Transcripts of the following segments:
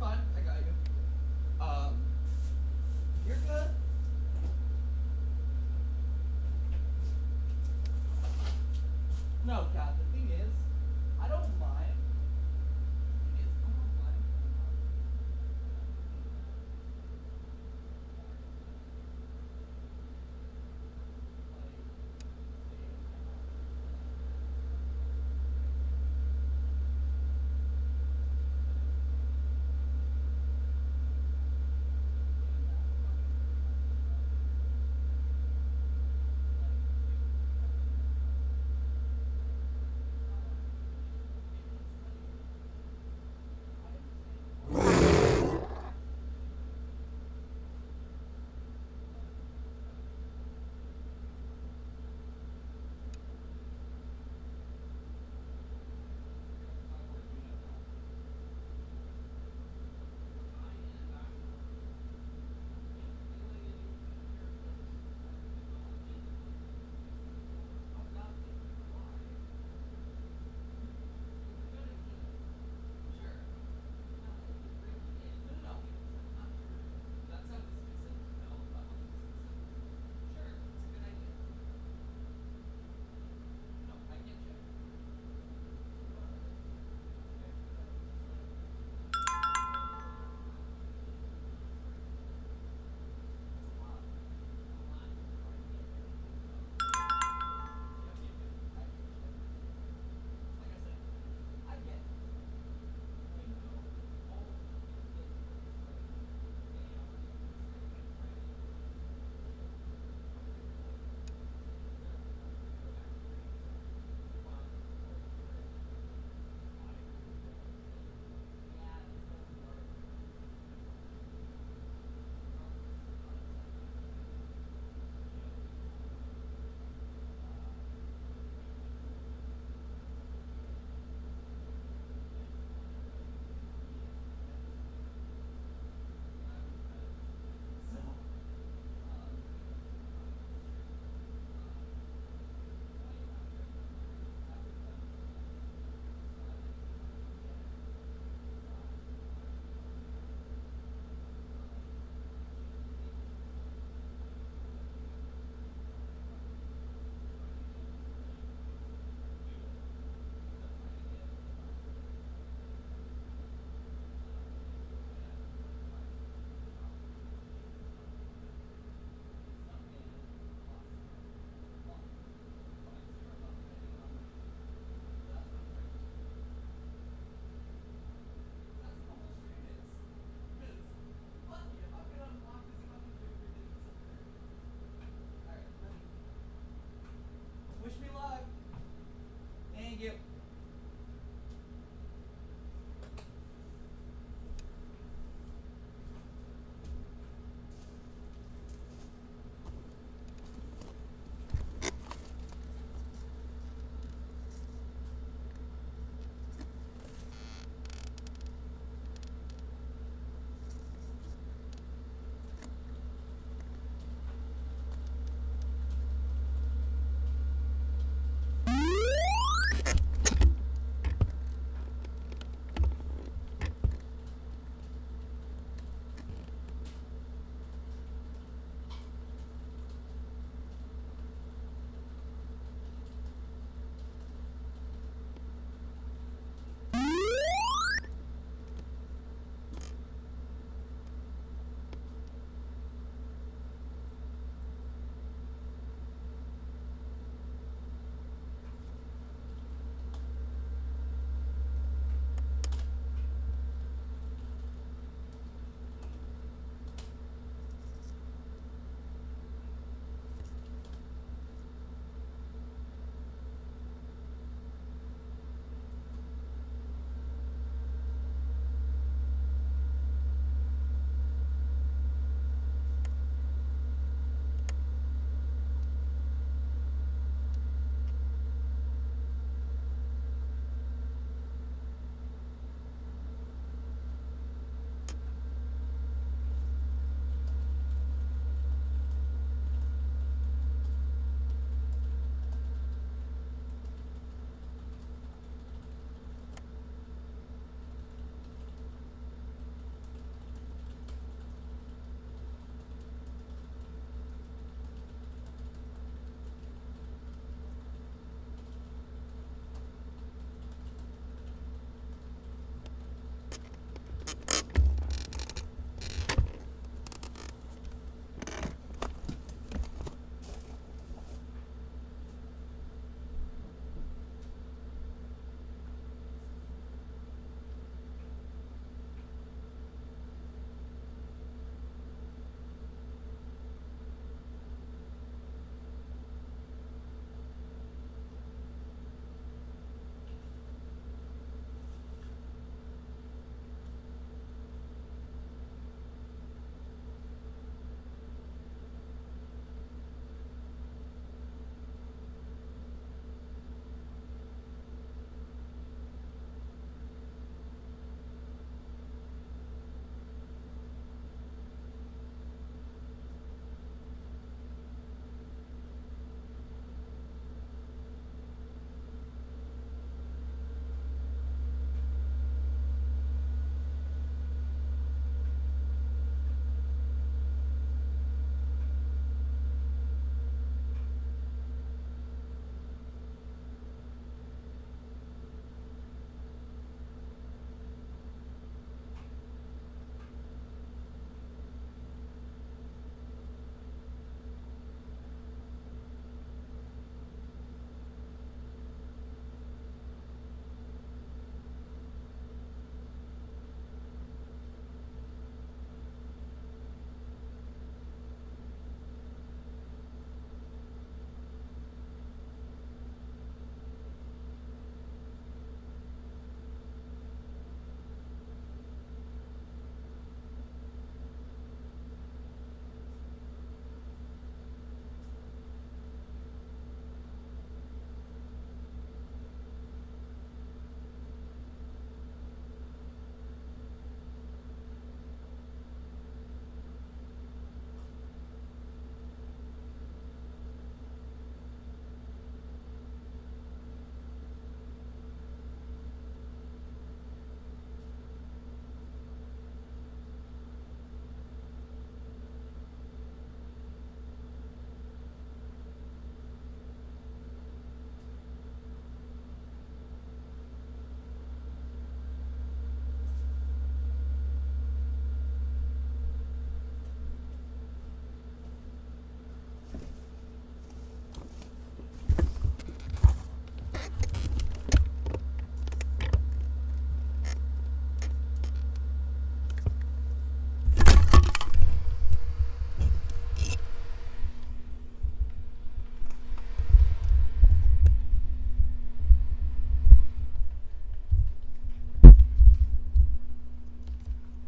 fine. I got you. You're good. No, Kat, the thing is, I don't mind. The thing is, I don't mind.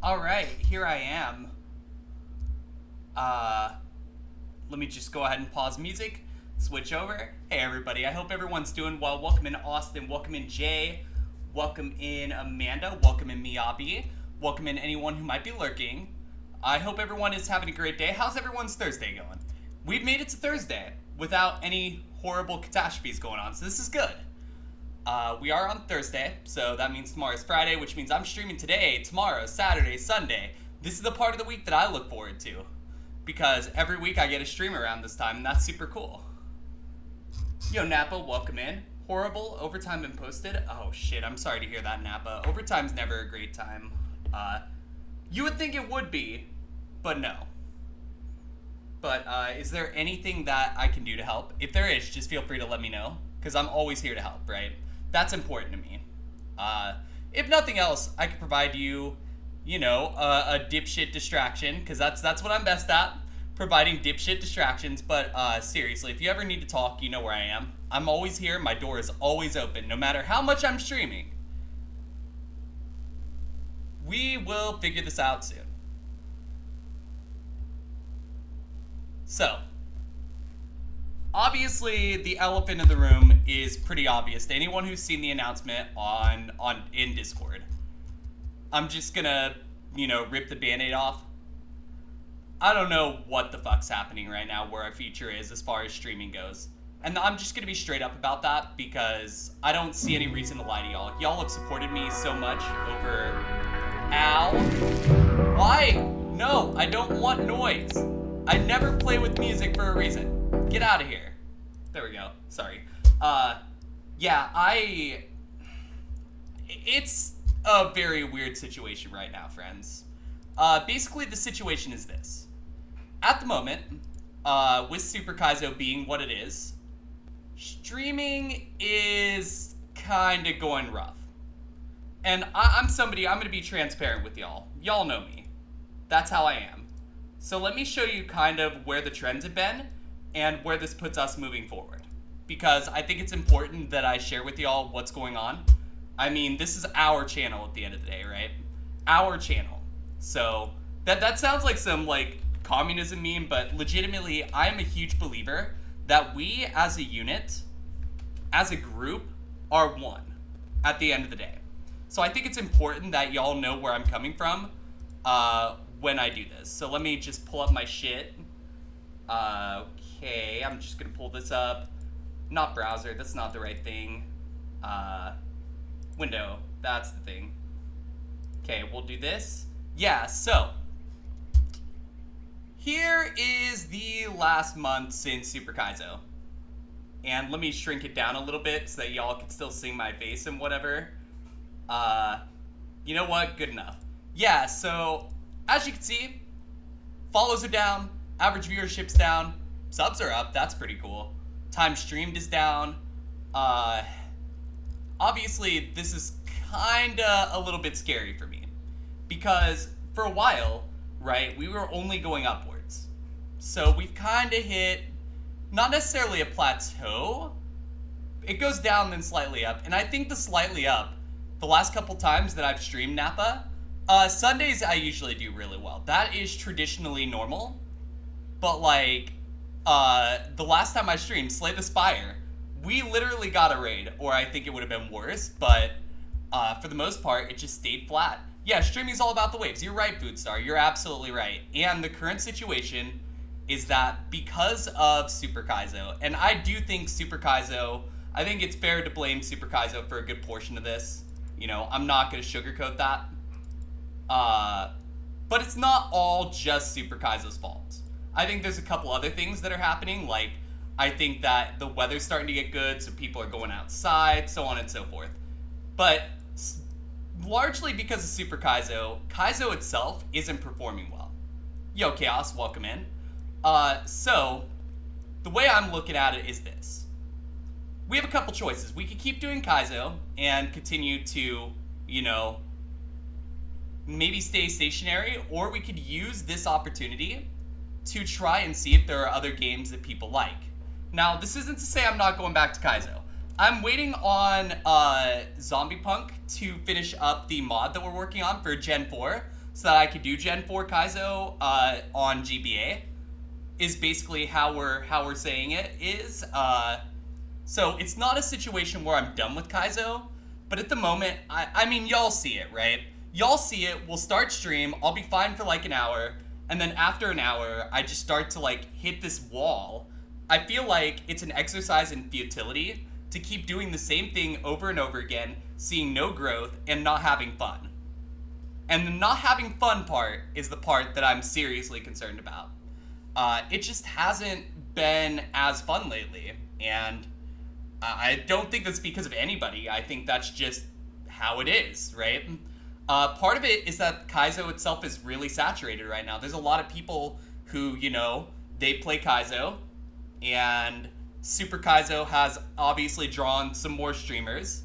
Alright, here I am. Let me just go ahead and pause music, switch over. Hey everybody, I hope everyone's doing well. Welcome in Austin, welcome in Jay, welcome in Amanda, welcome in Miyabi, welcome in anyone who might be lurking. I hope everyone is having a great day. How's everyone's Thursday going? We've made it to Thursday without any horrible catastrophes going on, so this is good. We are on Thursday, so that means tomorrow's Friday, which means I'm streaming today, tomorrow, Saturday, Sunday. This is the part of the week that I look forward to, because every week I get a stream around this time, and that's super cool. Yo, Napa, welcome in. Horrible, overtime been posted. Oh shit, I'm sorry to hear that, Napa. Overtime's never a great time. You would think it would be, but no. But is there anything that I can do to help? If there is, just feel free to let me know, because I'm always here to help, right? That's important to me. If nothing else, I could provide you, a dipshit distraction, because that's what I'm best at, providing dipshit distractions. But seriously, if you ever need to talk, you know where I am. I'm always here. My door is always open, no matter how much I'm streaming. We will figure this out soon. So, obviously, the elephant in the room is pretty obvious to anyone who's seen the announcement in Discord. I'm just gonna, rip the band-aid off. I don't know what the fuck's happening right now where our future is as far as streaming goes. And I'm just gonna be straight up about that because I don't see any reason to lie to y'all. Y'all have supported me so much over... Ow. Why? No, I don't want noise. I never play with music for a reason. Get out of here. There we go. Sorry. It's a very weird situation right now, friends. Basically, the situation is this. At the moment, with Super Kaizo being what it is, streaming is kind of going rough. And I'm going to be transparent with y'all. Y'all know me. That's how I am. So let me show you kind of where the trends have been and where this puts us moving forward. Because I think it's important that I share with y'all what's going on. I mean, this is our channel at the end of the day, right? Our channel. So that sounds like some communism meme, but legitimately, I'm a huge believer that we as a unit, as a group, are one at the end of the day. So I think it's important that y'all know where I'm coming from when I do this. So let me just pull up my shit. Okay, I'm just gonna pull this up. Not browser, that's not the right thing. Window, that's the thing. Okay, we'll do this. Yeah, so here is the last month since Super Kaizo. And let me shrink it down a little bit so that y'all can still see my face and whatever. You know what? Good enough. Yeah, so as you can see, follows are down, average viewership's down, subs are up, that's pretty cool. Time streamed is down. Obviously, this is kinda a little bit scary for me. Because for a while, right, we were only going upwards. So we've kinda hit, not necessarily a plateau. It goes down then slightly up. And I think the slightly up, the last couple times that I've streamed Napa, Sundays I usually do really well. That is traditionally normal. But the last time I streamed, Slay the Spire, we literally got a raid, or I think it would have been worse, but for the most part, it just stayed flat. Yeah, streaming is all about the waves. You're right, Foodstar. You're absolutely right. And the current situation is that because of Super Kaizo, and I do think Super Kaizo, I think it's fair to blame Super Kaizo for a good portion of this. I'm not going to sugarcoat that. But it's not all just Super Kaizo's fault. I think there's a couple other things that are happening, I think that the weather's starting to get good, so people are going outside, so on and so forth. But largely because of Super Kaizo, Kaizo itself isn't performing well. Yo, Chaos, welcome in. So, the way I'm looking at it is this. We have a couple choices. We could keep doing Kaizo and continue to, maybe stay stationary, or we could use this opportunity to try and see if there are other games that people like. Now, this isn't to say I'm not going back to Kaizo. I'm waiting on Zombie Punk to finish up the mod that we're working on for Gen 4, so that I could do Gen 4 Kaizo on GBA is basically how we're saying it is. So it's not a situation where I'm done with Kaizo, but at the moment, I mean, y'all see it, right? Y'all see it, we'll start stream, I'll be fine for like an hour, and then after an hour, I just start to like hit this wall. I feel like it's an exercise in futility to keep doing the same thing over and over again, seeing no growth, and not having fun. And the not having fun part is the part that I'm seriously concerned about. It just hasn't been as fun lately, and I don't think that's because of anybody. I think that's just how it is, right? Part of it is that Kaizo itself is really saturated right now. There's a lot of people who, they play Kaizo, and Super Kaizo has obviously drawn some more streamers,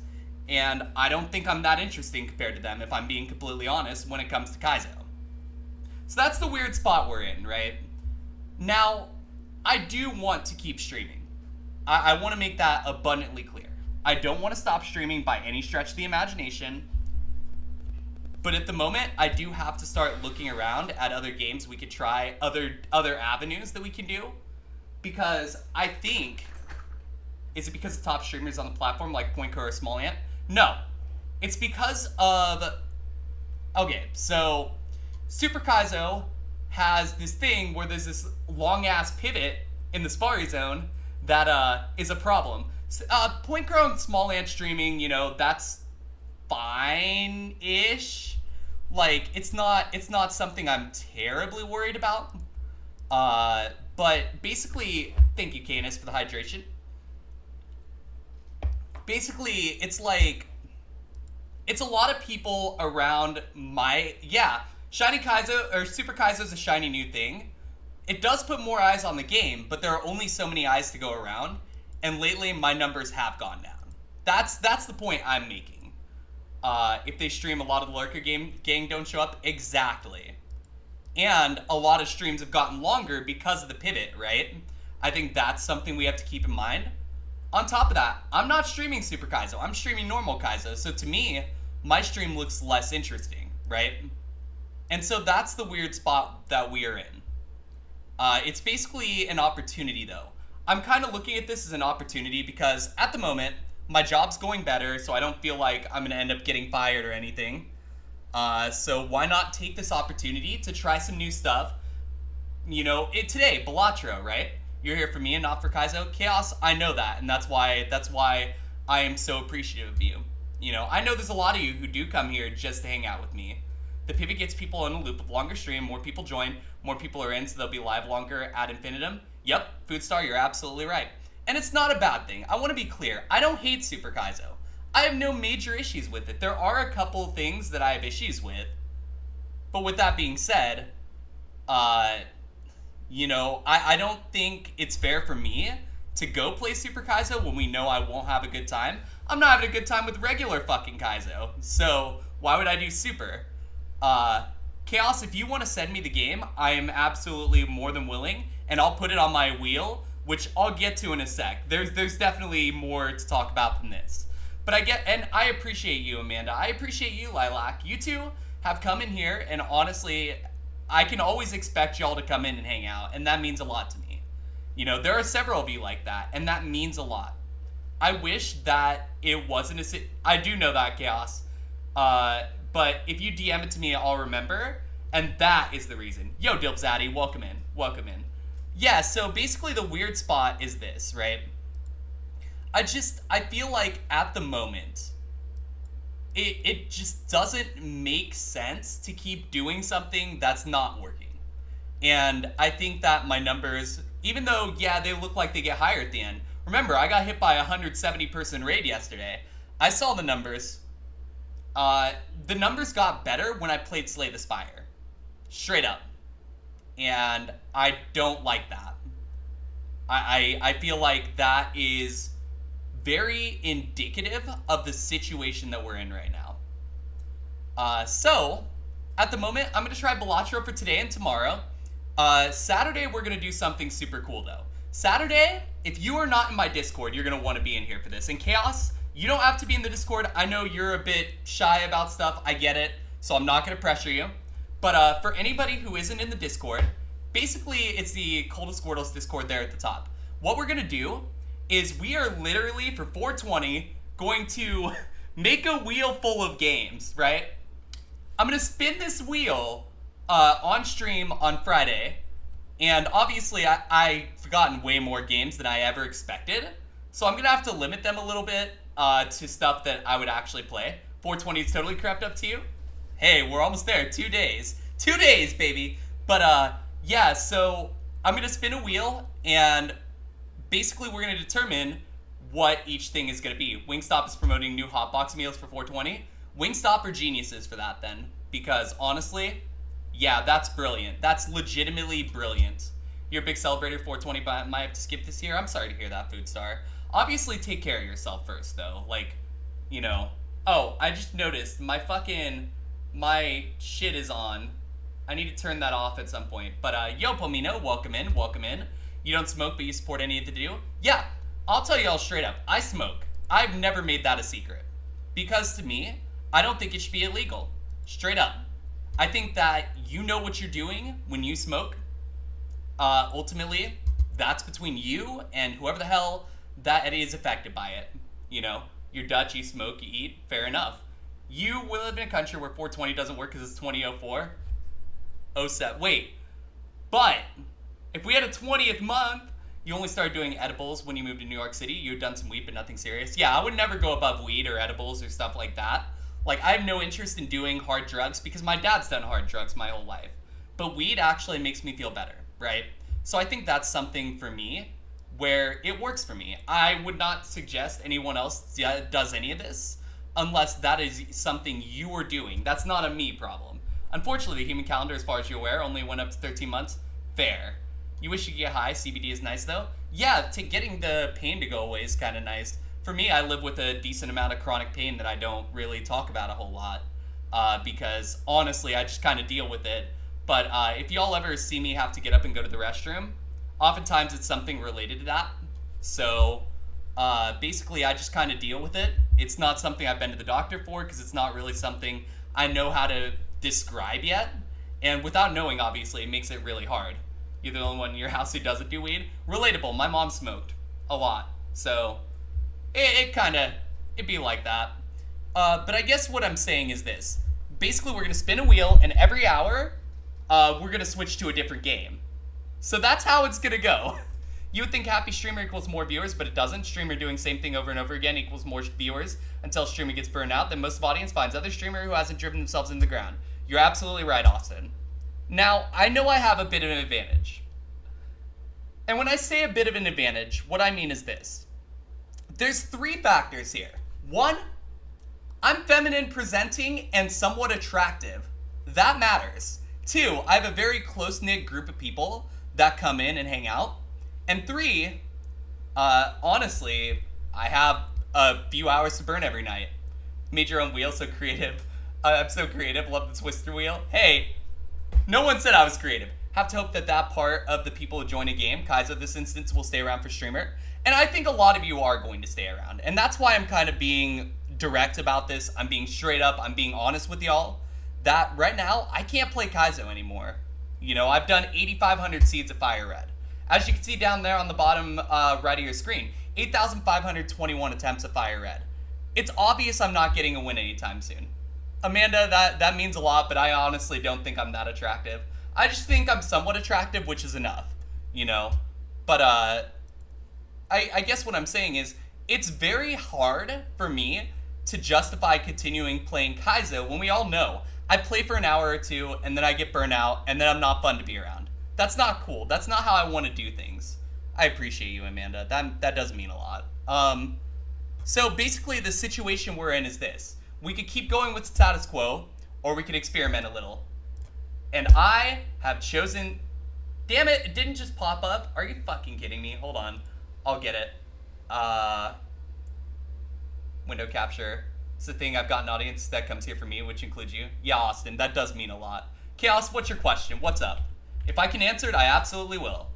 and I don't think I'm that interesting compared to them, if I'm being completely honest, when it comes to Kaizo. So that's the weird spot we're in, right? Now, I do want to keep streaming. I want to make that abundantly clear. I don't want to stop streaming by any stretch of the imagination, but at the moment, I do have to start looking around at other games we could try, other avenues that we can do, because I think, is it because of top streamers on the platform like Point Crow or Small Ant? No. It's because of, okay, so Super Kaizo has this thing where there's this long-ass pivot in the Sparry Zone that is a problem. Point Crow and Small Ant streaming, that's fine-ish. Like, it's not something I'm terribly worried about. But basically, thank you, Canis, for the hydration. Basically, it's like, it's a lot of people around Shiny Kaizo, or Super Kaizo is a shiny new thing. It does put more eyes on the game, but there are only so many eyes to go around, and lately my numbers have gone down. That's the point I'm making. If they stream, a lot of the lurker gang don't show up. Exactly. And a lot of streams have gotten longer because of the pivot, right? I think that's something we have to keep in mind. On top of that, I'm not streaming Super Kaizo. I'm streaming normal Kaizo. So to me, my stream looks less interesting, right? And so that's the weird spot that we are in. It's basically an opportunity, though. I'm kind of looking at this as an opportunity because at the moment, my job's going better, so I don't feel like I'm going to end up getting fired or anything. So why not take this opportunity to try some new stuff? Today, Balatro, right? You're here for me and not for Kaizo. Chaos, I know that, and that's why I am so appreciative of you. I know there's a lot of you who do come here just to hang out with me. The pivot gets people in a loop of longer stream, more people join, more people are in, so they'll be live longer ad infinitum. Yep, Foodstar, you're absolutely right. And it's not a bad thing. I want to be clear. I don't hate Super Kaizo. I have no major issues with it. There are a couple things that I have issues with. But with that being said, I don't think it's fair for me to go play Super Kaizo when we know I won't have a good time. I'm not having a good time with regular fucking Kaizo. So why would I do Super? Chaos, if you want to send me the game, I am absolutely more than willing, and I'll put it on my wheel, which I'll get to in a sec. There's definitely more to talk about than this. But I appreciate you, Amanda. I appreciate you, Lilac. You two have come in here, and honestly, I can always expect y'all to come in and hang out, and that means a lot to me. There are several of you like that, and that means a lot. I wish that it wasn't I do know that, Chaos. But if you DM it to me, I'll remember, and that is the reason. Yo, Dilbzaddy, welcome in. Welcome in. Yeah, so basically the weird spot is this, right? I feel like at the moment, it just doesn't make sense to keep doing something that's not working. And I think that my numbers, even though, yeah, they look like they get higher at the end. Remember, I got hit by a 170-person raid yesterday. I saw the numbers. The numbers got better when I played Slay the Spire. Straight up. And I don't like that. I feel like that is very indicative of the situation that we're in right now. So, at the moment, I'm going to try Balatro for today and tomorrow. Saturday, we're going to do something super cool, though. Saturday, if you are not in my Discord, you're going to want to be in here for this. And Chaos, you don't have to be in the Discord. I know you're a bit shy about stuff. I get it. So I'm not going to pressure you. But for anybody who isn't in the Discord, basically it's the Coldest Squirtles Discord there at the top. What we're gonna do is we are literally for 420 going to make a wheel full of games, right? I'm gonna spin this wheel on stream on Friday, and obviously I've forgotten way more games than I ever expected, so I'm gonna have to limit them a little bit to stuff that I would actually play. 420 is totally crept up to you. Hey, we're almost there. 2 days. 2 days, baby. But yeah, so I'm gonna spin a wheel, and basically we're gonna determine what each thing is gonna be. Wingstop is promoting new hotbox meals for 420. Wingstop are geniuses for that then, because honestly, yeah, that's brilliant. That's legitimately brilliant. You're a big celebrator, 420, but might have to skip this year. I'm sorry to hear that, Food Star. Obviously, take care of yourself first, though. Like, you know. Oh, I just noticed my shit is on. I need to turn that off at some point. But yo, Pomino, welcome in, welcome in. You don't smoke, but you support any of the do? Yeah, I'll tell you all straight up. I smoke. I've never made that a secret. Because to me, I don't think it should be illegal. Straight up. I think that you know what you're doing when you smoke. Ultimately, that's between you and whoever the hell that is affected by it. You know, you're Dutch, you smoke, you eat, fair enough. You will live in a country where 420 doesn't work because it's 2004. 07. Wait, but if we had a 20th month, you only started doing edibles when you moved to New York City. You had done some weed, but nothing serious. Yeah, I would never go above weed or edibles or stuff like that. Like, I have no interest in doing hard drugs because my dad's done hard drugs my whole life. But weed actually makes me feel better, right? So I think that's something for me where it works for me. I would not suggest anyone else does any of this unless that is something you are doing. That's not a me problem. Unfortunately, the human calendar, as far as you're aware, only went up to 13 months. Fair. You wish you could get high. CBD is nice, though. Yeah, getting the pain to go away is kind of nice. For me, I live with a decent amount of chronic pain that I don't really talk about a whole lot because, honestly, I just kind of deal with it. But if y'all ever see me have to get up and go to the restroom, oftentimes it's something related to that. So basically, I just kind of deal with it. It's not something I've been to the doctor for because it's not really something I know how to describe yet. And without knowing, obviously, it makes it really hard. You're the only one in your house who doesn't do weed. Relatable. My mom smoked a lot. So it'd be like that. But I guess what I'm saying is this. Basically, we're going to spin a wheel, and every hour, we're going to switch to a different game. So that's how it's going to go. You would think happy streamer equals more viewers, but it doesn't. Streamer doing same thing over and over again equals more viewers until streamer gets burned out. Then most of audience finds other streamer who hasn't driven themselves into the ground. You're absolutely right, Austin. Now, I know I have a bit of an advantage. And when I say a bit of an advantage, what I mean is this. There's 3 factors here. 1, I'm feminine presenting and somewhat attractive. That matters. 2, I have a very close-knit group of people that come in and hang out. And 3, honestly, I have a few hours to burn every night. Made your own wheel, so creative. I'm so creative, love the twister wheel. Hey, no one said I was creative. Have to hope that that part of the people who join a game, Kaizo this instance, will stay around for streamer. And I think a lot of you are going to stay around. And that's why I'm kind of being direct about this. I'm being straight up. I'm being honest with y'all. That right now, I can't play Kaizo anymore. You know, I've done 8,500 Seeds of Fire Red. As you can see down there on the bottom right of your screen, 8,521 attempts of Fire Red. It's obvious I'm not getting a win anytime soon. Amanda, that means a lot, but I honestly don't think I'm that attractive. I just think I'm somewhat attractive, which is enough, you know? But, I guess what I'm saying is, it's very hard for me to justify continuing playing Kaizo when we all know I play for an hour or 2, and then I get burnt out, and then I'm not fun to be around. That's not cool. That's not how I want to do things. I appreciate you, Amanda. That does mean a lot. So basically the situation we're in is this. We could keep going with status quo, or we could experiment a little. And I have chosen... Damn it, it didn't just pop up. Are you fucking kidding me? Hold on. I'll get it. Window capture. It's the thing. I've got an audience that comes here for me, which includes you. Yeah, Austin, that does mean a lot. Chaos, what's your question? What's up? If I can answer it, I absolutely will.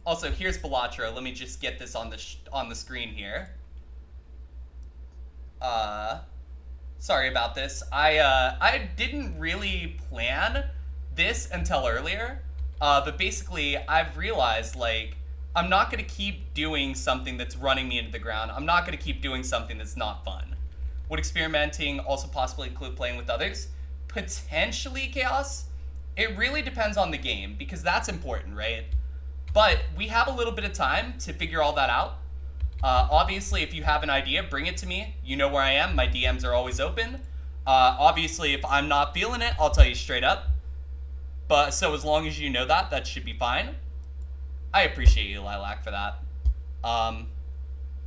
Also, here's Balatro. Let me just get this on the screen here. Sorry about this. I didn't really plan this until earlier, but basically I've realized like I'm not gonna keep doing something that's running me into the ground. I'm not gonna keep doing something that's not fun. Would experimenting also possibly include playing with others? Potentially, Chaos. It really depends on the game because that's important, right? But we have a little bit of time to figure all that out. Obviously, if you have an idea, bring it to me. You know where I am. My DMs are always open. Obviously, if I'm not feeling it, I'll tell you straight up. But so as long as you know that, that should be fine. I appreciate you, Lilac, for that.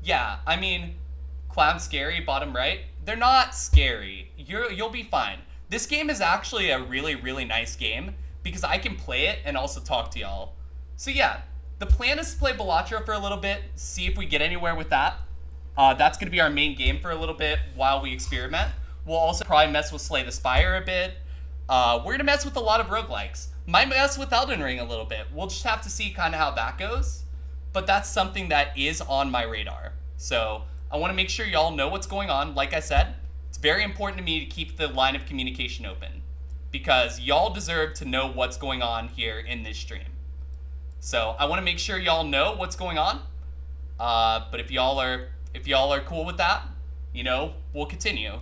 Yeah, I mean, Clown Scary, bottom right. They're not scary. You'll be fine. This game is actually a really, really nice game because I can play it and also talk to y'all. So yeah, the plan is to play Balatro for a little bit, see if we get anywhere with that. That's going to be our main game for a little bit while we experiment. We'll also probably mess with Slay the Spire a bit. We're going to mess with a lot of roguelikes. Might mess with Elden Ring a little bit. We'll just have to see kind of how that goes. But that's something that is on my radar. So I want to make sure y'all know what's going on. Like I said, it's very important to me to keep the line of communication open because y'all deserve to know what's going on here in this stream. So I want to make sure y'all know what's going on. But if y'all are cool with that, you know, we'll continue.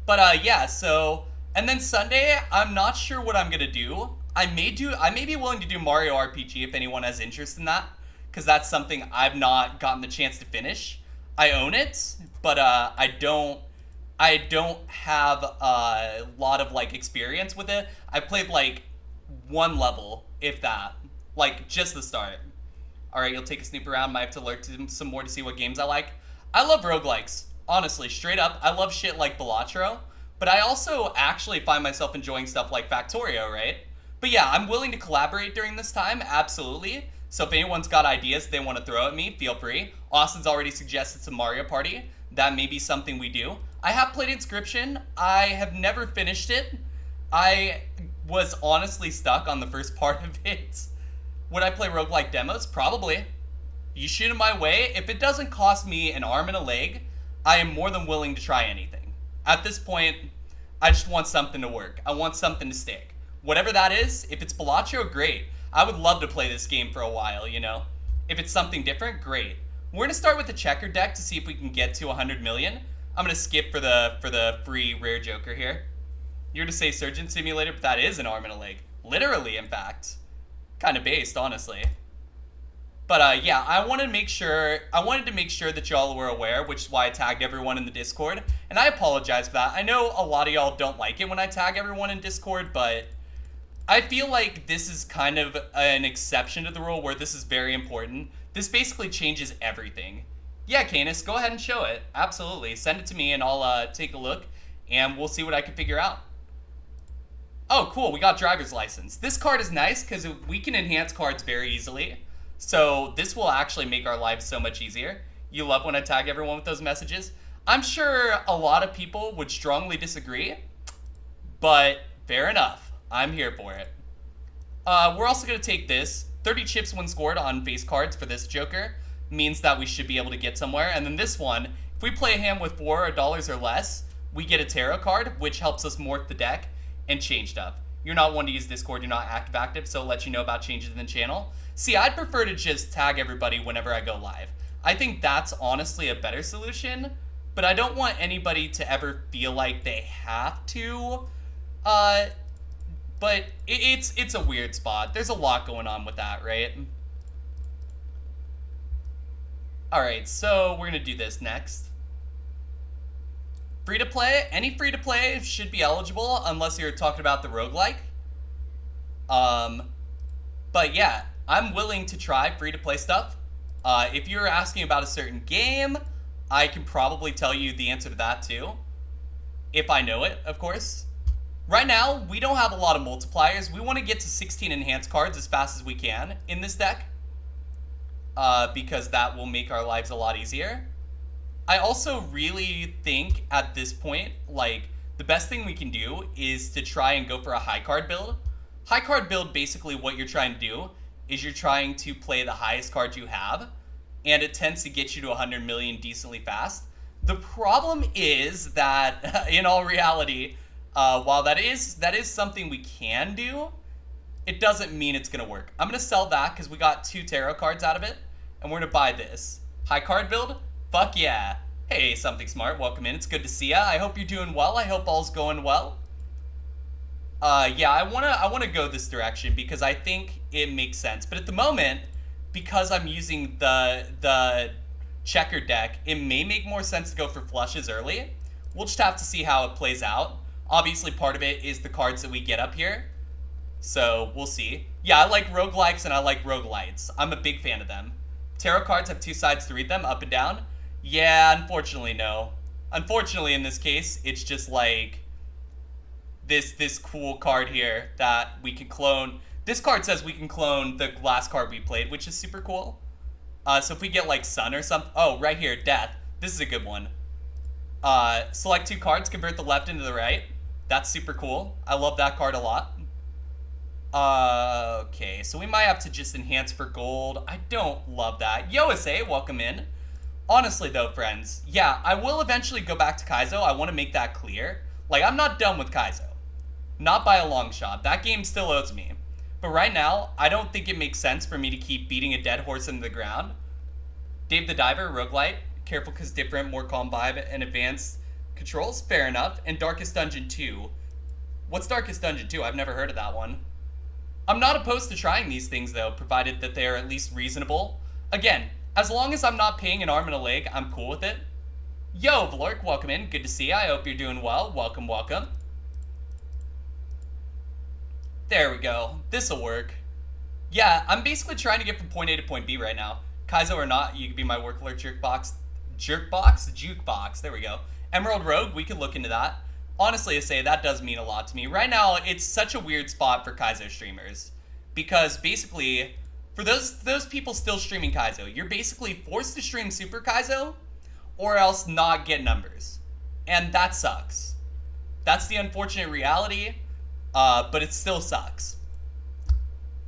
But yeah, so and then Sunday, I'm not sure what I'm gonna do. I may be willing to do Mario RPG if anyone has interest in that, because that's something I've not gotten the chance to finish. I own it, but I don't have a lot of like experience with it. I played like one level, if that, like just the start. All right, you'll take a snoop around. Might have to lurk to some more to see what games I like. I love roguelikes, honestly, straight up. I love shit like Balatro, but I also actually find myself enjoying stuff like Factorio, right? But yeah, I'm willing to collaborate during this time, absolutely. So if anyone's got ideas they want to throw at me, feel free. Austin's already suggested some Mario Party. That may be something we do. I have played Inscription. I have never finished it. I was honestly stuck on the first part of it. Would I play roguelike demos? Probably. You shoot it my way. If it doesn't cost me an arm and a leg, I am more than willing to try anything. At this point, I just want something to work. I want something to stick. Whatever that is, if it's Balatro, great. I would love to play this game for a while, you know? If it's something different, great. We're gonna start with the checker deck to see if we can get to 100 million. I'm gonna skip for the free rare joker here. You're to say Surgeon Simulator, but that is an arm and a leg. Literally, in fact. Kind of based, honestly. But yeah, I wanted to make sure that y'all were aware, which is why I tagged everyone in the Discord. And I apologize for that. I know a lot of y'all don't like it when I tag everyone in Discord, but I feel like this is kind of an exception to the rule where this is very important. This basically changes everything. Yeah, Canis, go ahead and show it. Absolutely. Send it to me and I'll take a look and we'll see what I can figure out. Oh, cool. We got driver's license. This card is nice because we can enhance cards very easily. So this will actually make our lives so much easier. You love when I tag everyone with those messages. I'm sure a lot of people would strongly disagree, but fair enough. I'm here for it. We're also going to take this. 30 chips when scored on base cards for this Joker means that we should be able to get somewhere. And then this one, if we play a hand with $4 or less, we get a tarot card, which helps us morph the deck and change stuff. You're not one to use Discord, you're not active, so I'll let you know about changes in the channel. See, I'd prefer to just tag everybody whenever I go live. I think that's honestly a better solution, but I don't want anybody to ever feel like they have to. But it's a weird spot. There's a lot going on with that, right? Alright, so we're gonna do this next. Free to play? Any free to play should be eligible unless you're talking about the roguelike. But yeah, I'm willing to try free to play stuff. If you're asking about a certain game, I can probably tell you the answer to that too. If I know it, of course. Right now, we don't have a lot of multipliers. We want to get to 16 enhanced cards as fast as we can in this deck. Because that will make our lives a lot easier. I also really think at this point, like, the best thing we can do is to try and go for a high card build. High card build, basically what you're trying to do is you're trying to play the highest card you have, and it tends to get you to 100 million decently fast. The problem is that, in all reality, while that is something we can do, it doesn't mean it's gonna work. I'm gonna sell that because we got 2 tarot cards out of it, and we're gonna buy this. High card build? Fuck yeah. Hey, Something Smart, welcome in. It's good to see ya. I hope you're doing well. I hope all's going well. Yeah, I wanna go this direction because I think it makes sense. But at the moment, because I'm using the checker deck, it may make more sense to go for flushes early. We'll just have to see how it plays out. Obviously, part of it is the cards that we get up here. So, we'll see. Yeah, I like roguelikes and I like roguelites. I'm a big fan of them. Tarot cards have 2 sides to read them, up and down. Yeah, unfortunately, no. Unfortunately, in this case, it's just like this cool card here that we can clone. This card says we can clone the last card we played, which is super cool. So if we get like Sun or something, oh, right here, Death. This is a good one. Select 2 cards, convert the left into the right. That's super cool. I love that card a lot. Okay, so we might have to just enhance for gold. I don't love that. Yo, SA, welcome in. Honestly though, friends, yeah, I will eventually go back to Kaizo. I want to make that clear. Like, I'm not done with Kaizo. Not by a long shot. That game still owes me. But right now, I don't think it makes sense for me to keep beating a dead horse into the ground. Dave the Diver, roguelite. Careful because different, more calm vibe, and advanced controls. Fair enough. And Darkest Dungeon 2. What's Darkest Dungeon 2? I've never heard of that one. I'm not opposed to trying these things, though, provided that they are at least reasonable. Again, as long as I'm not paying an arm and a leg, I'm cool with it. Yo, Vlork, welcome in. Good to see you. I hope you're doing well. Welcome, welcome. There we go. This'll work. Yeah, I'm basically trying to get from point A to point B right now. Kaizo or not, you could be my work alert jerkbox. Jerkbox? Jukebox. There we go. Emerald Rogue, we could look into that. Honestly, I say that does mean a lot to me. Right now, it's such a weird spot for Kaizo streamers. Because basically, for those people still streaming Kaizo, you're basically forced to stream Super Kaizo or else not get numbers. And that sucks. That's the unfortunate reality, but it still sucks.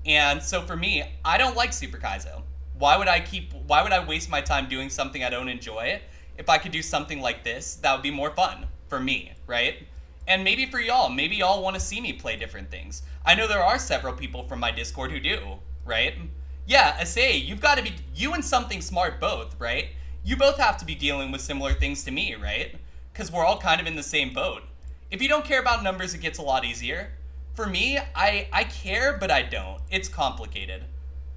And so for me, I don't like Super Kaizo. Why would I waste my time doing something I don't enjoy if I could do something like this that would be more fun for me, right? And maybe for y'all, maybe y'all want to see me play different things. I know there are several people from my Discord who do, right? Yeah, I say, you've got to be, you and Something Smart both, right? You both have to be dealing with similar things to me, right? Because we're all kind of in the same boat. If you don't care about numbers, it gets a lot easier. For me, I care, but I don't. It's complicated.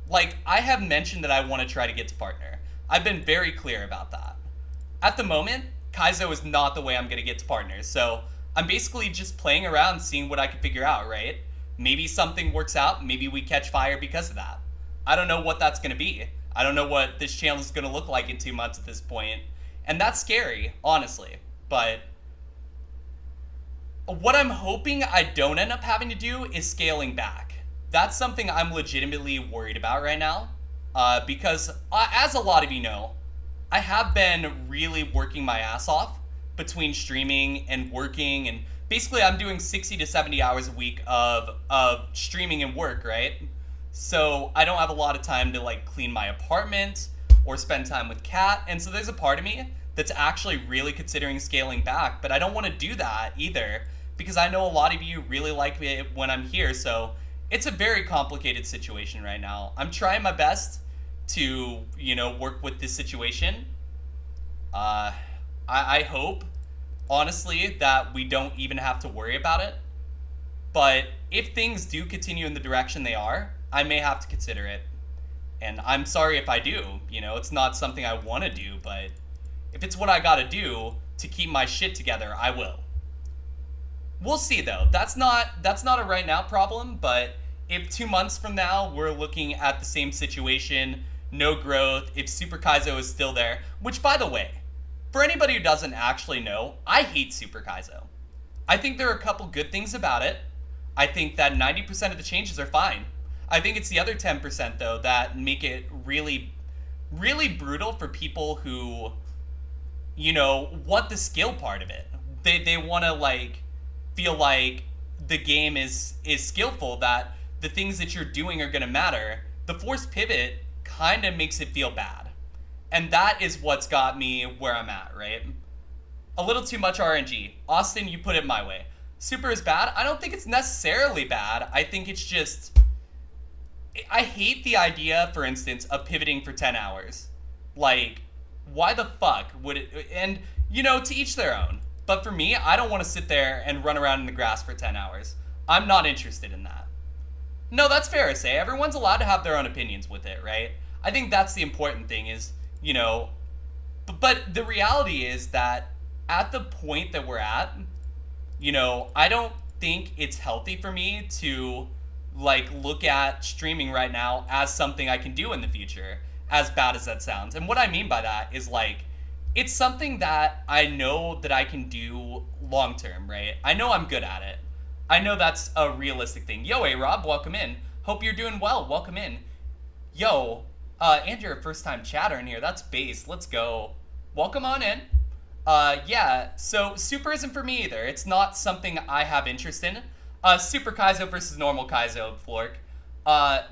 Like, I have mentioned that I want to try to get to partner. I've been very clear about that. At the moment, Kaizo is not the way I'm going to get to partners, so I'm basically just playing around, seeing what I can figure out, right? Maybe something works out, maybe we catch fire because of that. I don't know what that's going to be. I don't know what this channel is going to look like in 2 months at this point. And that's scary, honestly. But what I'm hoping I don't end up having to do is scaling back. That's something I'm legitimately worried about right now. Because, as a lot of you know, I have been really working my ass off between streaming and working. And basically, I'm doing 60 to 70 hours a week of streaming and work, right? So I don't have a lot of time to like clean my apartment or spend time with Kat. And so there's a part of me that's actually really considering scaling back, but I don't want to do that either because I know a lot of you really like me when I'm here. So it's a very complicated situation right now. I'm trying my best to, work with this situation. I hope, honestly, that we don't even have to worry about it. But if things do continue in the direction they are, I may have to consider it. And I'm sorry if I do. It's not something I want to do, but if it's what I gotta do to keep my shit together, I will. We'll see, though. That's not a right now problem, but if 2 months from now we're looking at the same situation, no growth, if Super Kaizo is still there, which, by the way, for anybody who doesn't actually know, I hate Super Kaizo. I think there are a couple good things about it. I think that 90% of the changes are fine. I think it's the other 10%, though, that make it really, really brutal for people who, want the skill part of it. They want to, feel like the game is skillful, that the things that you're doing are going to matter. The forced pivot kind of makes it feel bad. And that is what's got me where I'm at, right? A little too much RNG. Austin, you put it my way. Super is bad? I don't think it's necessarily bad. I think it's just... I hate the idea, for instance, of pivoting for 10 hours. Like, why the fuck would it... And, you know, to each their own. But for me, I don't want to sit there and run around in the grass for 10 hours. I'm not interested in that. No, that's fair to say. Everyone's allowed to have their own opinions with it, right? I think that's the important thing is, you know... But the reality is that at the point that we're at, you know, I don't think it's healthy for me to, like, look at streaming right now as something I can do in the future, as bad as that sounds. And what I mean by that is, like, it's something that I know that I can do long term, right? I know I'm good at it. I know that's a realistic thing. Yo, A-Rob, welcome in. Hope you're doing well. Welcome in. Yo, and you're a first-time chatter in here. That's base. Let's go. Welcome on in. Yeah, so Super isn't for me either. It's not something I have interest in. Super Kaizo versus normal Kaizo, Flork.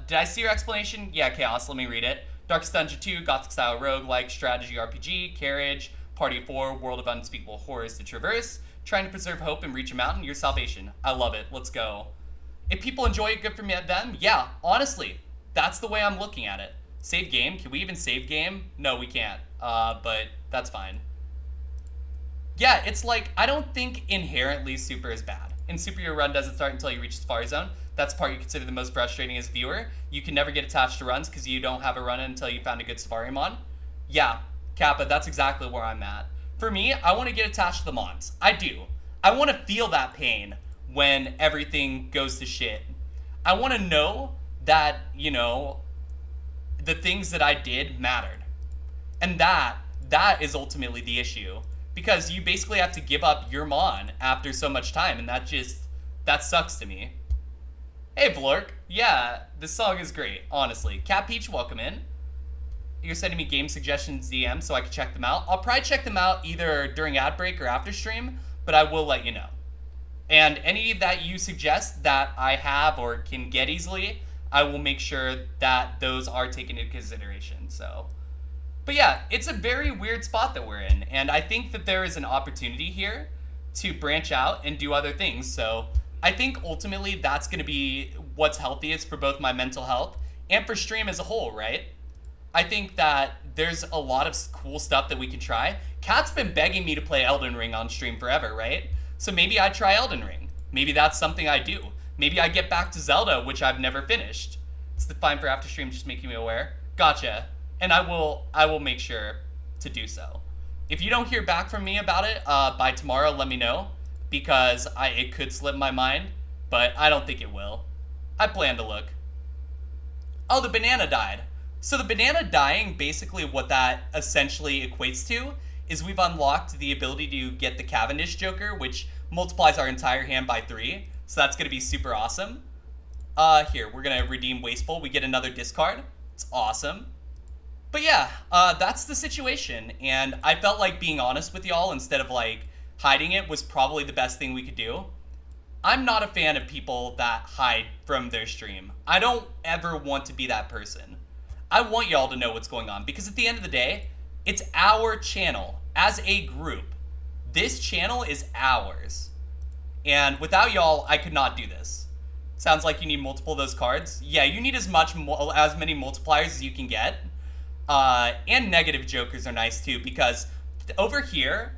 Did I see your explanation? Yeah, Chaos, let me read it. Darkest Dungeon 2, Gothic style roguelike, strategy RPG, carriage, party of 4, world of unspeakable horrors to traverse, trying to preserve hope and reach a mountain, your salvation. I love it, let's go. If people enjoy it, good for me at them? Yeah, honestly, that's the way I'm looking at it. Save game? Can we even save game? No, we can't, but that's fine. Yeah, it's like, I don't think inherently Super is bad. In Super, your run doesn't start until you reach the Safari Zone. That's the part you consider the most frustrating as a viewer. You can never get attached to runs because you don't have a run until you found a good Safari Mon. Yeah, Kappa, that's exactly where I'm at. For me, I want to get attached to the Mons. I do. I want to feel that pain when everything goes to shit. I want to know that, you know, the things that I did mattered. And that is ultimately the issue. Because you basically have to give up your Mon after so much time, and that sucks to me. Hey, Vlork. Yeah, this song is great, honestly. Cat Peach, welcome in. You're sending me game suggestions DM so I can check them out. I'll probably check them out either during ad break or after stream, but I will let you know. And any that you suggest that I have or can get easily, I will make sure that those are taken into consideration, so... But yeah, it's a very weird spot that we're in, and I think that there is an opportunity here to branch out and do other things, so I think ultimately that's going to be what's healthiest for both my mental health and for stream as a whole, right? I think that there's a lot of cool stuff that we can try. Kat's been begging me to play Elden Ring on stream forever, right? So maybe I try Elden Ring. Maybe that's something I do. Maybe I get back to Zelda, which I've never finished. It's the fine for after stream, just making me aware. Gotcha. And I will make sure to do so. If you don't hear back from me about it by tomorrow, let me know, because it could slip my mind, but I don't think it will. I plan to look. Oh, the banana died. So the banana dying, basically what that essentially equates to is we've unlocked the ability to get the Cavendish Joker, which multiplies our entire hand by 3. So that's going to be super awesome. Here, we're going to redeem Wasteful. We get another discard. It's awesome. But yeah, that's the situation, and I felt like being honest with y'all instead of, like, hiding it was probably the best thing we could do. I'm not a fan of people that hide from their stream. I don't ever want to be that person. I want y'all to know what's going on, because at the end of the day, it's our channel. As a group, this channel is ours. And without y'all, I could not do this. Sounds like you need multiple of those cards. Yeah, you need as many multipliers as you can get. And negative jokers are nice too, because over here,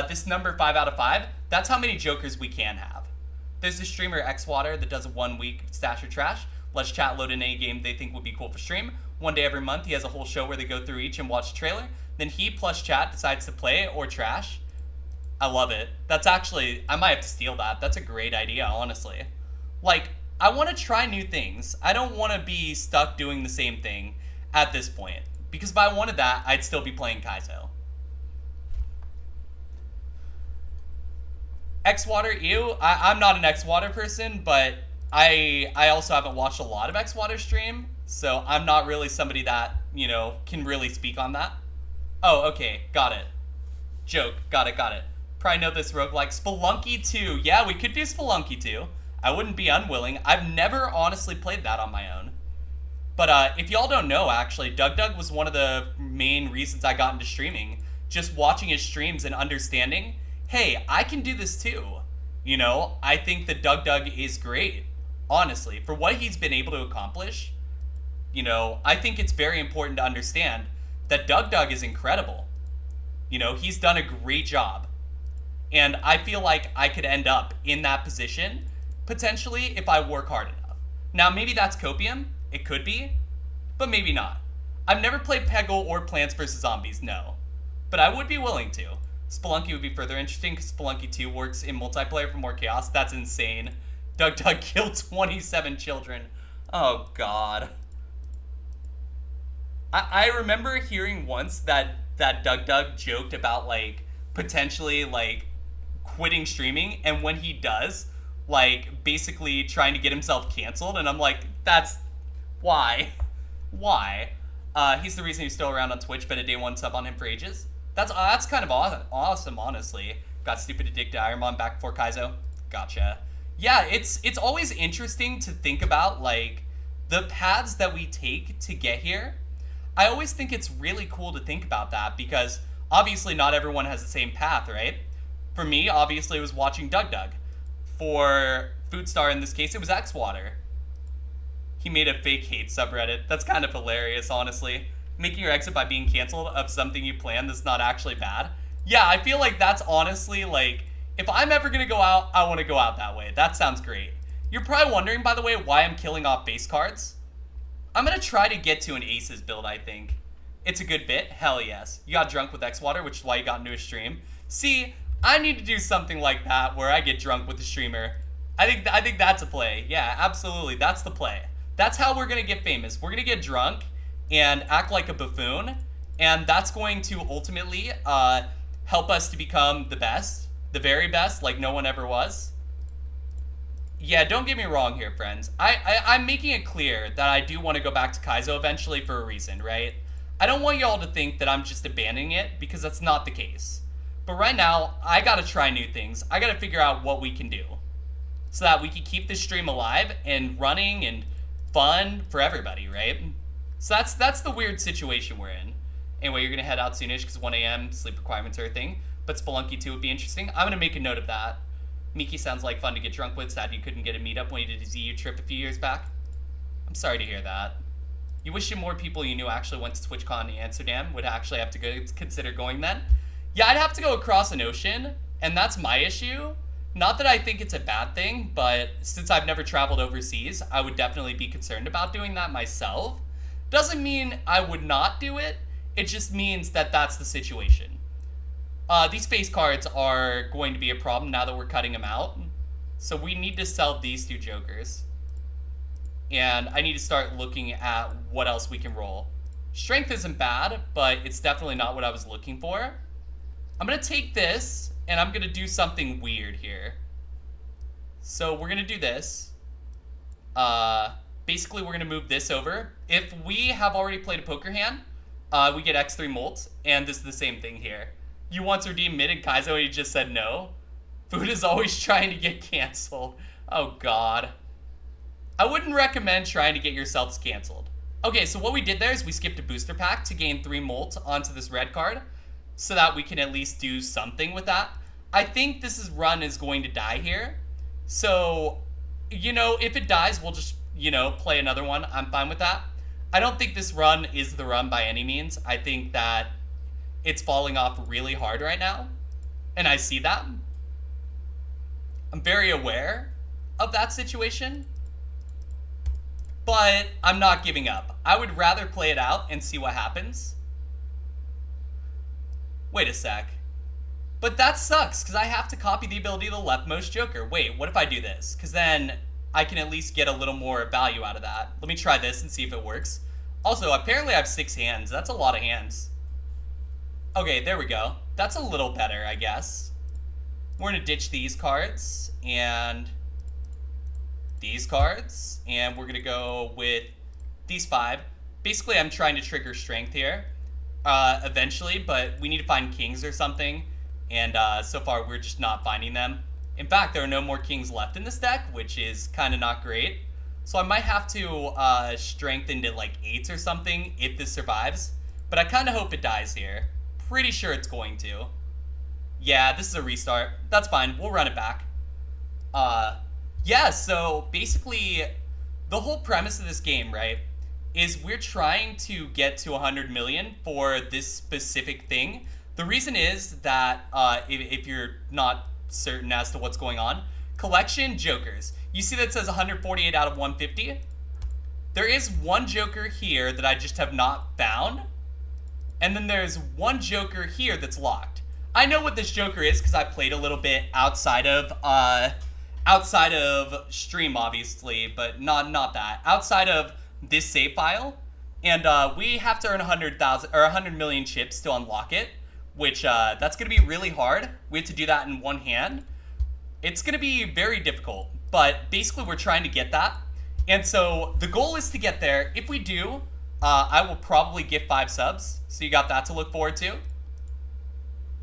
this number 5 out of 5, that's how many jokers we can have. There's a streamer Xwater that does a 1 week stash or trash. Let's chat load in any game they think would be cool for stream. One day every month he has a whole show where they go through each and watch the trailer. Then he plus chat decides to play or trash. I love it. That's actually, I might have to steal that. That's a great idea, honestly. Like, I want to try new things. I don't want to be stuck doing the same thing at this point. Because if I wanted that, I'd still be playing Kaizo. Xwater, ew. I'm not an Xwater person, but I also haven't watched a lot of Xwater stream, so I'm not really somebody that, you know, can really speak on that. Oh, okay, got it. Joke, got it. Probably know this roguelike. Spelunky 2. Yeah, we could do Spelunky 2. I wouldn't be unwilling. I've never honestly played that on my own. But if y'all don't know, actually, Doug was one of the main reasons I got into streaming. Just watching his streams and understanding hey, I can do this too. You know, I think that Doug Doug is great, honestly, for what he's been able to accomplish. You know, I think it's very important to understand that Doug Doug is incredible. You know, he's done a great job. And I feel like I could end up in that position, potentially, if I work hard enough. Now, maybe that's copium. It could be. But maybe not. I've never played Peggle or Plants vs. Zombies, no. But I would be willing to. Spelunky would be further interesting because Spelunky 2 works in multiplayer for more chaos. That's insane. Doug Doug killed 27 children. Oh, God. I remember hearing once that Doug Doug joked about, like, potentially, like, quitting streaming, and when he does, like, basically trying to get himself canceled, and I'm like, that's... why? Why? He's the reason he's still around on Twitch, been a day one sub on him for ages. That's kind of awesome, honestly. Got stupid addicted to Ironmon back before Kaizo. Gotcha. Yeah, it's always interesting to think about, like, the paths that we take to get here. I always think it's really cool to think about that because obviously not everyone has the same path, right? For me, obviously, it was watching Doug Doug. For Foodstar, in this case, it was Xwater. He made a fake hate subreddit. That's kind of hilarious, honestly. Making your exit by being canceled of something you planned that's not actually bad. Yeah, I feel like that's honestly, like, if I'm ever gonna go out, I want to go out that way. That sounds great. You're probably wondering, by the way, why I'm killing off base cards. I'm gonna try to get to an aces build, I think. It's a good bit. Hell yes. You got drunk with Xwater, which is why you got into a stream. See, I need to do something like that where I get drunk with the streamer. I think that's a play. Yeah, absolutely. That's the play. That's how we're gonna get famous. We're gonna get drunk and act like a buffoon, and that's going to ultimately help us to become the best, the very best, like no one ever was. Yeah, don't get me wrong here, friends. I'm making it clear that I do want to go back to Kaizo eventually for a reason, right? I don't want y'all to think that I'm just abandoning it, because that's not the case. But right now, I gotta try new things. I gotta figure out what we can do so that we can keep this stream alive and running and fun for everybody, right? So that's the weird situation we're in. Anyway, you're gonna head out soonish because 1 a.m. sleep requirements are a thing. But Spelunky 2 would be interesting. I'm gonna make a note of that. Miki sounds like fun to get drunk with. Sad you couldn't get a meetup when you did a ZU trip a few years back. I'm sorry to hear that. You wish you more people you knew actually went to TwitchCon in Amsterdam would actually have to go consider going then. Yeah, I'd have to go across an ocean, and that's my issue. Not that I think it's a bad thing, but since I've never traveled overseas, I would definitely be concerned about doing that myself. Doesn't mean I would not do it. It just means that that's the situation. These face cards are going to be a problem now that we're cutting them out. So we need to sell these two jokers. And I need to start looking at what else we can roll. Strength isn't bad, but it's definitely not what I was looking for. I'm going to take this, and I'm going to do something weird here. So we're going to do this. Basically, we're going to move this over. If we have already played a poker hand, we get X3 molts, and this is the same thing here. You once redeemed mid and Kaizo, and he just said no. Food is always trying to get canceled. Oh, God. I wouldn't recommend trying to get yourselves canceled. Okay, so what we did there is we skipped a booster pack to gain 3 molt onto this red card so that we can at least do something with that. I think this run is going to die here. So, you know, if it dies, we'll just, you know, play another one. I'm fine with that. I don't think this run is the run by any means. I think that it's falling off really hard right now, and I see that. I'm very aware of that situation, but I'm not giving up. I would rather play it out and see what happens. Wait a sec. But that sucks, because I have to copy the ability of the leftmost joker. Wait, what if I do this? Because then I can at least get a little more value out of that. Let me try this and see if it works. Also, apparently I have 6 hands. That's a lot of hands. Okay, there we go. That's a little better, I guess. We're going to ditch these cards and these cards, and we're going to go with these 5. Basically, I'm trying to trigger strength here eventually, but we need to find kings or something, and so far we're just not finding them. In fact, there are no more kings left in this deck, which is kind of not great. So I might have to strengthen to like 8s or something if this survives, but I kind of hope it dies here. Pretty sure it's going to. Yeah, this is a restart. That's fine. We'll run it back. Uh, yeah, so basically, the whole premise of this game, right, is we're trying to get to 100 million for this specific thing. The reason is that, if you're not certain as to what's going on, collection jokers. You see that says 148 out of 150? There is one joker here that I just have not found. And then there's one joker here that's locked. I know what this joker is because I played a little bit outside of stream, obviously, but not that. Outside of this save file, and we have to earn 100,000 or 100 million chips to unlock it, which that's gonna be really hard. We have to do that in one hand. It's gonna be very difficult, but basically we're trying to get that, and so the goal is to get there. If we do, I will probably get 5 subs, so you got that to look forward to.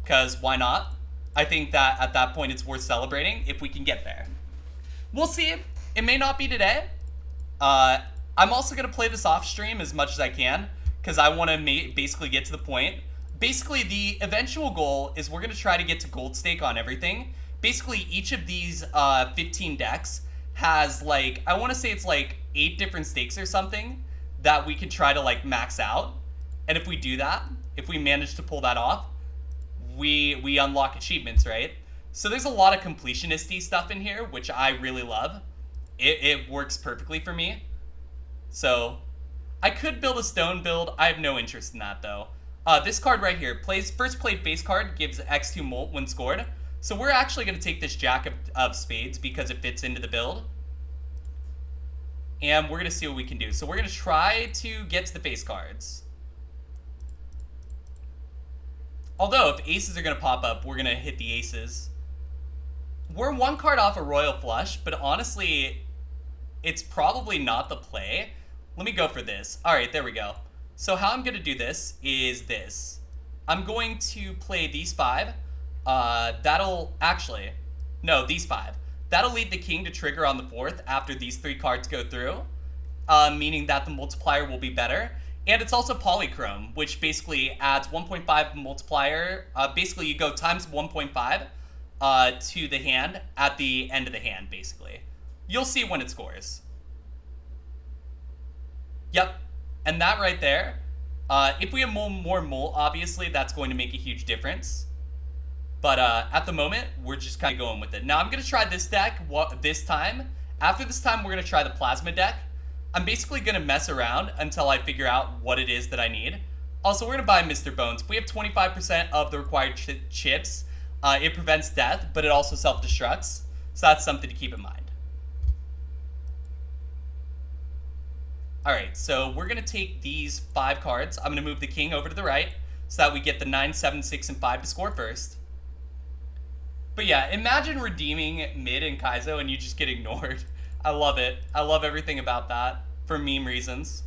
Because why not? I think that at that point it's worth celebrating if we can get there. We'll see. It may not be today. I'm also going to play this off stream as much as I can because I want to basically get to the point. Basically, the eventual goal is we're going to try to get to gold stake on everything. Basically, each of these 15 decks has like, I want to say it's like 8 different stakes or something that we can try to like max out. And if we do that, if we manage to pull that off, we unlock achievements, right? So there's a lot of completionist-y stuff in here, which I really love. It works perfectly for me. So I could build a stone build. I have no interest in that though. This card right here, first played face card, gives X2 molt when scored. So we're actually going to take this Jack of Spades because it fits into the build. And we're going to see what we can do. So we're going to try to get to the face cards. Although, if aces are going to pop up, we're going to hit the aces. We're 1 card off a royal flush, but honestly, it's probably not the play. Let me go for this. All right, there we go. So how I'm going to do this is this. I'm going to play these 5. These 5. That'll lead the king to trigger on the 4th after these 3 cards go through, meaning that the multiplier will be better. And it's also polychrome, which basically adds 1.5 multiplier. Basically, you go times 1.5 to the hand at the end of the hand, basically. You'll see when it scores. Yep. And that right there, if we have more molt, obviously, that's going to make a huge difference. But at the moment, we're just kind of going with it. Now, I'm going to try this deck this time. After this time, we're going to try the plasma deck. I'm basically going to mess around until I figure out what it is that I need. Also, we're going to buy Mr. Bones. If we have 25% of the required chips, it prevents death, but it also self-destructs. So that's something to keep in mind. Alright, so we're going to take these 5 cards. I'm going to move the king over to the right so that we get the 9, 7, 6, and 5 to score first. But yeah, imagine redeeming mid and Kaizo and you just get ignored. I love it. I love everything about that for meme reasons.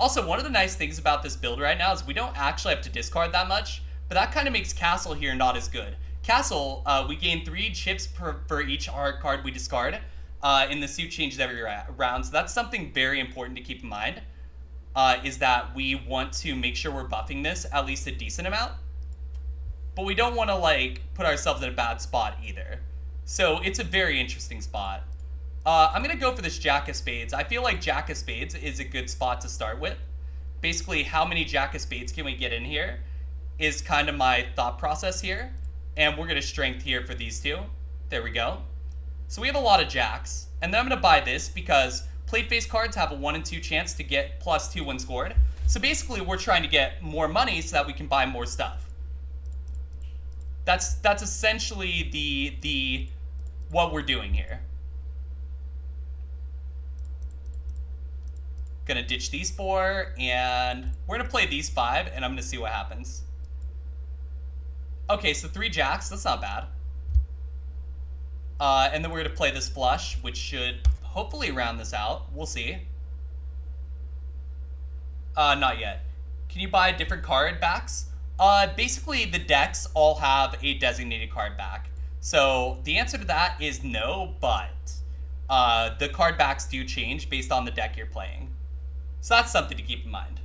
Also, one of the nice things about this build right now is we don't actually have to discard that much, but that kind of makes Castle here not as good. Castle, we gain 3 chips for each art card we discard, and the suit changes every round, so that's something very important to keep in mind, is that we want to make sure we're buffing this at least a decent amount, but we don't want to, like, put ourselves in a bad spot either. So it's a very interesting spot. I'm going to go for this Jack of Spades. I feel like Jack of Spades is a good spot to start with. Basically, how many Jack of Spades can we get in here is kind of my thought process here. And we're going to strength here for these 2. There we go. So we have a lot of Jacks. And then I'm going to buy this because plate face cards have a 1 and 2 chance to get +2 when scored. So basically, we're trying to get more money so that we can buy more stuff. That's essentially the what we're doing here. Gonna ditch these 4, and we're gonna play these 5, and I'm gonna see what happens. Okay, so 3 jacks, that's not bad. And then we're gonna play this flush, which should hopefully round this out. We'll see. Not yet. Can you buy different card backs? Basically, the decks all have a designated card back. So the answer to that is no, but the card backs do change based on the deck you're playing. So that's something to keep in mind.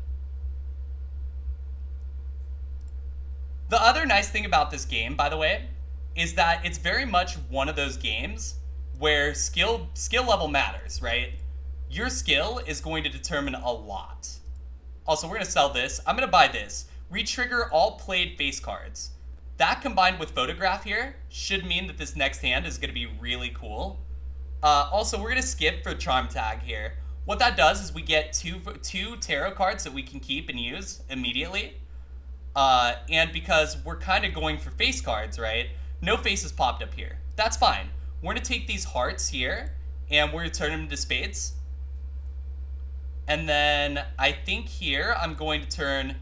The other nice thing about this game, by the way, is that it's very much one of those games where skill level matters, right? Your skill is going to determine a lot. Also, we're going to sell this. I'm going to buy this. Retrigger all played face cards. That combined with photograph here should mean that this next hand is going to be really cool. Also, we're going to skip for charm tag here. What that does is we get two tarot cards that we can keep and use immediately. And because we're kind of going for face cards, right? No faces popped up here. That's fine. We're going to take these hearts here, and we're going to turn them into spades. And then I think here I'm going to turn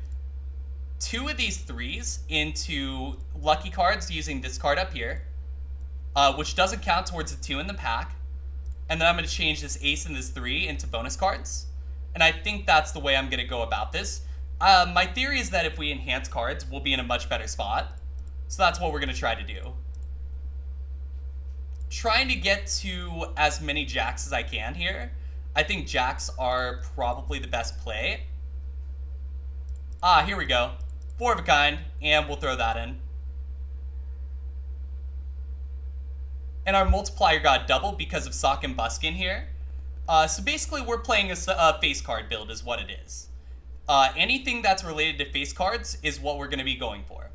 2 of these 3s into lucky cards using this card up here, which doesn't count towards the 2 in the pack. And then I'm going to change this ace and this 3 into bonus cards. And I think that's the way I'm going to go about this. My theory is that if we enhance cards, we'll be in a much better spot. So that's what we're going to try to do. Trying to get to as many jacks as I can here. I think jacks are probably the best play. Here we go. 4 of a kind, and we'll throw that in. And our multiplier got doubled because of Sock and Buskin here. So basically we're playing a face card build is what it is. Anything that's related to face cards is what we're going to be going for.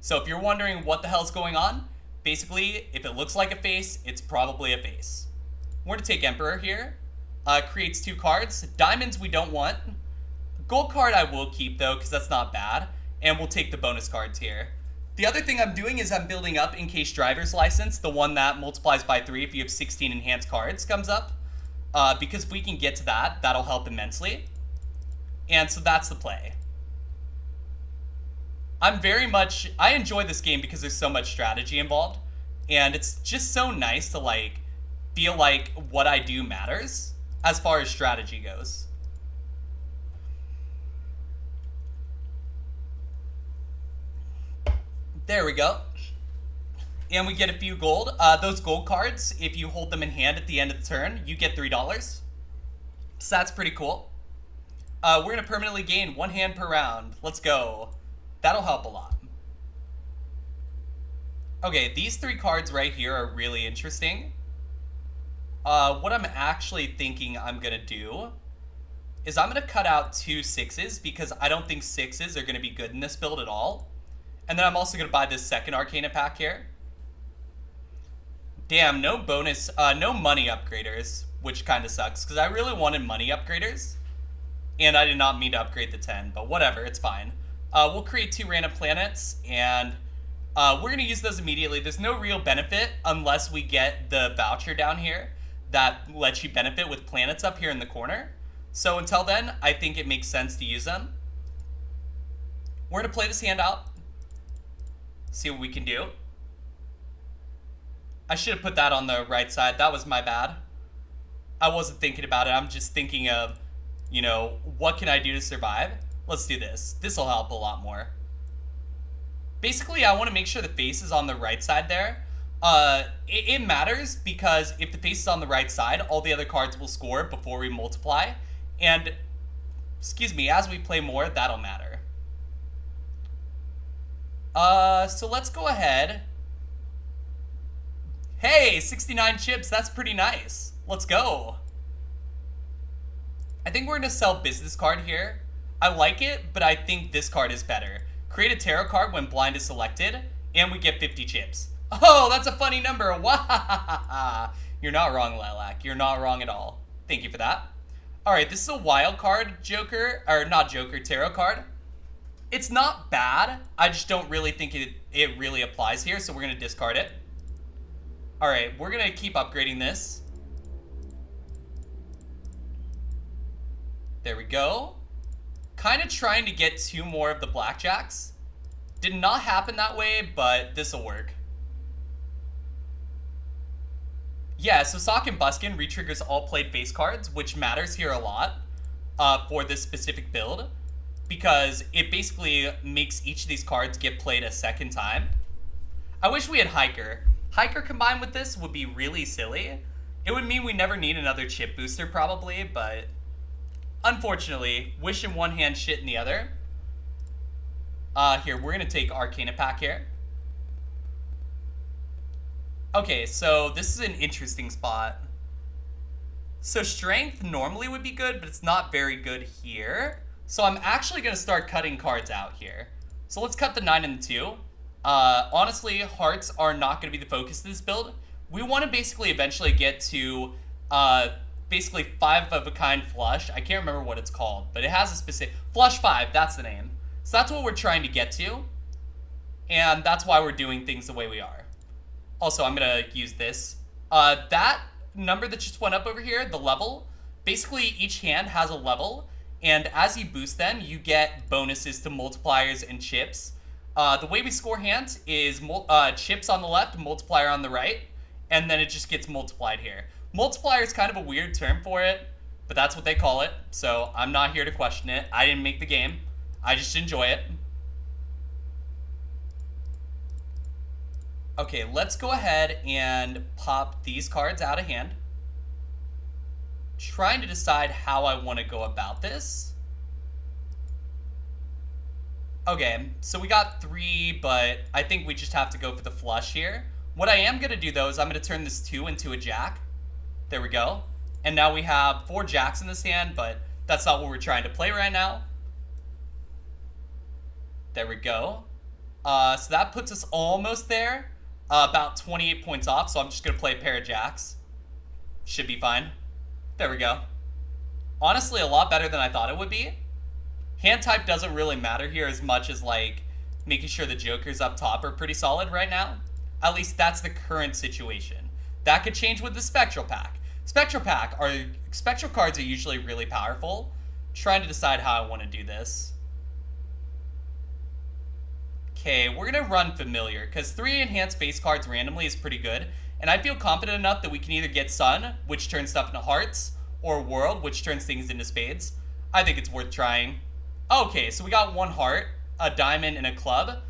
So if you're wondering what the hell's going on, basically if it looks like a face, it's probably a face. We're going to take Emperor here. Creates 2 cards. Diamonds we don't want. Gold card I will keep though, because that's not bad. And we'll take the bonus cards here. The other thing I'm doing is I'm building up in case driver's license, the one that multiplies by 3 if you have 16 enhanced cards, comes up. Because if we can get to that, that'll help immensely. And so that's the play. I enjoy this game because there's so much strategy involved. And it's just so nice to like feel like what I do matters as far as strategy goes. There we go. And we get a few gold. Those gold cards, if you hold them in hand at the end of the turn, you get $3. So that's pretty cool. We're going to permanently gain 1 hand per round. Let's go. That'll help a lot. Okay, these 3 cards right here are really interesting. What I'm actually thinking I'm going to do is I'm going to cut out 2 6s because I don't think 6s are going to be good in this build at all. And then I'm also going to buy this second Arcana pack here. Damn, no bonus, no money upgraders, which kind of sucks because I really wanted money upgraders. And I did not mean to upgrade the 10, but whatever, it's fine. We'll create 2 random planets, and we're going to use those immediately. There's no real benefit unless we get the voucher down here that lets you benefit with planets up here in the corner. So until then, I think it makes sense to use them. We're going to play this hand out. See what we can do. I should have put that on the right side. That was my bad. I wasn't thinking about it. I'm just thinking of, you know, what can I do to survive? Let's do this. This will help a lot more. Basically, I want to make sure the face is on the right side there. It matters because if the face is on the right side, all the other cards will score before we multiply. And, excuse me, as we play more, that'll matter. So let's go ahead. Hey, 69 chips, that's pretty nice. Let's go. I think we're going to sell business card here. I like it, but I think this card is better. Create a tarot card when blind is selected, and we get 50 chips. Oh, that's a funny number. Wah! You're not wrong, Lilac. You're not wrong at all. Thank you for that. Alright, this is a wild card Joker, or not Joker, tarot card. It's not bad. I just don't really think it really applies here, so we're going to discard it. Alright, we're going to keep upgrading this. There we go. Kind of trying to get 2 more of the blackjacks. Did not happen that way, but this will work. Yeah, so Sock and Buskin retriggers all played face cards, which matters here a lot for this specific build, because it basically makes each of these cards get played a second time. I wish we had Hiker. Hiker combined with this would be really silly. It would mean we never need another chip booster probably, but unfortunately, wish in one hand, shit in the other. Here, we're going to take Arcana Pack here. Okay, so this is an interesting spot. So Strength normally would be good, but it's not very good here. So I'm actually going to start cutting cards out here. So let's cut the 9 and the 2. Honestly, Hearts are not going to be the focus of this build. We want to basically eventually get to basically 5 of a kind flush. I can't remember what it's called, but it has a specific... Flush 5, that's the name. So that's what we're trying to get to. And that's why we're doing things the way we are. Also, I'm going to use this. That number that just went up over here, the level, basically each hand has a level, and as you boost them, you get bonuses to multipliers and chips. The way we score hands is chips on the left, multiplier on the right, and then it just gets multiplied here. Multiplier is kind of a weird term for it, but that's what they call it, so I'm not here to question it. I didn't make the game. I just enjoy it. Okay, let's go ahead and pop these cards out of hand. Trying to decide how I want to go about this. Okay, so we got 3, but I think we just have to go for the flush here. What I am going to do, though, is I'm going to turn this 2 into a jack. There we go. And now we have 4 jacks in this hand, but that's not what we're trying to play right now. There we go. So that puts us almost there. About 28 points off, so I'm just going to play a pair of jacks. Should be fine. There we go. Honestly, a lot better than I thought it would be. Hand type doesn't really matter here as much as, like, making sure the jokers up top are pretty solid right now. At least that's the current situation. That could change with the Spectral Pack. Spectral cards are usually really powerful. Trying to decide how I want to do this. Okay, we're going to run Familiar, because 3 enhanced base cards randomly is pretty good, and I feel confident enough that we can either get Sun, which turns stuff into Hearts, or World, which turns things into Spades. I think it's worth trying. Okay, so we got 1 Heart, a Diamond, and a Club.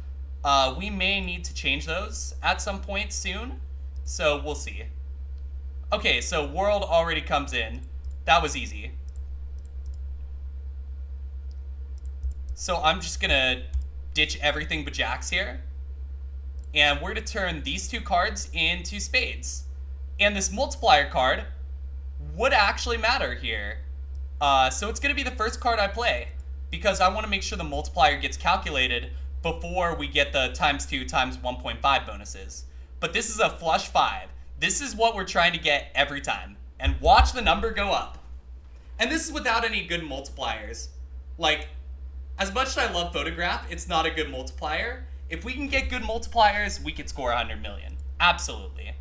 We may need to change those at some point soon, so we'll see. Okay, so World already comes in. That was easy. So I'm just going to ditch everything but jacks here. And we're going to turn these 2 cards into spades. And this multiplier card would actually matter here. So it's going to be the first card I play, because I want to make sure the multiplier gets calculated before we get the ×2 ×1.5 bonuses. But this is a flush 5. This is what we're trying to get every time. And watch the number go up. And this is without any good multipliers. Like, as much as I love Photograph, it's not a good multiplier. If we can get good multipliers, we could score 100 million. Absolutely.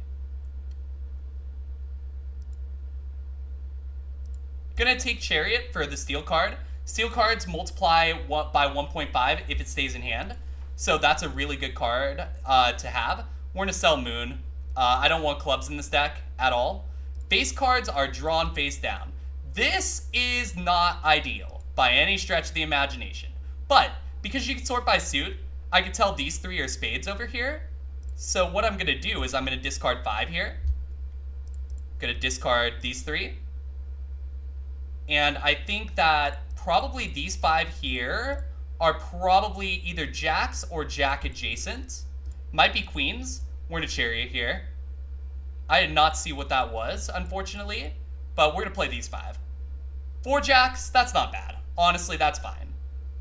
Gonna take Chariot for the Steel card. Steel cards multiply by 1.5 if it stays in hand. So that's a really good card to have. We're gonna sell Moon. I don't want clubs in this deck at all. Face cards are drawn face down. This is not ideal by any stretch of the imagination. But because you can sort by suit, I can tell these 3 are spades over here. So what I'm going to do is I'm going to discard 5 here. Going to discard these 3. And I think that probably these 5 here are probably either jacks or jack adjacent. Might be queens. We're going to Chariot here. I did not see what that was, unfortunately. But we're going to play these 5. 4 jacks, that's not bad. Honestly, that's fine.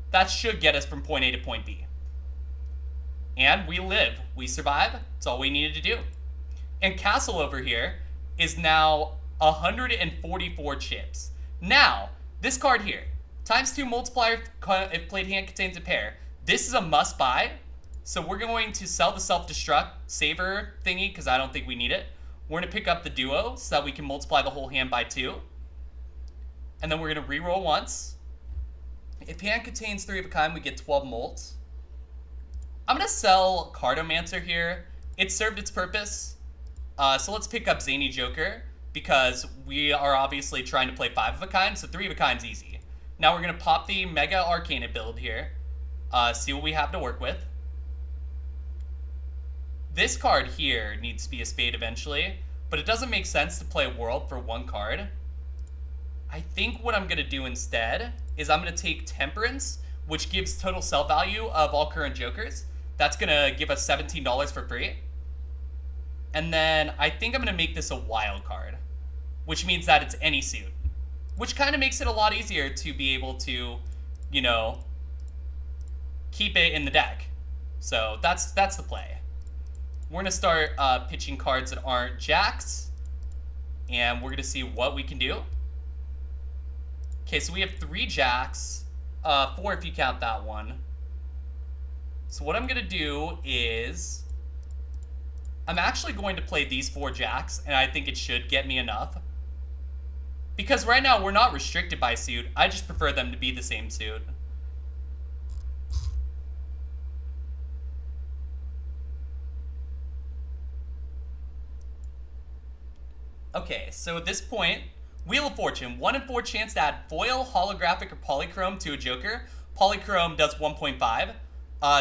That should get us from point A to point B. And we live. We survive. That's all we needed to do. And Castle over here is now 144 chips. Now, this card here, ×2 multiplier if played hand contains a pair. This is a must buy. So we're going to sell the self-destruct saver thingy because I don't think we need it. We're going to pick up the duo so that we can multiply the whole hand by 2. And then we're going to reroll once. If hand contains 3 of a kind, we get 12 molts. I'm going to sell Cardomancer here. It served its purpose. So let's pick up Zany Joker, because we are obviously trying to play 5 of a kind, so 3 of a kind's easy. Now we're going to pop the Mega Arcana build here. See what we have to work with. This card here needs to be a spade eventually, but it doesn't make sense to play World for 1 card. I think what I'm going to do instead is I'm going to take Temperance, which gives total sell value of all current jokers. That's going to give us $17 for free. And then I think I'm going to make this a wild card, which means that it's any suit, which kind of makes it a lot easier to be able to, you know, keep it in the deck. So that's the play. We're going to start pitching cards that aren't jacks, and we're going to see what we can do. Okay, so we have 3 jacks, 4 if you count that one. So what I'm going to do is I'm actually going to play these 4 jacks, and I think it should get me enough. Because right now we're not restricted by suit. I just prefer them to be the same suit. Okay, so at this point, Wheel of Fortune, 1 in 4 chance to add foil, holographic, or polychrome to a joker. Polychrome does 1.5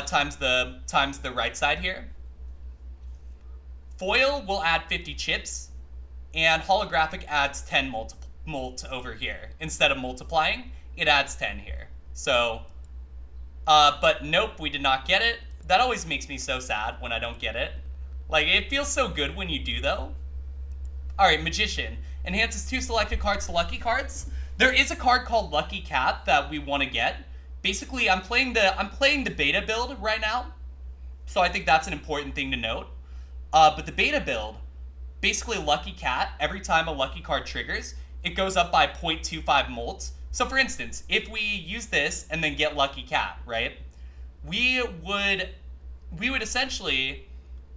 times the right side here. Foil will add 50 chips, and holographic adds 10 molt over here. Instead of multiplying, it adds 10 here. So, but nope, we did not get it. That always makes me so sad when I don't get it. Like, it feels so good when you do, though. Alright, Magician. Enhances 2 selected cards to lucky cards. There is a card called Lucky Cat that we want to get. Basically, I'm playing the beta build right now, so I think that's an important thing to note. But the beta build, basically Lucky Cat, every time a lucky card triggers, it goes up by 0.25 molt. So for instance, if we use this and then get Lucky Cat, right, we would essentially,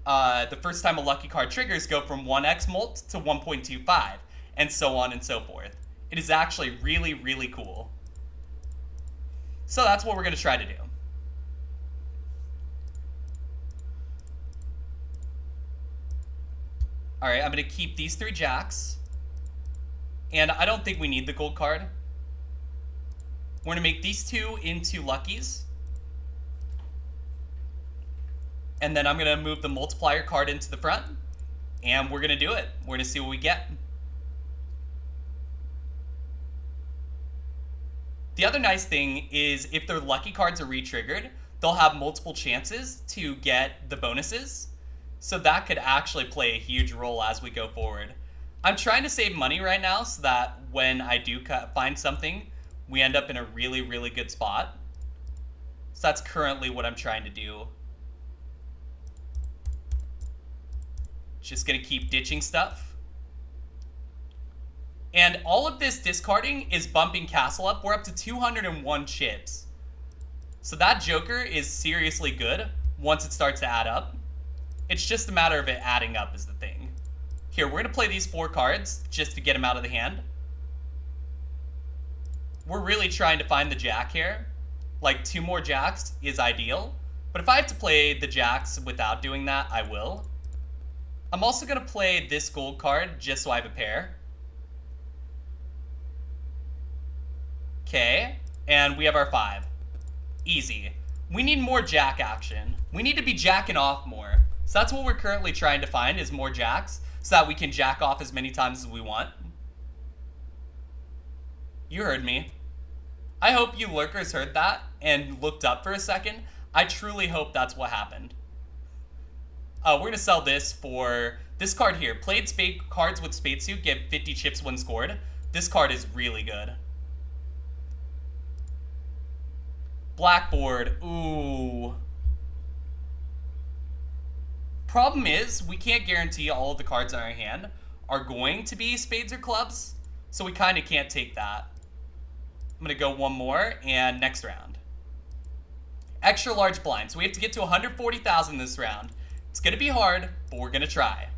the first time a lucky card triggers, go from 1x molt to 1.25, and so on and so forth. It is actually really, really cool. So that's what we're going to try to do. Alright, I'm going to keep these 3 jacks. And I don't think we need the gold card. We're going to make these 2 into luckies. And then I'm going to move the multiplier card into the front. And we're going to do it. We're going to see what we get. The other nice thing is if their lucky cards are re-triggered, they'll have multiple chances to get the bonuses. So that could actually play a huge role as we go forward. I'm trying to save money right now so that when I do find something, we end up in a really, really good spot. So that's currently what I'm trying to do. Just gonna keep ditching stuff. And all of this discarding is bumping Castle up. We're up to 201 chips. So that Joker is seriously good once it starts to add up. It's just a matter of it adding up is the thing. Here, we're going to play these 4 cards just to get them out of the hand. We're really trying to find the jack here. Like, 2 more jacks is ideal. But if I have to play the jacks without doing that, I will. I'm also going to play this gold card just so I have a pair. Okay, and we have our 5. Easy. We need more jack action. We need to be jacking off more. So that's what we're currently trying to find, is more jacks, so that we can jack off as many times as we want. You heard me. I hope you lurkers heard that and looked up for a second. I truly hope that's what happened. We're going to sell this for this card here. Played spade cards with spade suit get 50 chips when scored. This card is really good. Blackboard. Ooh. Problem is, we can't guarantee all of the cards in our hand are going to be spades or clubs, so we kind of can't take that. I'm going to go 1 more, and next round. Extra large blind. So we have to get to 140,000 this round. It's going to be hard, but we're going to try.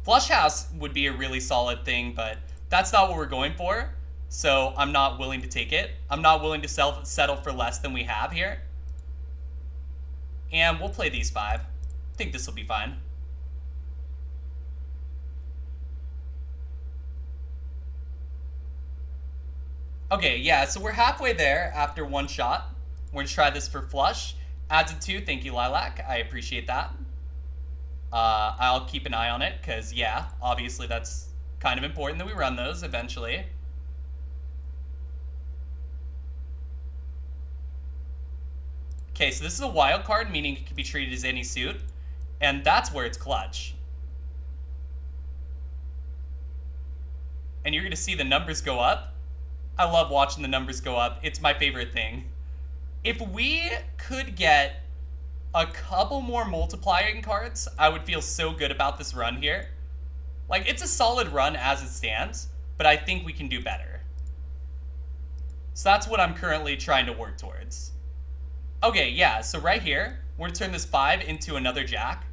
Flush house would be a really solid thing, but that's not what we're going for, so I'm not willing to take it. I'm not willing to settle for less than we have here. And we'll play these 5. I think this will be fine. Okay, yeah, so we're halfway there after 1 shot. We're going to try this for flush. Adds a 2. Thank you, Lilac. I appreciate that. I'll keep an eye on it, because, yeah, obviously that's kind of important that we run those eventually. Okay, so this is a wild card, meaning it can be treated as any suit. And that's where it's clutch. And you're going to see the numbers go up. I love watching the numbers go up. It's my favorite thing. If we could get a couple more multiplying cards, I would feel so good about this run here. Like, it's a solid run as it stands, but I think we can do better. So that's what I'm currently trying to work towards. Okay, yeah, so right here, we're going to turn this 5 into another jack.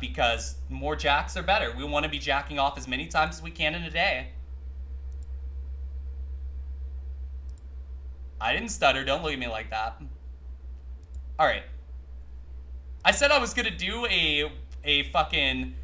Because more jacks are better. We want to be jacking off as many times as we can in a day. I didn't stutter. Don't look at me like that. All right. I said I was going to do a fucking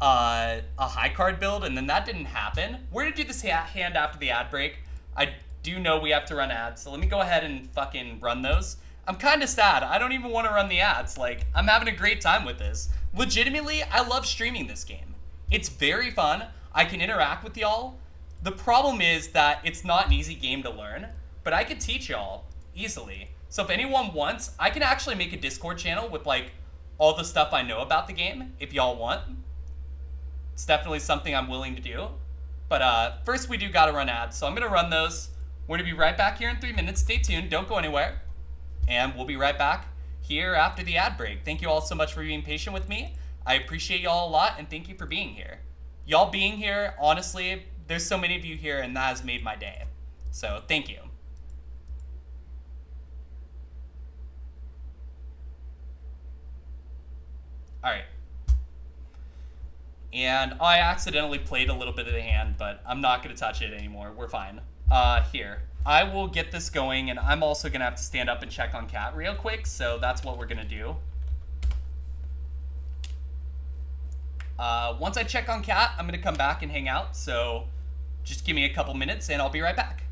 a high card build, and then that didn't happen. We're going to do this hand after the ad break. I do know we have to run ads, so let me go ahead and fucking run those. I'm kind of sad. I don't even want to run the ads. Like, I'm having a great time with this. Legitimately, I love streaming this game. It's very fun. I can interact with y'all. The problem is that it's not an easy game to learn, but I could teach y'all easily. So if anyone wants, I can actually make a Discord channel with, like, all the stuff I know about the game, if y'all want. It's definitely something I'm willing to do. But first we do gotta run ads, so I'm gonna run those. We're gonna be right back here in 3 minutes. Stay tuned, don't go anywhere. And we'll be right back here after the ad break. Thank you all so much for being patient with me. I appreciate y'all a lot, and thank you for being here. Y'all being here, honestly, there's so many of you here, and that has made my day. So thank you. All right. And I accidentally played a little bit of the hand, but I'm not going to touch it anymore. We're fine. Here. I will get this going, and I'm also going to have to stand up and check on Cat real quick, so that's what we're going to do. Once I check on Cat, I'm going to come back and hang out, so just give me a couple minutes, and I'll be right back.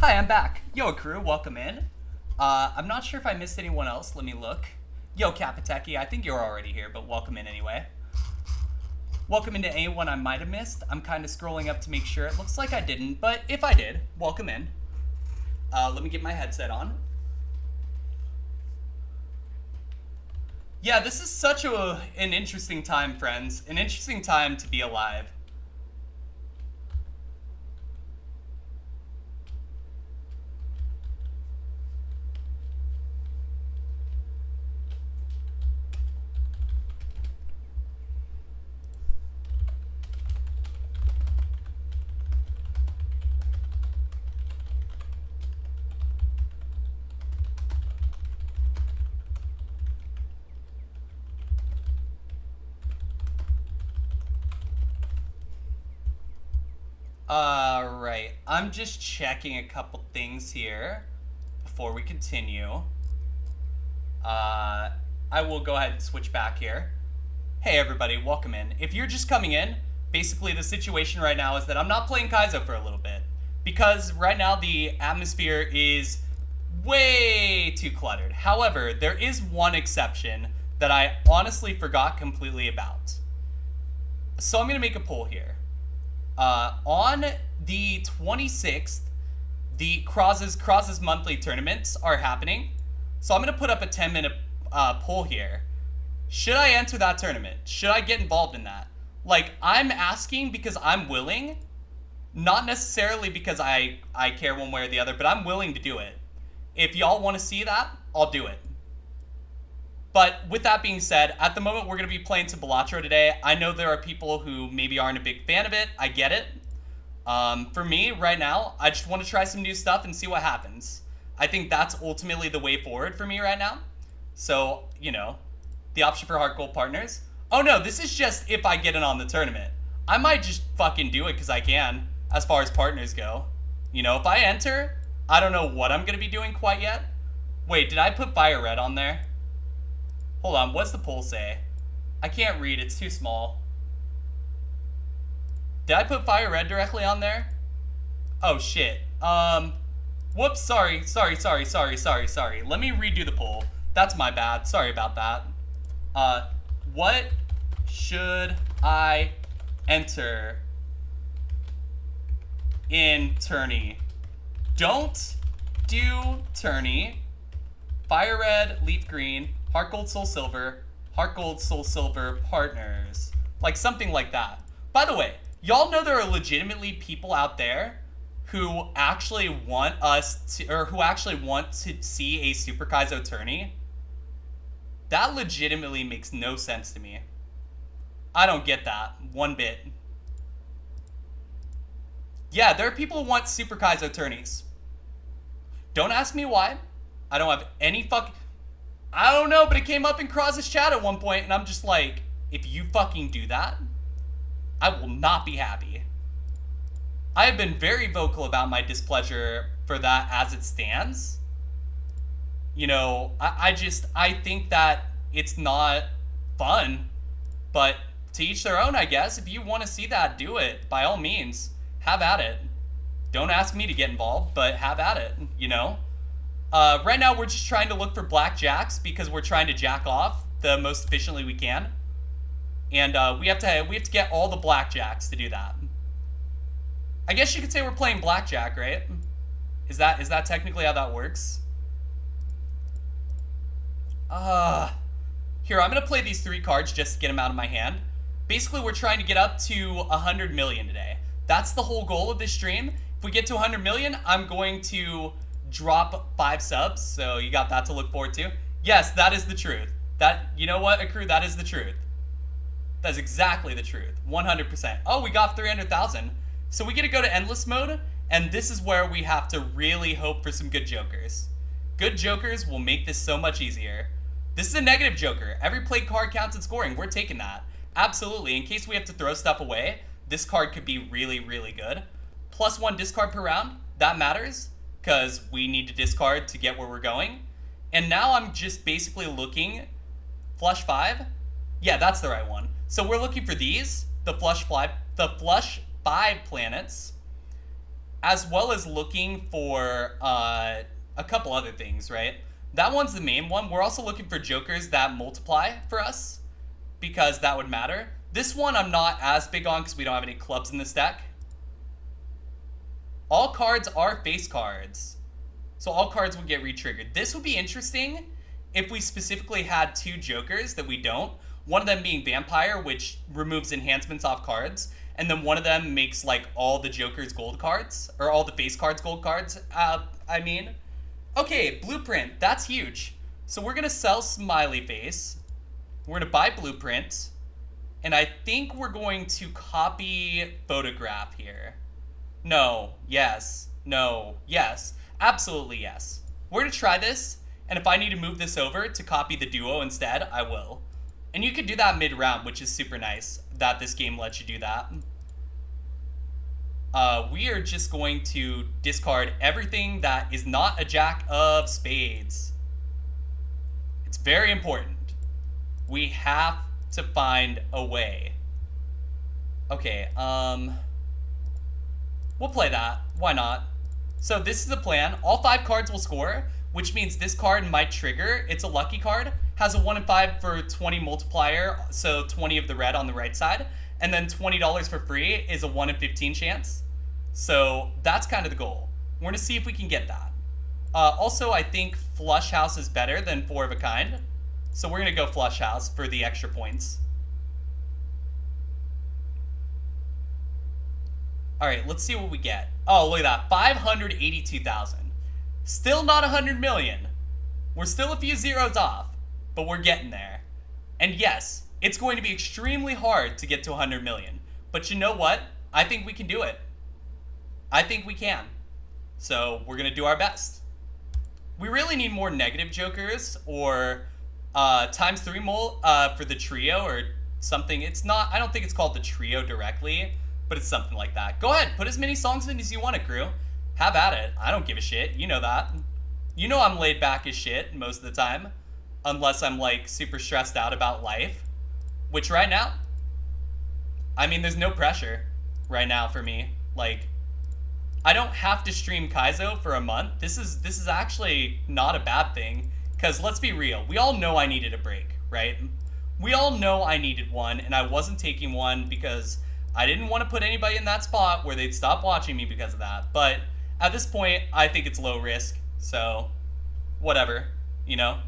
Hi, I'm back. Yo, crew, welcome in. I'm not sure if I missed anyone else. Let me look. Yo, Kapateki, I think you're already here, but welcome in anyway. Welcome into anyone I might have missed. I'm kind of scrolling up to make sure. It looks like I didn't, but if I did, welcome in. Let me get my headset on. Yeah, this is such an interesting time, friends. An interesting time to be alive. Alright, I'm just checking a couple things here before we continue. I will go ahead and switch back here. Hey everybody, welcome in. If you're just coming in, basically the situation right now is that I'm not playing Kaizo for a little bit. Because right now the atmosphere is way too cluttered. However, there is one exception that I honestly forgot completely about. So I'm going to make a poll here. On the 26th, the Kroz's monthly tournaments are happening. So I'm going to put up a 10-minute poll here. Should I enter that tournament? Should I get involved in that? Like, I'm asking because I'm willing. Not necessarily because I care one way or the other, but I'm willing to do it. If y'all want to see that, I'll do it. But with that being said, at the moment we're going to be playing some Balatro today. I know there are people who maybe aren't a big fan of it. I get it. For me, right now, I just want to try some new stuff and see what happens. I think that's ultimately the way forward for me right now. So, you know, the option for Heart Gold partners. Oh no, this is just if I get in on the tournament. I might just fucking do it because I can, as far as partners go. You know, if I enter, I don't know what I'm going to be doing quite yet. Wait, did I put Fire Red on there? Hold on, what's the poll say? I can't read, it's too small. Did I put Fire Red directly on there? Oh shit. Whoops, sorry. Let me redo the poll. That's my bad, sorry about that. What should I enter in tourney? Don't do tourney. Fire Red, Leaf Green, Heart Gold, Soul Silver, Heart Gold, Soul Silver partners. Like something like that. By the way, y'all know there are legitimately people out there who actually want us to, or who actually want to see a Super Kaizo tourney. That legitimately makes no sense to me. I don't get that one bit. Yeah, there are people who want Super Kaizo tourneys. Don't ask me why. I don't have any I don't know, but it came up in Kroz's chat at one point, and I'm just like, if you fucking do that, I will not be happy. I have been very vocal about my displeasure for that as it stands. You know, I think that it's not fun, but to each their own, I guess. If you want to see that, do it. By all means, have at it. Don't ask me to get involved, but have at it, you know? Right now, we're just trying to look for blackjacks because we're trying to jack off the most efficiently we can. And we have to get all the blackjacks to do that. I guess you could say we're playing blackjack, right? Is that technically how that works? Here, I'm gonna play these 3 cards just to get them out of my hand. Basically, we're trying to get up to 100 million today. That's the whole goal of this stream. If we get to 100 million, I'm going to drop 5 subs, so you got that to look forward to. Yes, that is the truth. You know what, Accrue, that is the truth. That's exactly the truth, 100%. Oh, we got 300,000. So we get to go to endless mode, and this is where we have to really hope for some good jokers. Good jokers will make this so much easier. This is a negative joker. Every played card counts in scoring. We're taking that. Absolutely. In case we have to throw stuff away, this card could be really, really good. +1 discard per round, that matters, because we need to discard to get where we're going. And now I'm just basically looking, flush 5? Yeah, that's the right one. So we're looking for these, the flush 5 planets. as well as looking for a couple other things, right? That one's the main one. We're also looking for jokers that multiply for us because that would matter. This one I'm not as big on because we don't have any clubs in this deck. All cards are face cards, so all cards would get re-triggered. This would be interesting if we specifically had two jokers that we don't. One of them being Vampire, which removes enhancements off cards, and then one of them makes like all the Joker's gold cards, or all the face cards gold cards. Okay, Blueprint, that's huge. So we're gonna sell Smiley Face. We're gonna buy Blueprint, and I think we're going to copy Photograph here. No, yes, no, yes, absolutely yes. We're gonna try this, and if I need to move this over to copy the duo instead, I will. And you can do that mid-round, which is super nice that this game lets you do that. We are just going to discard everything that is not a Jack of Spades. It's very important. We have to find a way. Okay, we'll play that. Why not? So this is the plan. All 5 cards will score, which means this card might trigger. It's a lucky card. Has a 1 in 5 for 20 multiplier, so 20 of the red on the right side. And then $20 for free is a 1 in 15 chance. So that's kind of the goal. We're going to see if we can get that. Also, I think Flush House is better than 4 of a kind. So we're going to go Flush House for the extra points. Alright, let's see what we get. Oh, look at that. 582,000. Still not 100 million. We're still a few zeros off, but we're getting there. And yes, it's going to be extremely hard to get to 100 million. But you know what? I think we can do it. I think we can. So we're going to do our best. We really need more negative jokers or times 3 mul for the trio or something. It's not, I don't think it's called the trio directly, but it's something like that. Go ahead, put as many songs in as you want it, crew. Have at it. I don't give a shit. You know that. You know I'm laid back as shit most of the time. Unless I'm like super stressed out about life. Which right now, I mean, there's no pressure right now for me. Like, I don't have to stream Kaizo for a month. This is actually not a bad thing. Because let's be real, we all know I needed a break, right? We all know I needed one, and I wasn't taking one because I didn't want to put anybody in that spot where they'd stop watching me because of that. But at this point, I think it's low risk, so whatever, you know?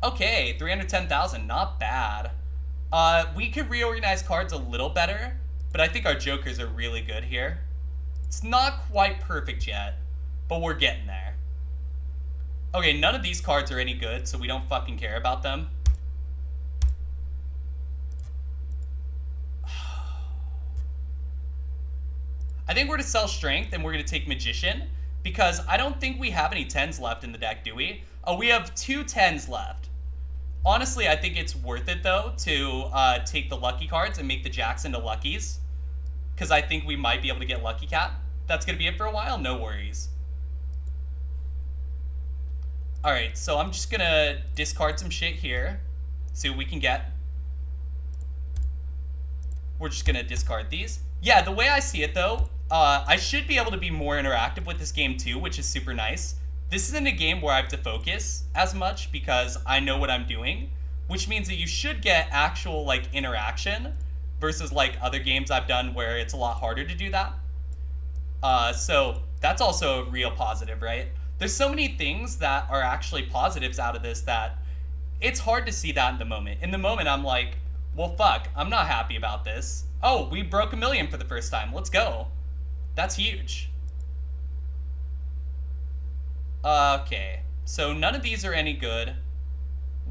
Okay, 310,000, not bad. We could reorganize cards a little better, but I think our jokers are really good here. It's not quite perfect yet, but we're getting there. Okay, none of these cards are any good, so we don't fucking care about them. I think we're going to sell Strength, and we're going to take Magician, because I don't think we have any 10s left in the deck, do we? Oh, we have 2 10s left. Honestly, I think it's worth it, though, to take the lucky cards and make the Jacks into luckies, because I think we might be able to get Lucky Cat. That's going to be it for a while, no worries. Alright, so I'm just going to discard some shit here, see what we can get. We're just going to discard these. Yeah, the way I see it, though, I should be able to be more interactive with this game, too, which is super nice. This isn't a game where I have to focus as much because I know what I'm doing, which means that you should get actual, like, interaction versus, like, other games I've done where it's a lot harder to do that. So that's also a real positive, right? There's so many things that are actually positives out of this that it's hard to see that in the moment. In the moment, I'm like, well, fuck, I'm not happy about this. Oh, we broke 1 million for the first time. Let's go. That's huge. Okay, so none of these are any good.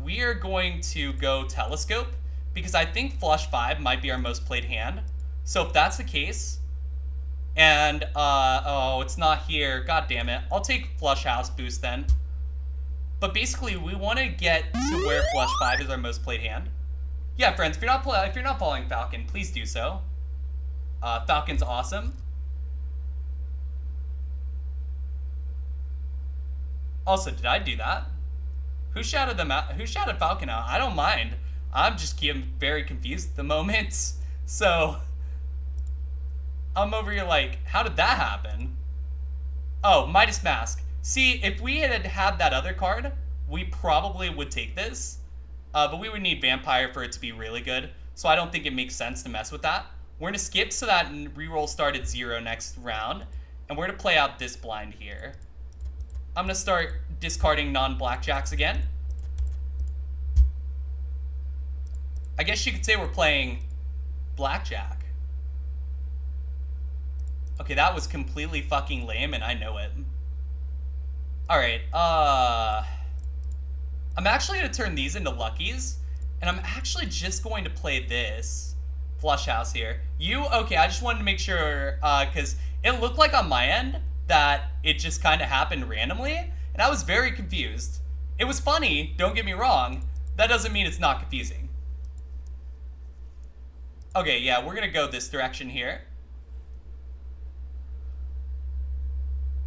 We are going to go Telescope because I think Flush 5 might be our most played hand. So if that's the case, and, oh, it's not here. God damn it. I'll take Flush House boost then. But basically, we want to get to where Flush 5 is our most played hand. Yeah, friends, if you're not following Falcon, please do so. Falcon's awesome. Also, did I do that? Who shouted them out? Who shouted Falcon out? I don't mind. I'm just very confused at the moment. So, I'm over here like, how did that happen? Oh, Midas Mask. See, if we had had that other card, we probably would take this. But we would need Vampire for it to be really good. So I don't think it makes sense to mess with that. We're going to skip so that reroll start at 0 next round. And we're going to play out this blind here. I'm going to start discarding non-blackjacks again. I guess you could say we're playing blackjack. Okay, that was completely fucking lame, and I know it. Alright, I'm actually going to turn these into luckies, and I'm actually just going to play this flush house here. Okay, I just wanted to make sure, because it looked like on my end that it just kind of happened randomly, and I was very confused. It was funny, don't get me wrong. That doesn't mean it's not confusing. Okay, yeah, we're going to go this direction here.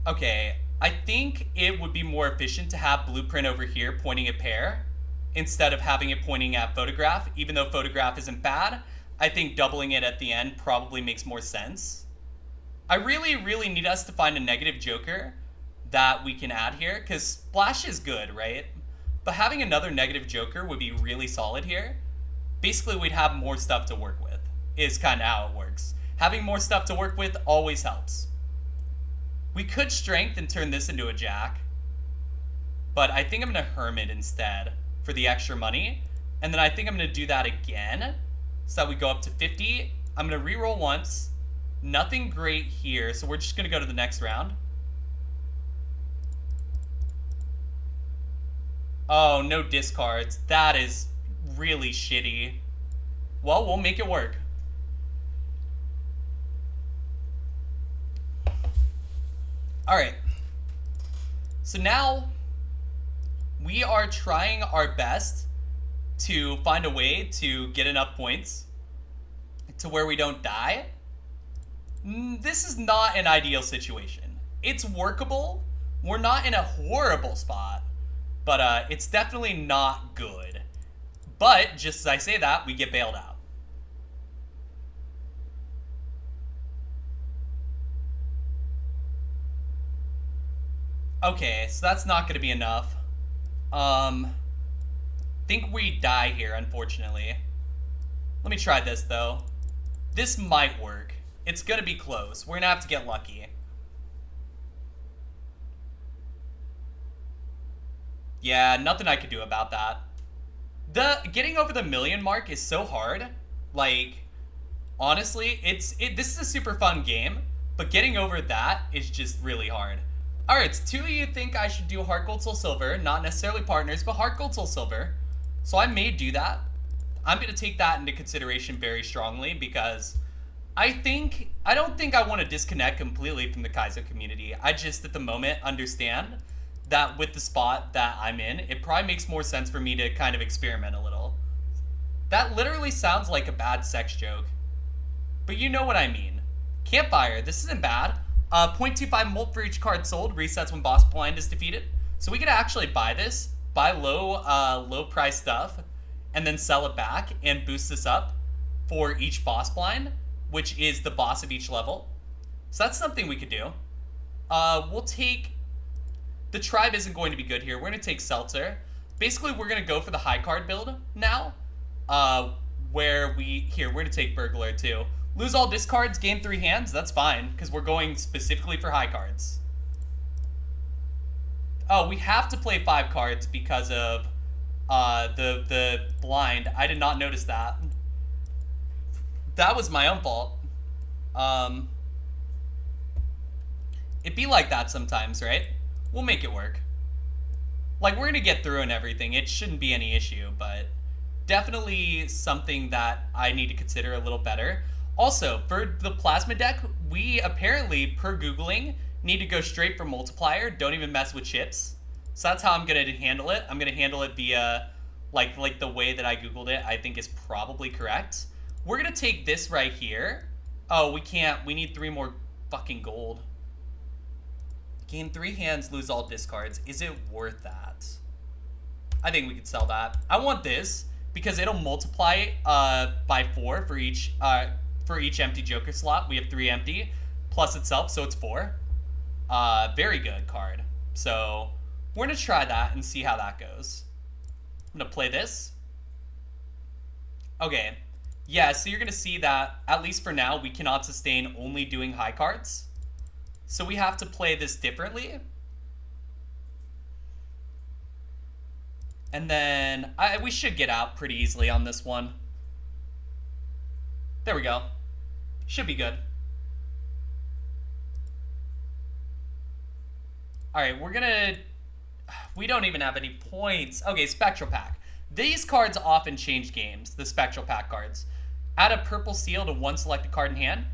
Okay, I think it would be more efficient to have blueprint over here pointing at pair instead of having it pointing at photograph. Even though photograph isn't bad, I think doubling it at the end probably makes more sense. I really need us to find a negative joker that we can add here, because splash is good, right? But having another negative joker would be really solid here. Basically, we'd have more stuff to work with, is kind of how it works. Having more stuff to work with always helps. We could strength and turn this into a jack, but I think I'm going to hermit instead for the extra money. And then I think I'm going to do that again so that we go up to 50. I'm going to reroll once. Nothing great here, so we're just going to go to the next round. Oh, no discards. That is really shitty. Well, we'll make it work. Alright. So now we are trying our best to find a way to get enough points to where we don't die. This is not an ideal situation. It's workable. We're not in a horrible spot, but it's definitely not good. But just as I say that, we get bailed out. Okay, so that's not going to be enough. Think we die here, unfortunately. Let me try this, though. This might work. It's going to be close. We're going to have to get lucky. Yeah, nothing I could do about that. Getting over the million mark is so hard. Like, honestly, this is a super fun game, but getting over that is just really hard. Alright, so two of you think I should do Heart Gold Soul Silver, not necessarily partners, but Heart Gold Soul Silver. So I may do that. I'm going to take that into consideration very strongly because I don't think I want to disconnect completely from the Kaizo community. I just, at the moment, understand that with the spot that I'm in, it probably makes more sense for me to kind of experiment a little. That literally sounds like a bad sex joke. But you know what I mean. Campfire, this isn't bad. 0.25 mult for each card sold, resets when boss blind is defeated. So we could actually buy this, buy low price stuff, and then sell it back and boost this up for each boss blind, which is the boss of each level. So that's something we could do. We'll take... The tribe isn't going to be good here. We're going to take Seltzer. Basically, we're going to go for the high card build now. We're going to take Burglar too. Lose all discards, gain 3 hands. That's fine, because we're going specifically for high cards. Oh, we have to play 5 cards because of the blind. I did not notice that. That was my own fault. It'd be like that sometimes, right? We'll make it work. Like, we're going to get through and everything. It shouldn't be any issue, but definitely something that I need to consider a little better. Also, for the plasma deck, we apparently, per Googling, need to go straight for multiplier. Don't even mess with chips. So that's how I'm going to handle it. I'm going to handle it via, like the way that I Googled it, I think is probably correct. We're going to take this right here. Oh, we can't. We need 3 more fucking gold. Gain 3 hands, lose all discards. Is it worth that? I think we could sell that. I want this because it'll multiply by 4 for each for each empty Joker slot. We have 3 empty, plus itself, so it's 4. Very good card. So we're going to try that and see how that goes. I'm going to play this. Okay. Yeah, so you're going to see that, at least for now, we cannot sustain only doing high cards. So we have to play this differently. And then we should get out pretty easily on this one. There we go. Should be good. Alright, we're gonna... We don't even have any points. Okay, Spectral Pack. These cards often change games, the Spectral Pack cards. Add a purple seal to one selected card in hand.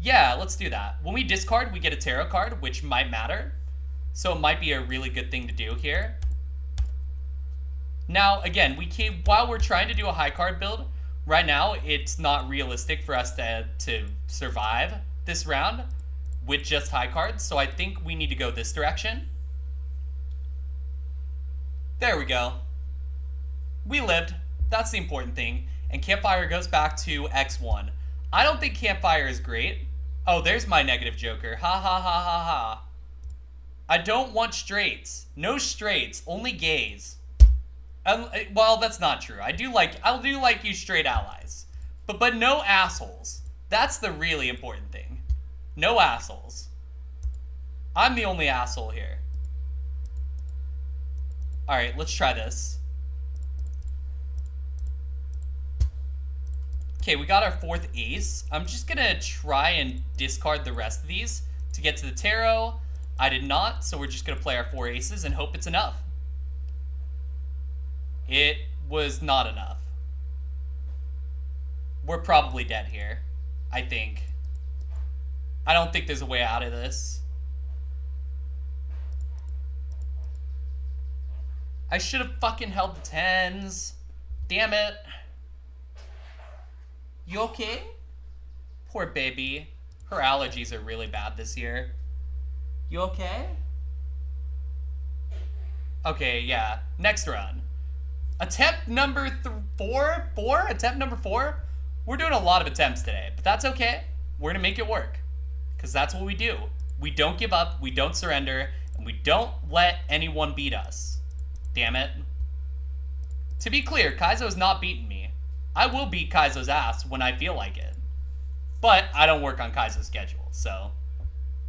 Yeah, let's do that. When we discard, we get a tarot card, which might matter. So it might be a really good thing to do here. Now, again, while we're trying to do a high card build, right now, it's not realistic for us to survive this round with just high cards. So I think we need to go this direction. There we go. We lived. That's the important thing. And Campfire goes back to X1. I don't think Campfire is great. Oh, there's my negative Joker. Ha ha ha ha ha. I don't want straights. No straights. Only gays. Well, that's not true. I do like you straight allies. But no assholes. That's the really important thing. No assholes. I'm the only asshole here. Alright, let's try this. Okay, we got our 4th ace. I'm just gonna try and discard the rest of these to get to the tarot. I did not, so we're just gonna play our 4 aces and hope it's enough. It was not enough. We're probably dead here, I think. I don't think there's a way out of this. I should have fucking held the 10s. Damn it. You okay? Poor baby. Her allergies are really bad this year. You okay? Okay, yeah. Next run. Attempt number 4? Attempt number 4? We're doing a lot of attempts today, but that's okay. We're gonna make it work. Because that's what we do. We don't give up, we don't surrender, and we don't let anyone beat us. Damn it. To be clear, Kaizo's not beating me. I will beat Kaizo's ass when I feel like it. But I don't work on Kaizo's schedule, so.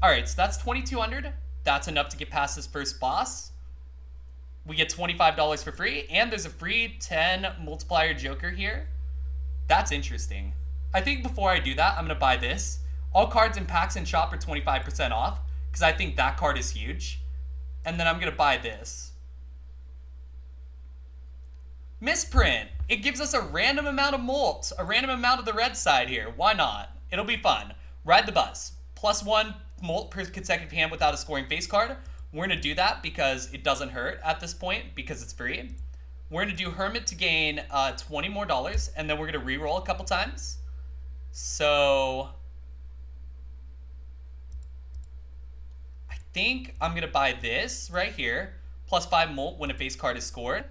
Alright, so that's 2,200. That's enough to get past this first boss. We get $25 for free, and there's a free 10 multiplier Joker here. That's interesting. I think before I do that, I'm going to buy this. All cards in packs and shop are 25% off, because I think that card is huge. And then I'm going to buy this. Misprint. It gives us a random amount of mult, a random amount of the red side here. Why not? It'll be fun. Ride the bus. +1 mult per consecutive hand without a scoring face card. We're going to do that because it doesn't hurt at this point because it's free. We're going to do Hermit to gain $20 more, and then we're going to reroll a couple times. So I think I'm going to buy this right here. +5 mult when a face card is scored.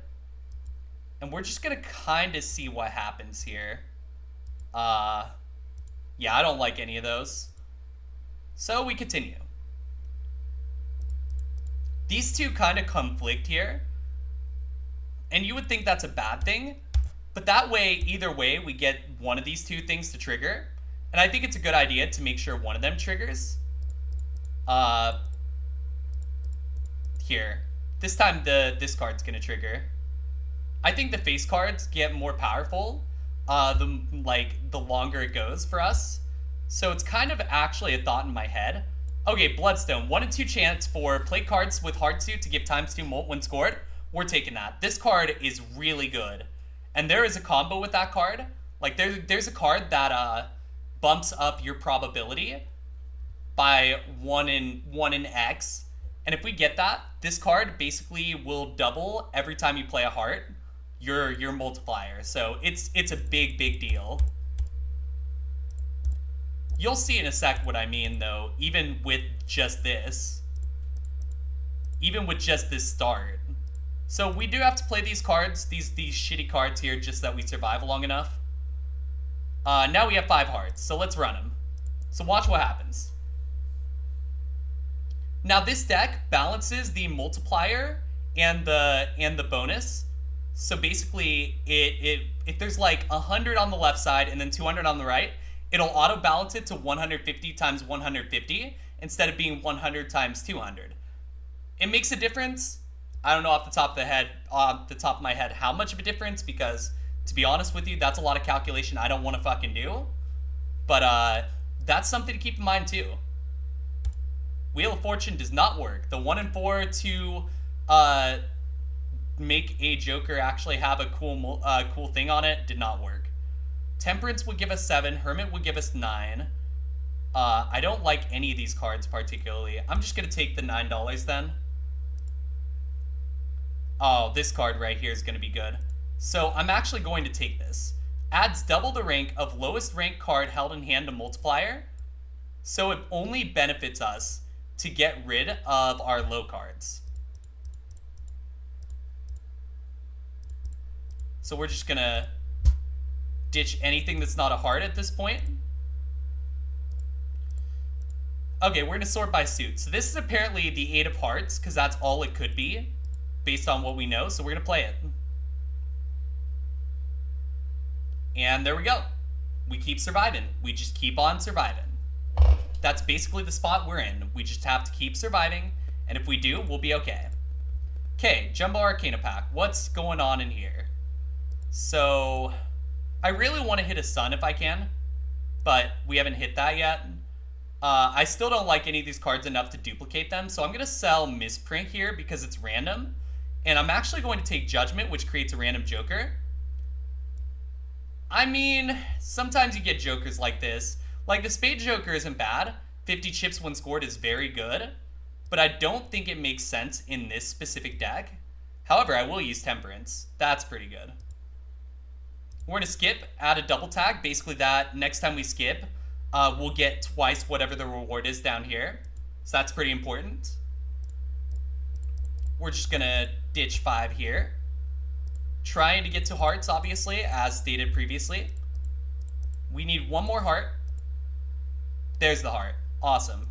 And we're just going to kind of see what happens here. Yeah, I don't like any of those. So we continue. These two kind of conflict here. And you would think that's a bad thing. But that way, either way, we get one of these two things to trigger. And I think it's a good idea to make sure one of them triggers. Here. This time, this card's going to trigger. I think the face cards get more powerful the longer it goes for us. So it's kind of actually a thought in my head. Okay, Bloodstone. 1 in 2 chance for play cards with Heartsuit to give ×2 mult when scored. We're taking that. This card is really good. And there is a combo with that card. Like, there's a card that bumps up your probability by 1 in X. And if we get that, this card basically will double every time you play a heart your multiplier. So it's a big deal. You'll see in a sec what I mean, though, even with just this. Even with just this start. So we do have to play these cards, these shitty cards here, just so that we survive long enough. Now we have 5 hearts, so let's run them. So watch what happens. Now this deck balances the multiplier and the bonus. So basically, if there's like 100 on the left side and then 200 on the right, it'll auto balance it to 150 times 150 instead of being 100 times 200. It makes a difference. I don't know off the top of my head how much of a difference, because to be honest with you, that's a lot of calculation I don't want to fucking do. But that's something to keep in mind too. Wheel of Fortune does not work. The 1 and 4 to make a Joker actually have a cool thing on it did not work. Temperance would give us 7. Hermit would give us 9. I don't like any of these cards particularly. I'm just going to take the $9 then. Oh, this card right here is going to be good. So I'm actually going to take this. Adds double the rank of lowest rank card held in hand to multiplier. So it only benefits us to get rid of our low cards. So we're just going to ditch anything that's not a heart at this point. Okay, we're going to sort by suit. So this is apparently the 8 of hearts, because that's all it could be, based on what we know. So we're going to play it. And there we go. We keep surviving. We just keep on surviving. That's basically the spot we're in. We just have to keep surviving, and if we do, we'll be okay. Okay, Jumbo Arcana Pack. What's going on in here? So, I really want to hit a Sun if I can, but we haven't hit that yet. I still don't like any of these cards enough to duplicate them, so I'm going to sell Misprint here because it's random, and I'm actually going to take Judgment, which creates a random Joker. I mean, sometimes you get Jokers like this. Like, the Spade Joker isn't bad. 50 chips when scored is very good. But I don't think it makes sense in this specific deck. However, I will use Temperance. That's pretty good. We're going to skip, add a double tag. Basically that next time we skip, we'll get twice whatever the reward is down here. So that's pretty important. We're just going to ditch 5 here. Trying to get to hearts, obviously, as stated previously. We need 1 more heart. There's the heart. Awesome.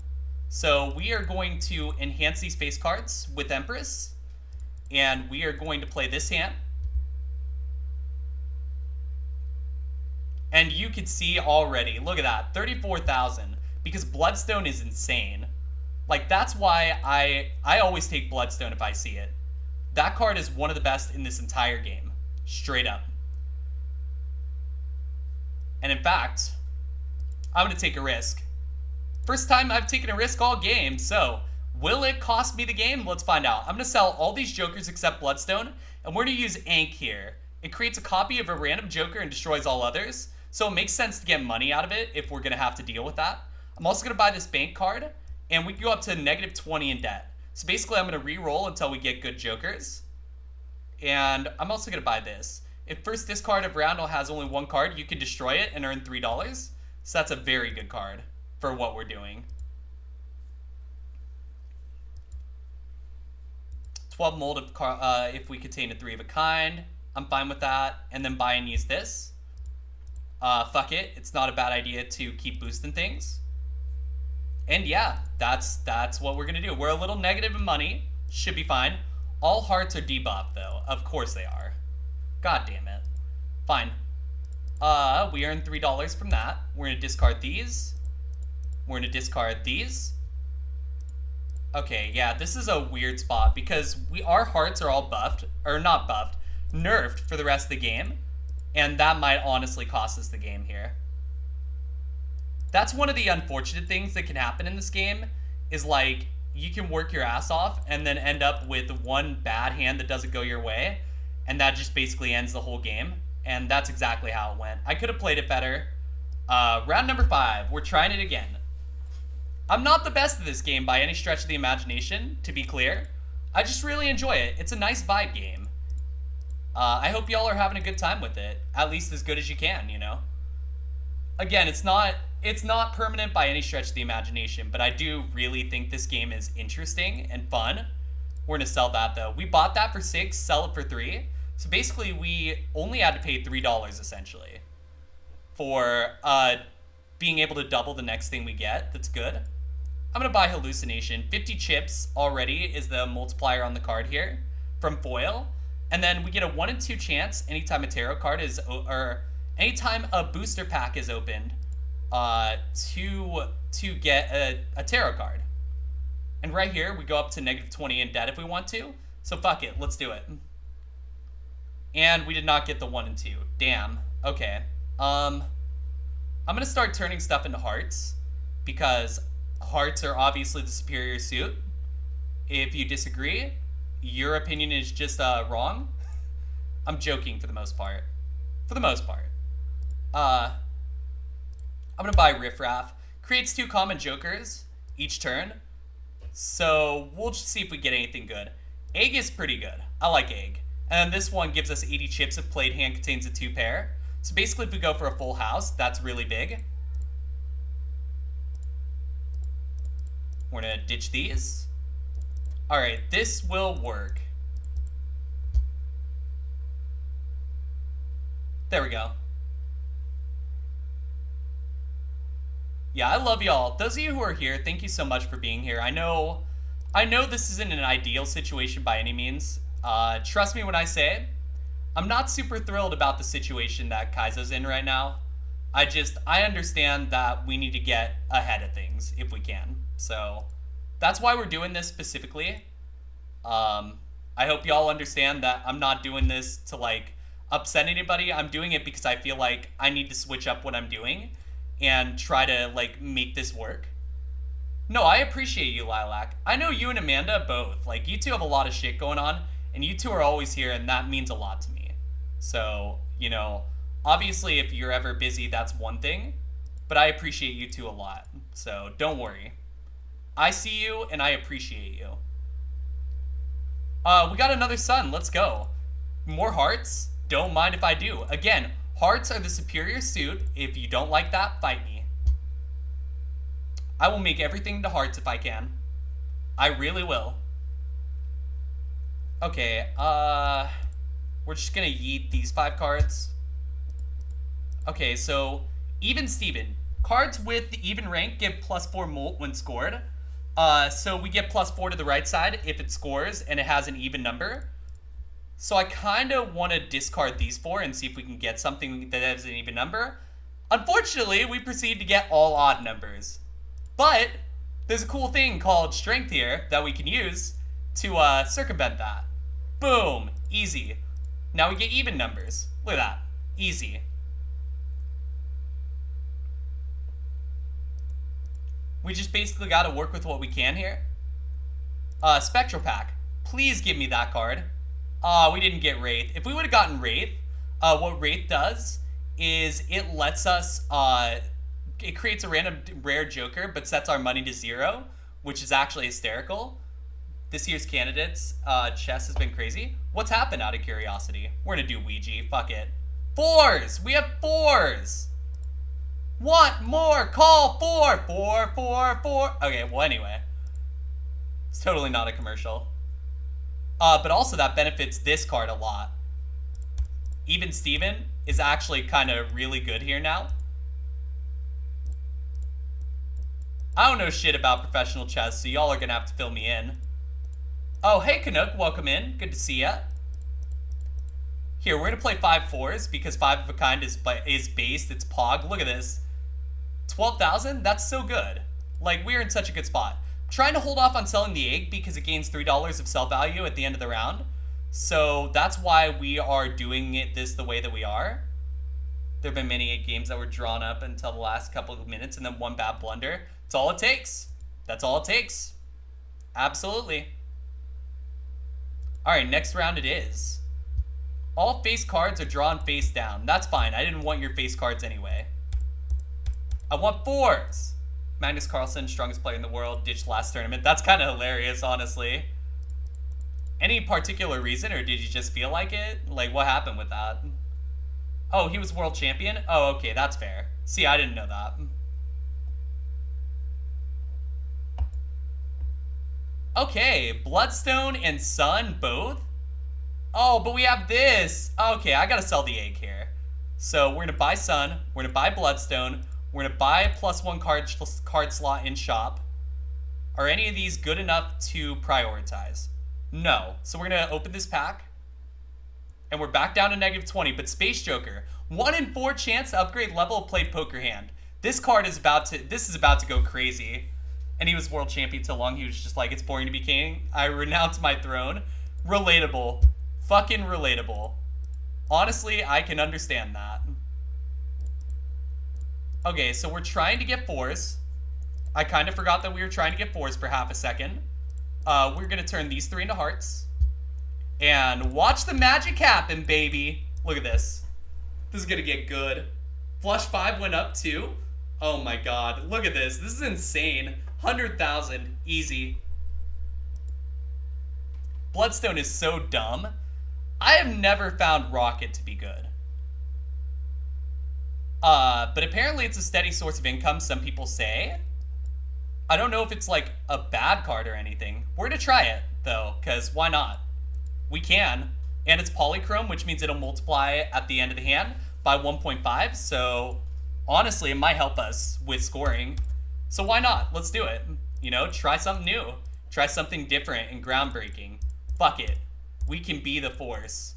So we are going to enhance these face cards with Empress. And we are going to play this hand. And you can see already, look at that, 34,000. Because Bloodstone is insane. Like, that's why I always take Bloodstone if I see it. That card is one of the best in this entire game. Straight up. And in fact, I'm going to take a risk. First time I've taken a risk all game, so will it cost me the game? Let's find out. I'm going to sell all these Jokers except Bloodstone, and we're going to use Ankh here. It creates a copy of a random Joker and destroys all others, so it makes sense to get money out of it if we're going to have to deal with that. I'm also going to buy this bank card, and we can go up to negative 20 in debt. So basically, I'm going to re-roll until we get good Jokers. And I'm also going to buy this. If first discard of round has only 1 card, you can destroy it and earn $3. So that's a very good card for what we're doing. 12 mold of if we contain a 3 of a kind. I'm fine with that. And then buy and use this. Fuck it. It's not a bad idea to keep boosting things. And yeah, that's what we're going to do. We're a little negative in money. Should be fine. All hearts are debuffed, though. Of course they are. God damn it. Fine. We earn $3 from that. We're going to discard these. We're going to discard these. Okay, yeah, this is a weird spot because our hearts are all buffed. Or not buffed. Nerfed for the rest of the game. And that might honestly cost us the game here. That's one of the unfortunate things that can happen in this game. Is like, you can work your ass off and then end up with one bad hand that doesn't go your way. And that just basically ends the whole game. And that's exactly how it went. I could have played it better. Round number 5. We're trying it again. I'm not the best at this game by any stretch of the imagination, to be clear. I just really enjoy it. It's a nice vibe game. I hope y'all are having a good time with it. At least as good as you can, you know? Again, it's not permanent by any stretch of the imagination, but I do really think this game is interesting and fun. We're going to sell that, though. We bought that for 6, sell it for 3. So basically, we only had to pay $3, essentially, for being able to double the next thing we get. That's good. I'm going to buy Hallucination. 50 chips already is the multiplier on the card here from foil. And then we get a 1 in 2 chance anytime a tarot card is, or anytime a booster pack is opened, to get a tarot card. And right here, we go up to -20 in debt if we want to. So fuck it, let's do it. And we did not get the 1 and 2. Damn. Okay. I'm gonna start turning stuff into hearts, because hearts are obviously the superior suit. If you disagree, your opinion is just wrong. I'm joking for the most part. For the most part. I'm gonna buy Riffraff. Creates 2 common jokers each turn. So we'll just see if we get anything good. Egg is pretty good. I like egg. And this one gives us 80 chips if played hand contains a 2 pair. So basically if we go for a full house, that's really big. We're gonna ditch these. Alright, this will work. There we go. Yeah, I love y'all. Those of you who are here, thank you so much for being here. I know this isn't an ideal situation by any means. Trust me when I say I'm not super thrilled about the situation that Kaizo's in right now. I understand that we need to get ahead of things if we can. So that's why we're doing this specifically. I hope y'all understand that I'm not doing this to like upset anybody. I'm doing it because I feel like I need to switch up what I'm doing and try to like make this work. No, I appreciate you, Lilac. I know you and Amanda both. Like, you two have a lot of shit going on, and you two are always here, and that means a lot to me. So, you know, obviously if you're ever busy, that's one thing, but I appreciate you two a lot. So don't worry. I see you, and I appreciate you. We got another sun. Let's go. More hearts? Don't mind if I do. Again, hearts are the superior suit. If you don't like that, fight me. I will make everything to hearts if I can. I really will. Okay, we're just gonna yeet these 5 cards. Okay, so Even Steven. Cards with the even rank give +4 molt when scored. So we get +4 to the right side if it scores and it has an even number. So I kind of want to discard these 4 and see if we can get something that has an even number. Unfortunately, we proceed to get all odd numbers. But there's a cool thing called strength here that we can use to circumvent that. Boom. Easy. Now we get even numbers. Look at that. Easy. We just basically got to work with what we can here. Spectral Pack. Please give me that card. We didn't get Wraith. If we would have gotten Wraith, what Wraith does is it lets us, it creates a random rare joker, but sets our money to 0, which is actually hysterical. This year's candidates, chess has been crazy. What's happened out of curiosity? We're gonna do Ouija, fuck it. 4s! We have 4s! Want more? Call 4! 4, 4, 4. Okay, well anyway. It's totally not a commercial. But also that benefits this card a lot. Even Steven is actually kind of really good here now. I don't know shit about professional chess, so y'all are gonna have to fill me in. Oh, hey Canuck, welcome in. Good to see ya. Here, we're gonna play 5 4s because 5 of a kind is based. It's Pog. Look at this. 12,000? That's so good. Like, we're in such a good spot. I'm trying to hold off on selling the egg because it gains $3 of sell value at the end of the round. So that's why we are doing this the way that we are. There have been many games that were drawn up until the last couple of minutes and then one bad blunder. That's all it takes. That's all it takes. Absolutely. Alright, next round it is. All face cards are drawn face down. That's fine. I didn't want your face cards anyway. I want 4s. Magnus Carlsen, strongest player in the world, ditched last tournament. That's kind of hilarious, honestly. Any particular reason, or did you just feel like it? Like, what happened with that? Oh, he was world champion? Oh, okay, that's fair. See, I didn't know that. Okay, Bloodstone and Sun both? Oh, but we have this. Okay, I gotta sell the egg here. So we're going to buy Sun. We're going to buy Bloodstone. We're going to buy +1 card slot in shop. Are any of these good enough to prioritize? No. So we're going to open this pack. And we're back down to -20. But Space Joker, 1 in 4 chance to upgrade level of played poker hand. This card is about to go crazy. And he was world champion so long, he was just like, it's boring to be king. I renounce my throne. Relatable. Fucking relatable. Honestly, I can understand that. Okay, so we're trying to get 4s. I kind of forgot that we were trying to get 4s for half a second. We're going to turn these 3 into hearts. And watch the magic happen, baby. Look at this. This is going to get good. Flush 5 went up too. Oh my god. Look at this. This is insane. 100,000. Easy. Bloodstone is so dumb. I have never found Rocket to be good. But apparently it's a steady source of income, some people say. I don't know if it's like a bad card or anything. We're gonna try it, though, because why not? We can. And it's polychrome, which means it'll multiply at the end of the hand by 1.5, so honestly, it might help us with scoring. So why not? Let's do it. You know, try something new. Try something different and groundbreaking. Fuck it. We can be the force.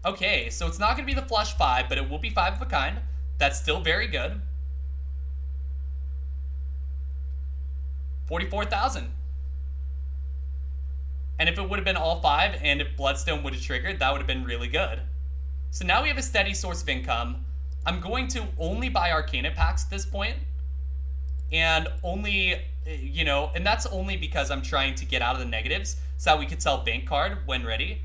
Okay, so it's not going to be the flush 5, but it will be 5 of a kind. That's still very good. 44,000. And if it would have been all 5, and if Bloodstone would have triggered, that would have been really good. So now we have a steady source of income. I'm going to only buy Arcana packs at this point. And only, you know, and that's only because I'm trying to get out of the negatives so that we could sell Bank Card when ready.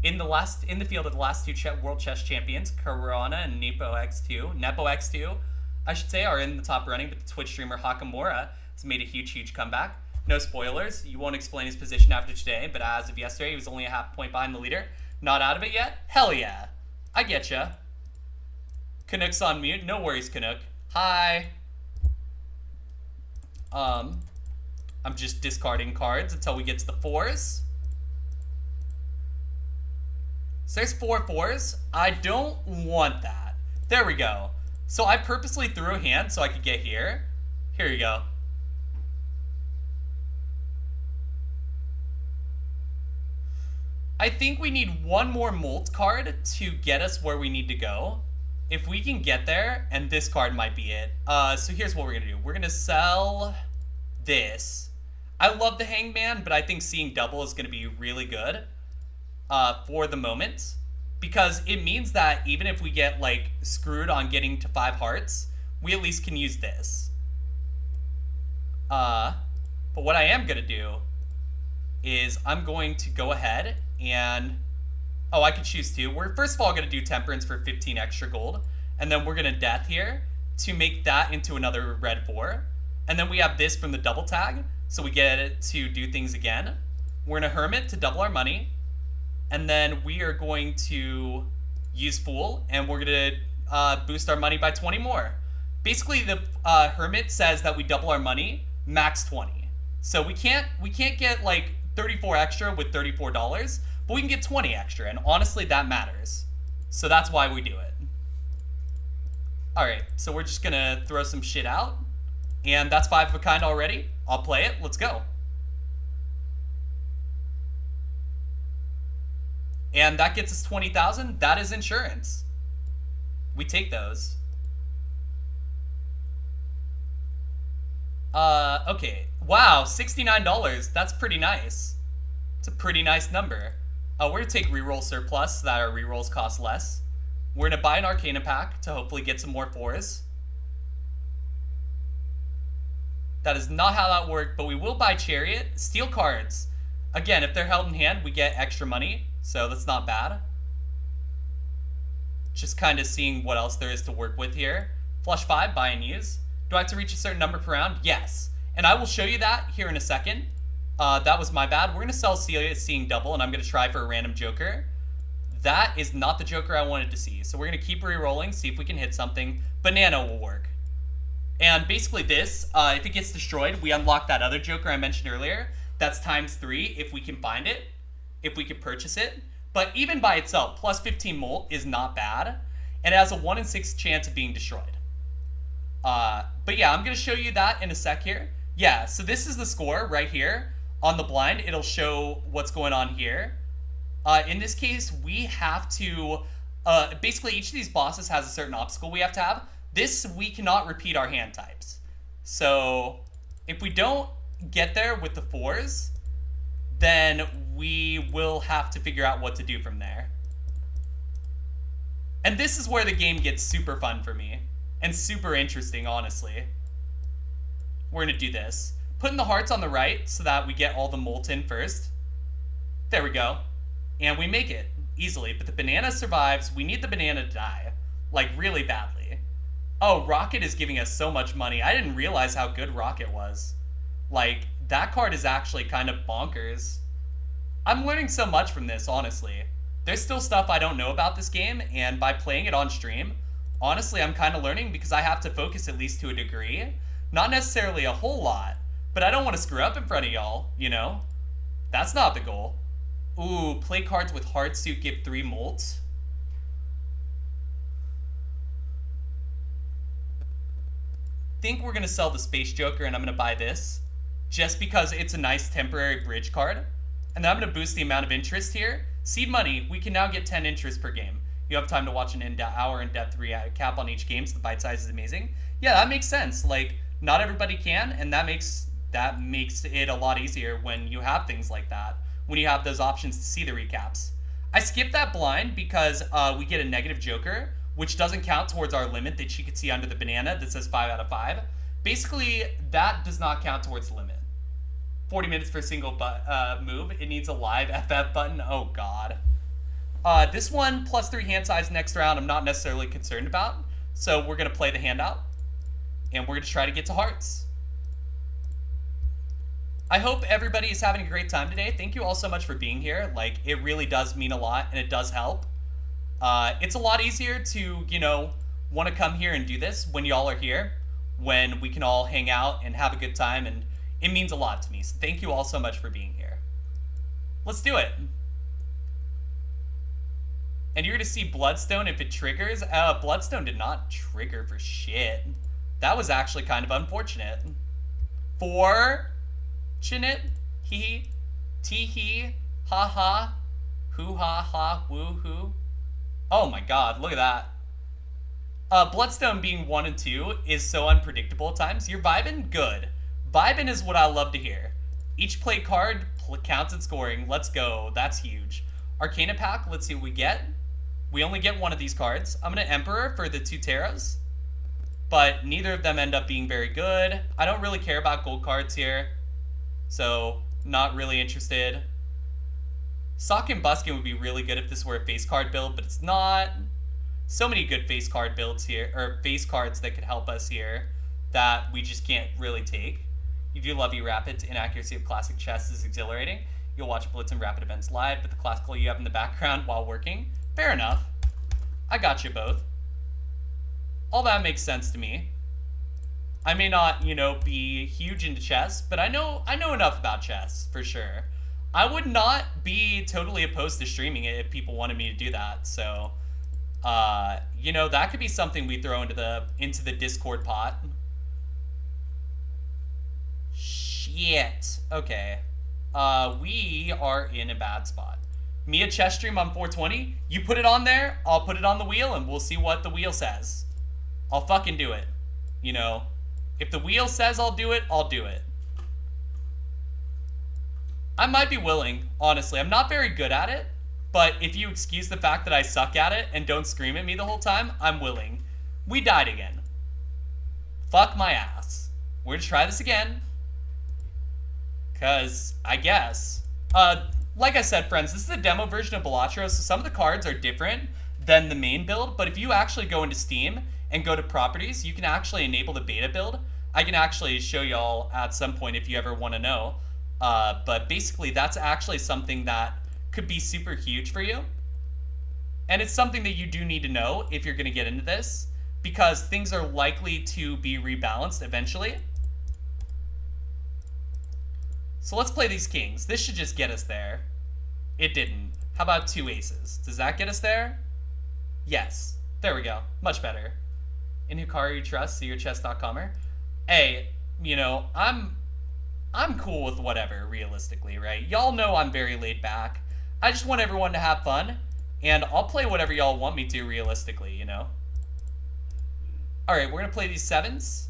In the field of the last 2 World Chess Champions, Corona and Nepo X2, I should say, are in the top running, but the Twitch streamer Hakamura has made a huge comeback. No spoilers, you won't explain his position after today, but as of yesterday, he was only a half point behind the leader. Not out of it yet? Hell yeah. I getcha. Canuck's on mute. No worries, Canuck. Hi. I'm just discarding cards until we get to the 4s. So there's 4 4s. I don't want that. There we go. So I purposely threw a hand so I could get here. Here you go. I think we need one more Molt card to get us where we need to go. If we can get there, and this card might be it. So here's what we're going to do. We're going to sell this. I love the Hangman, but I think seeing double is going to be really good for the moment. Because it means that even if we get, like, screwed on getting to 5 hearts, we at least can use this. But what I am going to do is I'm going to go ahead and... Oh, I could choose 2. We're first of all going to do Temperance for 15 extra gold. And then we're going to Death here to make that into another red 4. And then we have this from the double tag. So we get it to do things again. We're going to Hermit to double our money. And then we are going to use Fool. And we're going to boost our money by 20 more. Basically, the Hermit says that we double our money, max 20. So we can't get like 34 extra with $34. But we can get 20 extra, and honestly, that matters. So that's why we do it. Alright, so we're just gonna throw some shit out. And that's 5 of a kind already. I'll play it. Let's go. And that gets us 20,000. That is insurance. We take those. Okay. Wow, $69. That's pretty nice. It's a pretty nice number. We're going to take reroll surplus so that our rerolls cost less. We're going to buy an Arcana pack to hopefully get some more 4s. That is not how that worked, but we will buy Chariot. Steal cards. Again, if they're held in hand, we get extra money, so that's not bad. Just kind of seeing what else there is to work with here. Flush 5, buy and use. Do I have to reach a certain number per round? Yes. And I will show you that here in a second. That was my bad. We're going to sell Seeing Double, and I'm going to try for a random Joker. That is not the Joker I wanted to see. So we're going to keep re-rolling, see if we can hit something. Banana will work. And basically this, if it gets destroyed, we unlock that other Joker I mentioned earlier. That's ×3 if we can find it, if we can purchase it. But even by itself, plus 15 Molt is not bad. and it has a 1 in 6 chance of being destroyed. But yeah, I'm going to show you that in a sec here. Yeah, so this is the score right here. On the blind, it'll show what's going on here. In this case, we have to... basically, each of these bosses has a certain obstacle we have to have. This, we cannot repeat our hand types. So, if we don't get there with the 4s, then we will have to figure out what to do from there. And this is where the game gets super fun for me. And super interesting, honestly. We're going to do this. Putting the hearts on the right so that we get all the molten first. There we go. And we make it easily. But the banana survives. We need the banana to die. Like, really badly. Oh, Rocket is giving us so much money. I didn't realize how good Rocket was. Like, that card is actually kind of bonkers. I'm learning so much from this, honestly. There's still stuff I don't know about this game, and by playing it on stream, honestly, I'm kind of learning because I have to focus at least to a degree. Not necessarily a whole lot, but I don't want to screw up in front of y'all, you know? That's not the goal. Ooh, play cards with Hard Suit give 3 molts. Think we're going to sell the Space Joker and I'm going to buy this. Just because it's a nice temporary bridge card. And then I'm going to boost the amount of interest here. Seed money, we can now get 10 interest per game. You have time to watch an hour in-depth recap on each game, so the bite size is amazing. Yeah, that makes sense. Like, not everybody can, and that makes it a lot easier when you have things like that. When you have those options to see the recaps. I skipped that blind because we get a negative Joker, which doesn't count towards our limit that she could see under the banana that says 5 out of 5. Basically, that does not count towards the limit. 40 minutes for a single move. It needs a live FF button. Oh, God. This one, +3 hand size next round, I'm not necessarily concerned about. So we're going to play the handout. And we're going to try to get to hearts. I hope everybody is having a great time today. Thank you all so much for being here. Like, it really does mean a lot, and it does help. It's a lot easier to, you know, want to come here and do this when y'all are here. When we can all hang out and have a good time, and it means a lot to me. So thank you all so much for being here. Let's do it. And you're going to see Bloodstone if it triggers. Bloodstone did not trigger for shit. That was actually kind of unfortunate. Fortunate. Hee. Tee-hee. Ha-ha. Hoo-ha-ha. Woo-hoo. Oh my god, look at that. Bloodstone being 1 and 2 is so unpredictable at times. You're vibing? Good. Vibing is what I love to hear. Each play card counts in scoring. Let's go. That's huge. Arcana pack, let's see what we get. We only get 1 of these cards. I'm going to Emperor for the 2 Taros. But neither of them end up being very good. I don't really care about gold cards here. So, not really interested. Sock and Buskin would be really good if this were a face card build, but it's not. So many good face card builds here, or face cards that could help us here that we just can't really take. You do love Rapids. Inaccuracy of classic chess is exhilarating. You'll watch Blitz and Rapid events live, but the classical you have in the background while working. Fair enough. I got you both. All that makes sense to me. I may not, you know, be huge into chess, but I know enough about chess, for sure. I would not be totally opposed to streaming it if people wanted me to do that. So, you know, that could be something we throw into the Discord pot. Shit. Okay. We are in a bad spot. Me a chess stream on 420. You put it on there, I'll put it on the wheel, and we'll see what the wheel says. I'll fucking do it. You know, if the wheel says I'll do it, I'll do it. I might be willing, honestly. I'm not very good at it, but if you excuse the fact that I suck at it and don't scream at me the whole time, I'm willing. We died again. Fuck my ass. We're gonna try this again. Because, I guess. Like I said, friends, this is a demo version of Balatro, so some of the cards are different than the main build, but if you actually go into Steam and go to properties, you can actually enable the beta build. I can actually show y'all at some point if you ever want to know. But basically, that's actually something that could be super huge for you. And it's something that you do need to know if you're going to get into this, because things are likely to be rebalanced eventually. So let's play these kings. This should just get us there. It didn't. How about 2 aces? Does that get us there? Yes. There we go. Much better. In Hikaru you trust, see your chess.comer. Hey, you know, I'm cool with whatever, realistically, right? Y'all know I'm very laid back. I just want everyone to have fun, and I'll play whatever y'all want me to, realistically, you know? Alright, we're gonna play these sevens.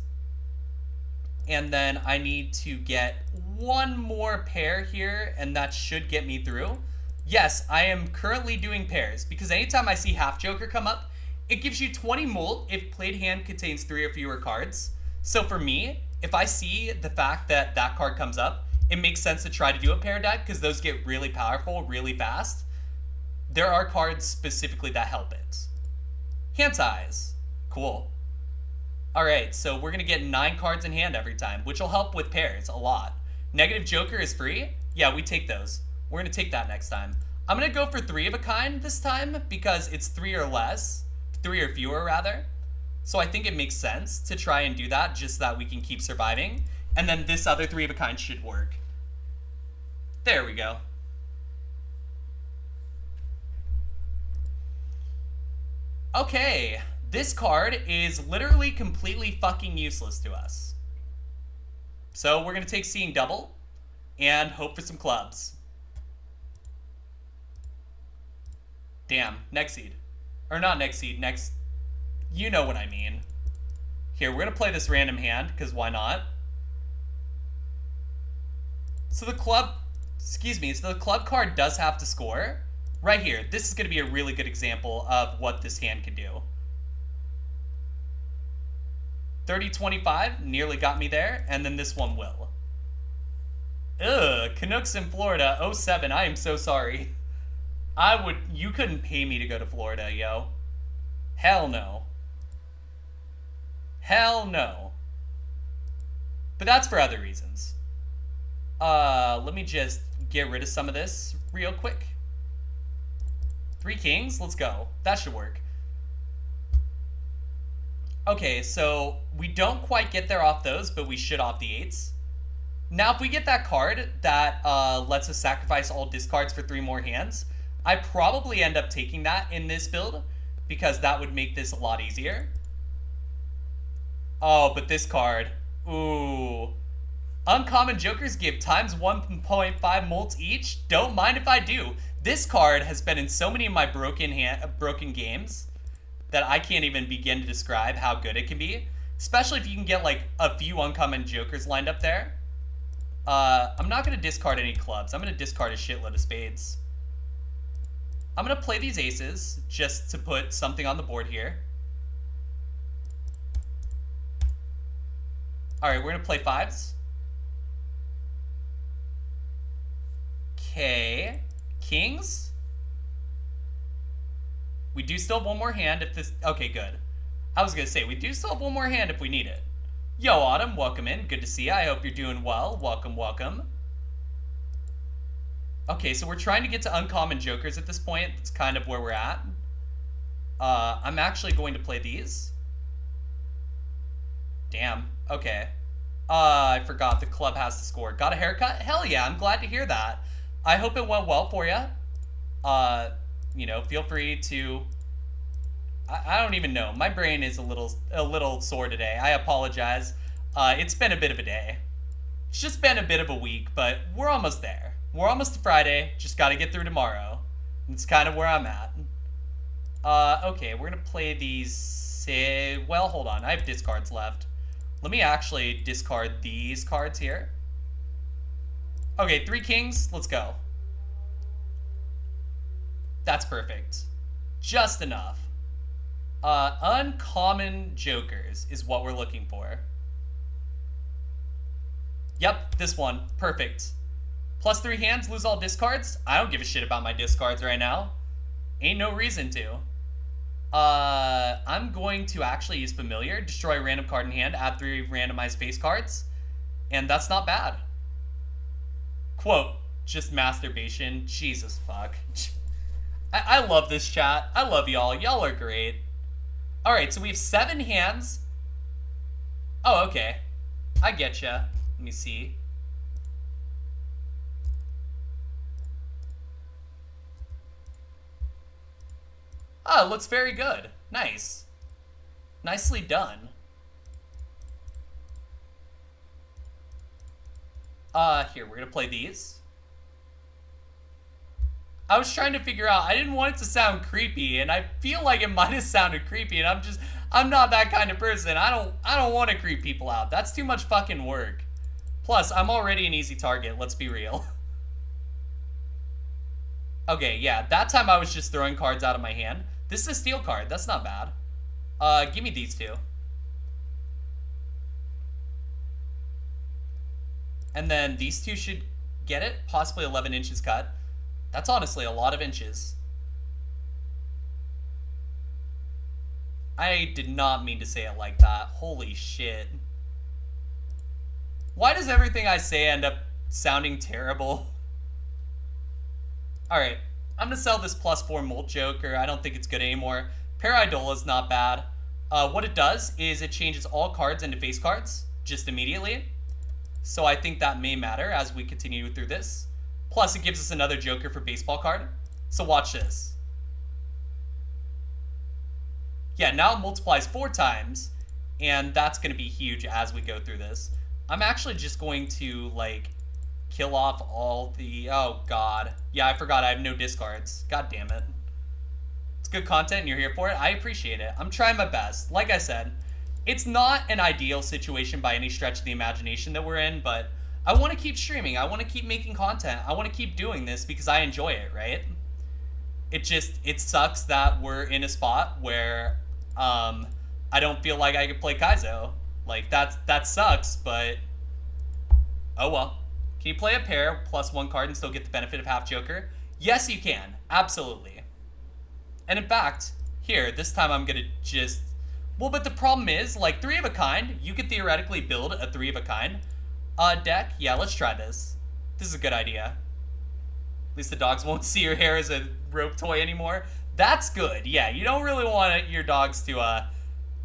And then I need to get one more pair here, and that should get me through. Yes, I am currently doing pairs, because anytime I see half joker come up, it gives you 20 mult if played hand contains 3 or fewer cards. So for me, if I see the fact that that card comes up, it makes sense to try to do a pair deck, because those get really powerful really fast. There are cards specifically that help it. Hand size. Cool. Alright, so we're going to get 9 cards in hand every time, which will help with pairs a lot. Negative Joker is free? Yeah, we take those. We're going to take that next time. I'm going to go for 3 of a kind this time, because it's 3 or less. 3 or fewer, rather. So I think it makes sense to try and do that, just so that we can keep surviving. And then this other 3 of a kind should work. There we go. Okay, this card is literally completely fucking useless to us. So we're going to take Seeing Double and hope for some clubs. Damn, next seed. Or not next seed, next... You know what I mean. Here, we're going to play this random hand, because why not? So the club... Excuse me, so the club card does have to score. Right here, this is going to be a really good example of what this hand can do. 30-25, nearly got me there, and then this one will. Ugh, Canucks in Florida, 07, I am so sorry. You couldn't pay me to go to Florida, yo. Hell no. Hell no. But that's for other reasons. Let me just get rid of some of this real quick. 3 kings, let's go. That should work. Okay, so we don't quite get there off those, but we should off the 8s. Now, if we get that card that lets us sacrifice all discards for 3 more hands, I probably end up taking that in this build, because that would make this a lot easier. Oh, but this card. Ooh. Uncommon Jokers give times 1.5 mults each. Don't mind if I do. This card has been in so many of my broken games that I can't even begin to describe how good it can be. Especially if you can get like a few uncommon Jokers lined up there. I'm not going to discard any clubs. I'm going to discard a shitload of spades. I'm going to play these aces just to put something on the board here. Alright, we're going to play 5s. Okay. Kings? We do still have one more hand if this... Okay, good. I was going to say, we do still have one more hand if we need it. Yo, Autumn, welcome in. Good to see you. I hope you're doing well. Welcome, welcome. Okay, so we're trying to get to uncommon jokers at this point. That's kind of where we're at. I'm actually going to play these. Damn. Okay. I forgot the club has to score. Got a haircut? Hell yeah, I'm glad to hear that. I hope it went well for you. You know, feel free to... I don't even know. My brain is a little sore today. I apologize. It's been a bit of a day. It's just been a bit of a week, but we're almost there. We're almost to Friday. Just got to get through tomorrow. That's kind of where I'm at. Okay, we're going to play these... well, hold on. I have discards left. Let me actually discard these cards here. Okay, 3 kings. Let's go. That's perfect. Just enough. Uncommon jokers is what we're looking for. Yep, this one. Perfect. Plus 3 hands, lose all discards? I don't give a shit about my discards right now. Ain't no reason to. I'm going to actually use Familiar, destroy a random card in hand, add 3 randomized face cards, and that's not bad. Quote, just masturbation. Jesus fuck. I love this chat. I love y'all. Y'all are great. Alright, so we have 7 hands. Oh, okay. I getcha. Let me see. Oh, it looks very good. Nice. Nicely done. Here, we're gonna play these. I was trying to figure out, I didn't want it to sound creepy, and I feel like it might have sounded creepy, and I'm not that kind of person. I don't want to creep people out. That's too much fucking work. Plus, I'm already an easy target, let's be real. Okay, yeah, that time I was just throwing cards out of my hand. This is a steal card, that's not bad. Give me these two. And then these two should get it, possibly 11 inches cut. That's honestly a lot of inches. I did not mean to say it like that. Holy shit. Why does everything I say end up sounding terrible? Alright, I'm gonna sell this +4 Molt Joker. I don't think it's good anymore. Pareidola's not bad. What it does is it changes all cards into face cards just immediately. So I think that may matter as we continue through this. Plus, it gives us another Joker for baseball card. So watch this. Yeah, now it multiplies 4 times, and that's going to be huge as we go through this. I'm actually just going to, like, kill off all the... Oh, God. Yeah, I forgot I have no discards. God damn it. It's good content and you're here for it. I appreciate it. I'm trying my best. Like I said, it's not an ideal situation by any stretch of the imagination that we're in, but I want to keep streaming. I want to keep making content. I want to keep doing this because I enjoy it, right? It sucks that we're in a spot where I don't feel like I could play Kaizo. Like, that sucks, but oh well. Can you play a pair +1 card and still get the benefit of half Joker? Yes, you can. Absolutely. And in fact, here, this time I'm going to just... Well, but the problem is, like, 3 of a kind, you could theoretically build a 3 of a kind deck. Yeah, let's try this. This is a good idea. At least the dogs won't see your hair as a rope toy anymore. That's good. Yeah, you don't really want your dogs to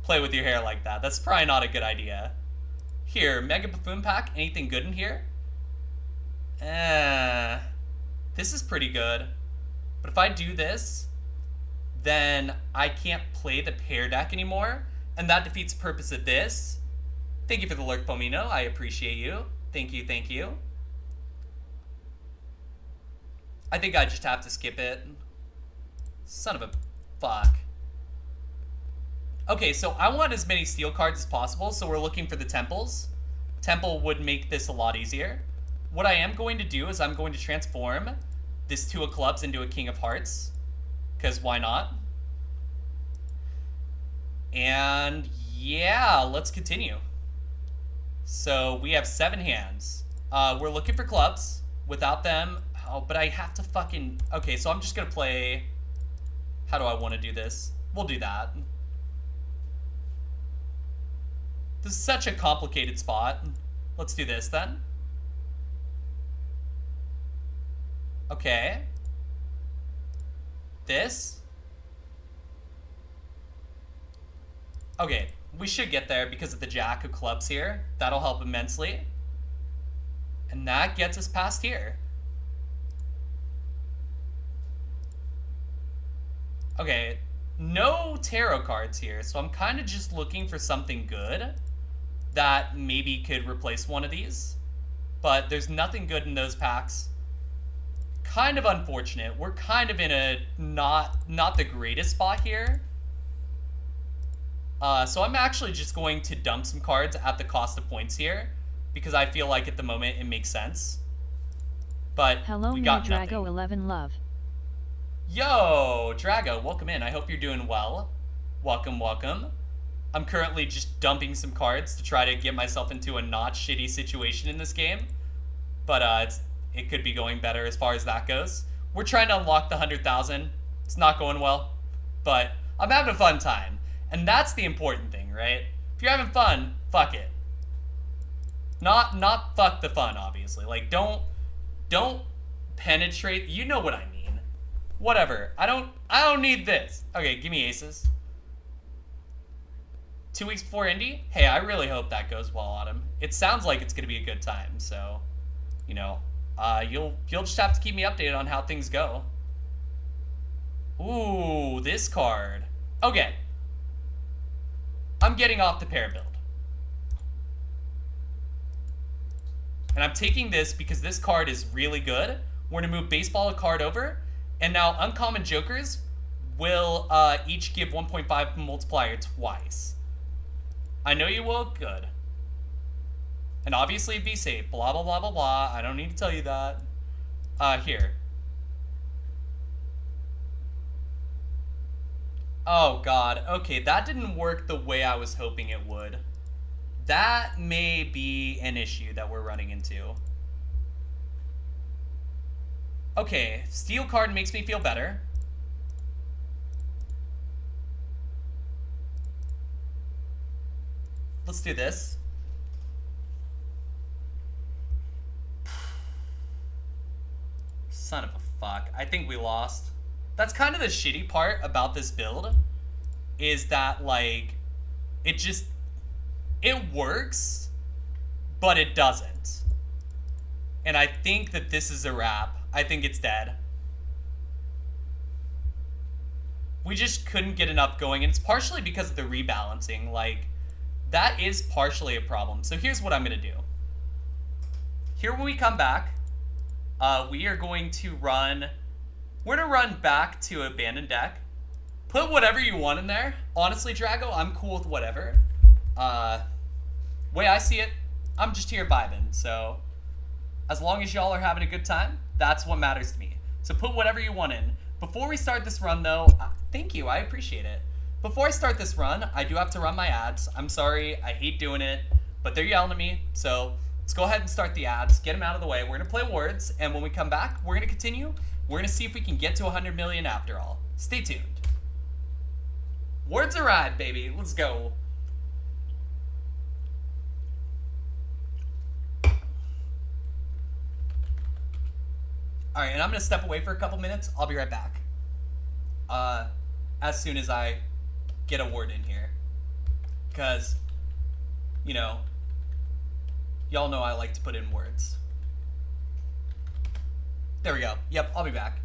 play with your hair like that. That's probably not a good idea. Here, Mega Buffoon Pack. Anything good in here? This is pretty good. But if I do this, then I can't play the pair deck anymore, and that defeats the purpose of this. Thank you for the lurk, Pomino. I appreciate you. Thank you, thank you. I think I just have to skip it. Son of a fuck. Okay, so I want as many steel cards as possible, so we're looking for the temples. Temple would make this a lot easier. What I am going to do is I'm going to transform this 2 of clubs into a King of Hearts. Because why not? And yeah, let's continue. So we have 7 hands. We're looking for clubs. Without them, oh, but I have to fucking... Okay, so I'm just gonna play... How do I want to do this? We'll do that. This is such a complicated spot. Let's do this then. Okay. This. Okay, we should get there because of the Jack of Clubs here. That'll help immensely. And that gets us past here. Okay, no tarot cards here, so I'm kind of just looking for something good that maybe could replace one of these. But there's nothing good in those packs. Kind of unfortunate. We're kind of in a not the greatest spot here. So I'm actually just going to dump some cards at the cost of points here, because I feel like at the moment it makes sense. But hello, we got Drago nothing. 11 love. Yo, Drago, welcome in. I hope you're doing well. Welcome, welcome. I'm currently just dumping some cards to try to get myself into a not shitty situation in this game. But it could be going better as far as that goes. We're trying to unlock the 100,000. It's not going well, but I'm having a fun time. And that's the important thing, right? If you're having fun, fuck it. Not fuck the fun, obviously. Like, don't penetrate. You know what I mean. Whatever. I don't need this. Okay, give me aces. 2 weeks before Indy? Hey, I really hope that goes well, Autumn. It sounds like it's gonna be a good time, so, you know, you'll just have to keep me updated on how things go. Ooh, this card. Okay, I'm getting off the pair build. And I'm taking this because this card is really good. We're going to move baseball a card over. And now uncommon jokers will each give 1.5 multiplier twice. I know you will. Good. And obviously be safe. Blah, blah, blah, blah, blah. I don't need to tell you that. Here. Oh, God. Okay, that didn't work the way I was hoping it would. That may be an issue that we're running into. Okay, steel card makes me feel better. Let's do this. Son of a fuck. I think we lost. That's kind of the shitty part about this build. Is that, like, it works, but it doesn't. And I think that this is a wrap. I think it's dead. We just couldn't get enough going, and it's partially because of the rebalancing. Like, that is partially a problem. So here's what I'm going to do. Here when we come back, we are going to run... We're going to run back to Abandoned Deck. Put whatever you want in there. Honestly, Drago, I'm cool with whatever. Way I see it, I'm just here vibing. So as long as y'all are having a good time, that's what matters to me. So put whatever you want in. Before we start this run, though, thank you. I appreciate it. Before I start this run, I do have to run my ads. I'm sorry. I hate doing it, but they're yelling at me. So let's go ahead and start the ads. Get them out of the way. We're going to play Words, and when we come back, we're going to continue. We're going to see if we can get to 100 million after all. Stay tuned. Words arrive, baby. Let's go. Alright, and I'm going to step away for a couple minutes. I'll be right back. As soon as I get a word in here. Because, you know, y'all know I like to put in words. There we go. Yep, I'll be back.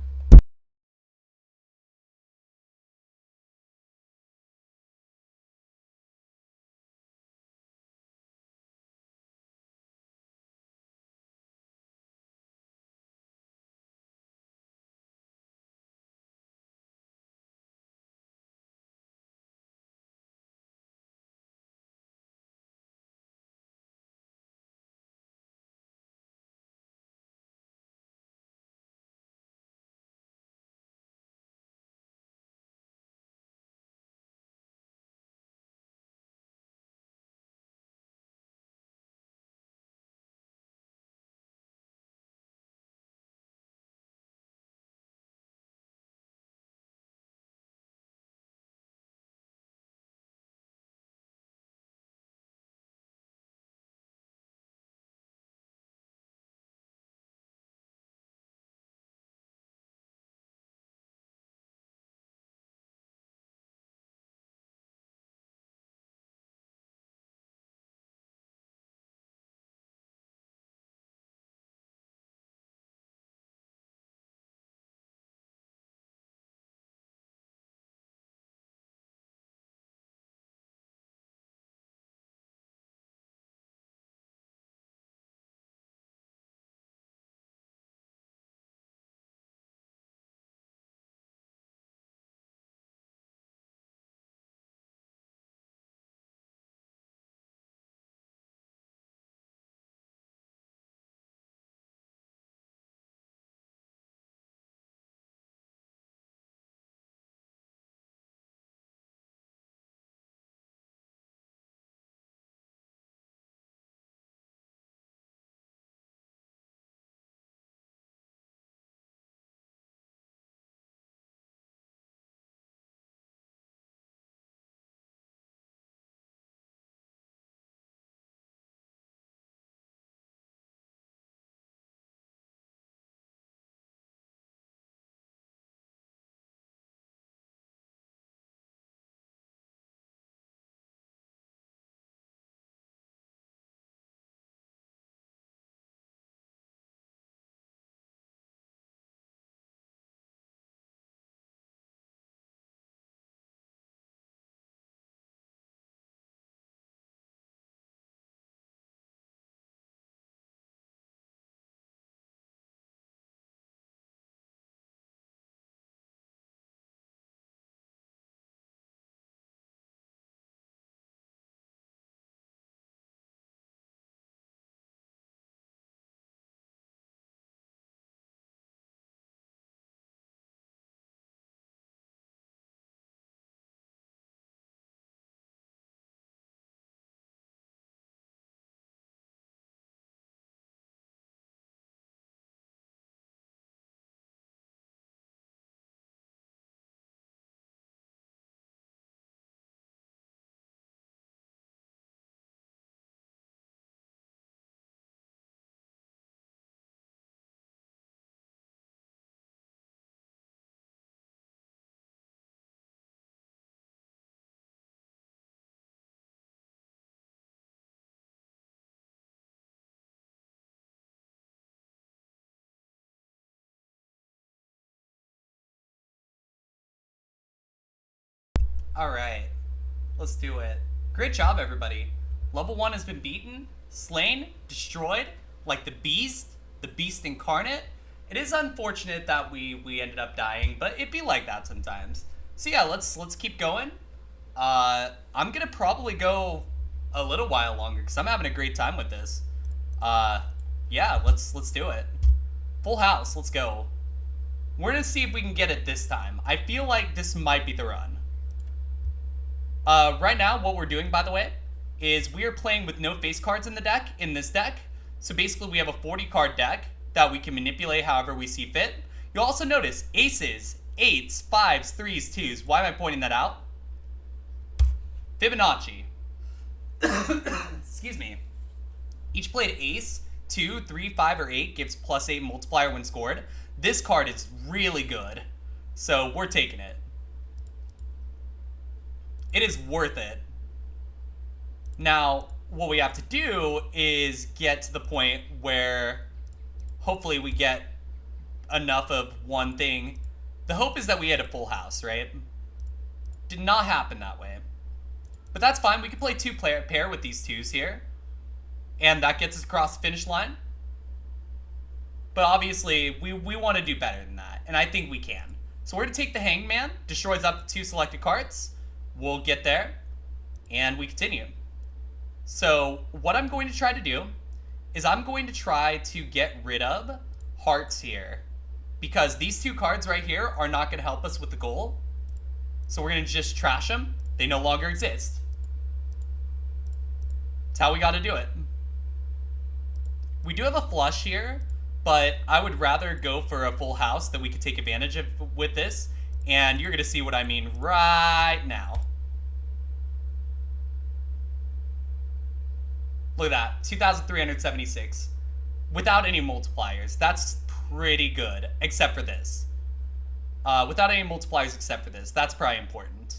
Alright. Let's do it. Great job, everybody. Level 1 has been beaten, slain, destroyed, like the beast incarnate. It is unfortunate that we ended up dying, but it'd be like that sometimes. So yeah, let's keep going. I'm gonna probably go a little while longer because I'm having a great time with this. Yeah, let's do it. Full house, let's go. We're gonna see if we can get it this time. I feel like this might be the run. Right now, what we're doing, by the way, is we are playing with no face cards in the deck, in this deck. So basically, we have a 40 card deck that we can manipulate however we see fit. You'll also notice aces, 8s, 5s, 3s, 2s. Why am I pointing that out? Fibonacci. Excuse me. Each played ace, 2, 3, 5, or 8 gives +8 multiplier when scored. This card is really good, so we're taking it. It is worth it. Now, what we have to do is get to the point where hopefully we get enough of one thing. The hope is that we had a full house, right? Did not happen that way. But that's fine. We can play two-player pair with these twos here. And that gets us across the finish line. But obviously, we want to do better than that. And I think we can. So we're going to take the Hangman. Destroys up to 2 selected cards. We'll get there. And we continue. So what I'm going to try to do is I'm going to try to get rid of hearts here. Because these 2 cards right here are not going to help us with the goal. So we're going to just trash them. They no longer exist. That's how we got to do it. We do have a flush here, but I would rather go for a full house that we could take advantage of with this. And you're going to see what I mean right now. Look at that, 2,376. Without any multipliers. That's pretty good, except for this. Without any multipliers except for this. That's probably important.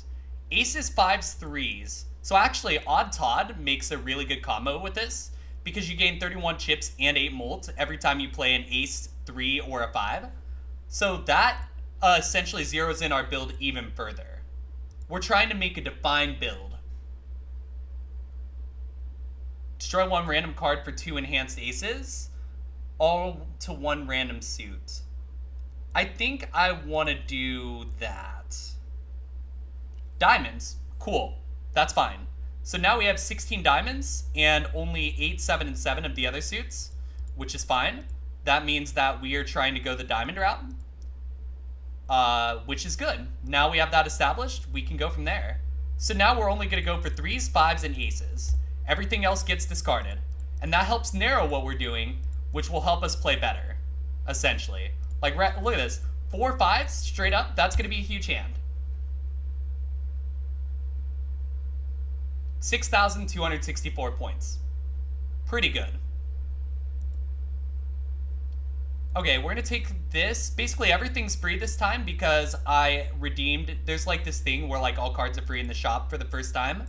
Aces, 5s, 3s. So actually, Odd Todd makes a really good combo with this because you gain 31 chips and 8 mult every time you play an ace, 3, or a 5. So that essentially zeroes in our build even further. We're trying to make a defined build. Destroy 1 random card for 2 enhanced aces. All to 1 random suit. I think I want to do that. Diamonds. Cool. That's fine. So now we have 16 diamonds and only 8, 7, and 7 of the other suits, which is fine. That means that we are trying to go the diamond route, which is good. Now we have that established. We can go from there. So now we're only going to go for 3s, 5s, and aces. Everything else gets discarded. And that helps narrow what we're doing, which will help us play better, essentially. Like, look at this. 4 5s, straight up, that's going to be a huge hand. 6,264 points. Pretty good. Okay, we're going to take this. Basically, everything's free this time because I redeemed. There's like this thing where like all cards are free in the shop for the first time.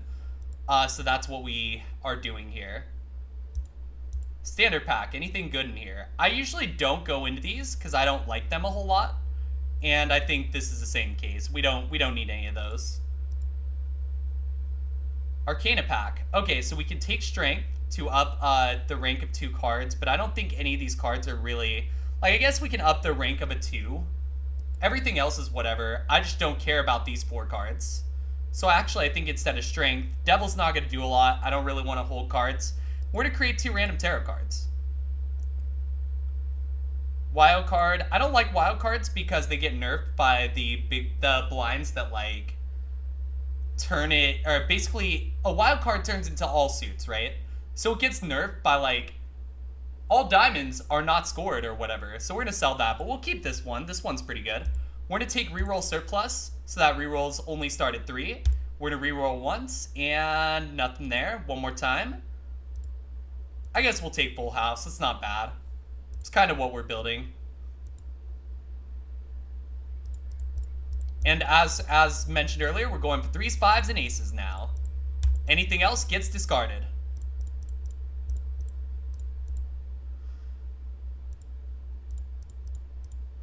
So that's what we are doing here. Standard pack, anything good in here? I usually don't go into these because I don't like them a whole lot. And I think this is the same case. We don't need any of those. Arcana pack. Okay, so we can take strength to up the rank of 2 cards, but I don't think any of these cards are really... Like, I guess we can up the rank of a 2. Everything else is whatever. I just don't care about these 4 cards. So actually, I think instead of strength, Devil's not going to do a lot. I don't really want to hold cards. We're going to create 2 random tarot cards. Wild card. I don't like wild cards because they get nerfed by the blinds that, like, turn it... Or basically, a wild card turns into all suits, right? So it gets nerfed by, like, all diamonds are not scored or whatever. So we're going to sell that, but we'll keep this one. This one's pretty good. We're going to take reroll surplus, so that rerolls only start at 3. We're going to reroll once, and nothing there. One more time. I guess we'll take full house. It's not bad. It's kind of what we're building. And as mentioned earlier, we're going for 3s, 5s, and aces now. Anything else gets discarded.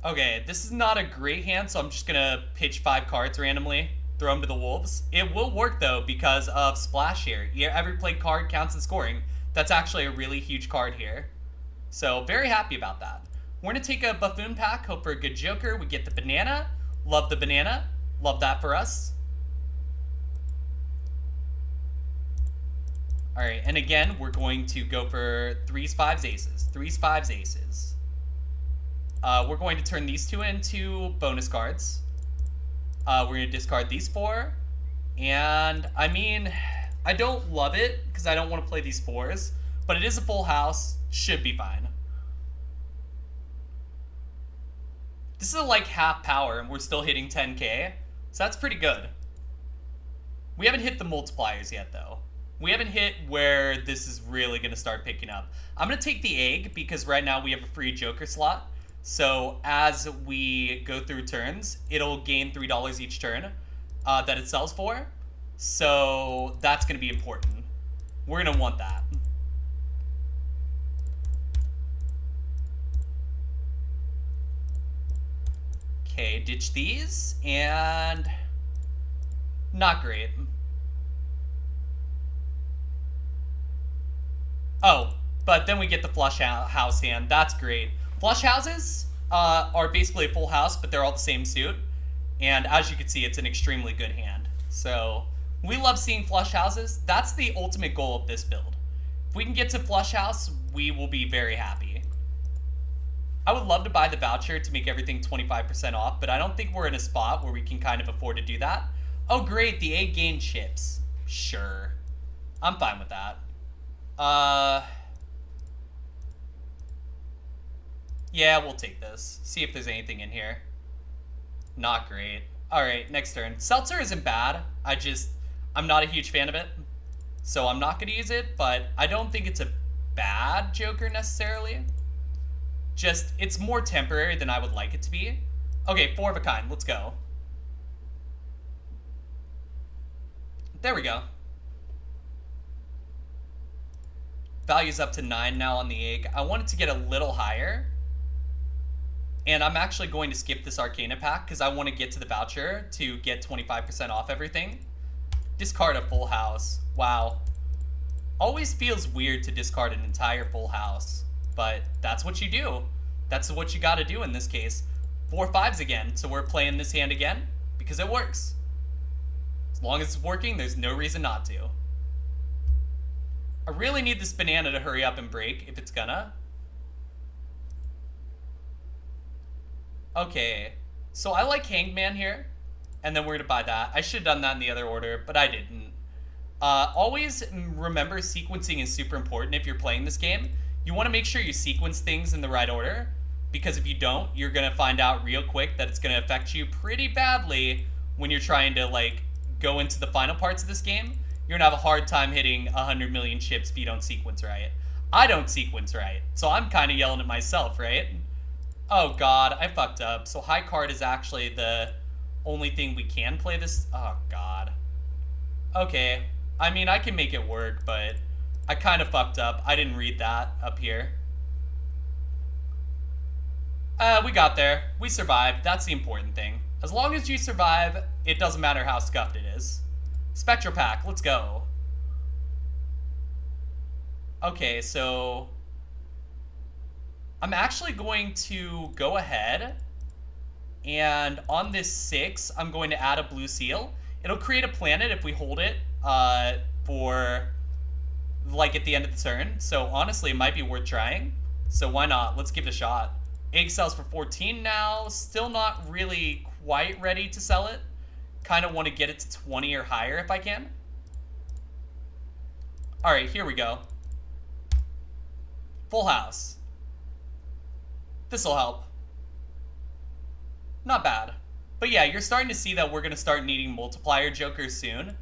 Okay, this is not a great hand, so I'm just gonna pitch 5 cards randomly. throw them to the wolves. It will work though because of splash here. Yeah, every play card counts in scoring. That's actually a really huge card here. So very happy about that. We're gonna take a buffoon pack, hope for a good joker. We get the banana. Love the banana. Love that for us. All right, and again, we're going to go for 3s, 5s, aces. 3s, 5s, aces. We're going to turn these 2 into bonus cards. We're going to discard these 4. And, I mean, I don't love it because I don't want to play these 4s. But it is a full house. Should be fine. This is like half power and we're still hitting 10k. So that's pretty good. We haven't hit the multipliers yet, though. We haven't hit where this is really going to start picking up. I'm going to take the egg because right now we have a free joker slot. So as we go through turns, it'll gain $3 each turn that it sells for. So that's going to be important. We're going to want that. Okay, ditch these. And not great. Oh, but then we get the flush house hand. That's great. Flush houses are basically a full house, but they're all the same suit. And as you can see, it's an extremely good hand. So we love seeing flush houses. That's the ultimate goal of this build. If we can get to flush house, we will be very happy. I would love to buy the voucher to make everything 25% off, but I don't think we're in a spot where we can kind of afford to do that. Oh, great. The egg gained chips. Sure. I'm fine with that. Yeah, we'll take this. See if there's anything in here. Not great. Alright, next turn. Seltzer isn't bad. I'm not a huge fan of it. So I'm not going to use it, but I don't think it's a bad joker necessarily. Just, it's more temporary than I would like it to be. Okay, 4 of a kind. Let's go. There we go. Value's up to 9 now on the egg. I want it to get a little higher. And I'm actually going to skip this Arcana pack because I want to get to the voucher to get 25% off everything. Discard a full house. Wow. Always feels weird to discard an entire full house. But that's what you do. That's what you got to do in this case. 4 5s again. So we're playing this hand again because it works. As long as it's working, there's no reason not to. I really need this banana to hurry up and break if it's gonna. Okay, so I like Hanged Man here, and then we're gonna buy that. I should have done that in the other order, but I didn't. Always remember sequencing is super important if you're playing this game. You want to make sure you sequence things in the right order, because if you don't, you're gonna find out real quick that it's gonna affect you pretty badly when you're trying to like go into the final parts of this game. You're gonna have a hard time hitting 100 million chips if you don't sequence right. I don't sequence right, so I'm kind of yelling at myself, right? Oh god, I fucked up. So high card is actually the only thing we can play this. Oh god. Okay, I mean, I can make it work, but I kind of fucked up. I didn't read that up here. We got there. We survived. That's the important thing. As long as you survive, it doesn't matter how scuffed it is. Spectral Pack, let's go. Okay, so I'm actually going to go ahead and on this 6, I'm going to add a blue seal. It'll create a planet if we hold it for like at the end of the turn. So honestly, it might be worth trying. So why not? Let's give it a shot. Egg sells for 14 now. Still not really quite ready to sell it. Kind of want to get it to 20 or higher if I can. All right, here we go. Full house. This'll help. Not bad. But yeah, you're starting to see that we're going to start needing multiplier jokers soon.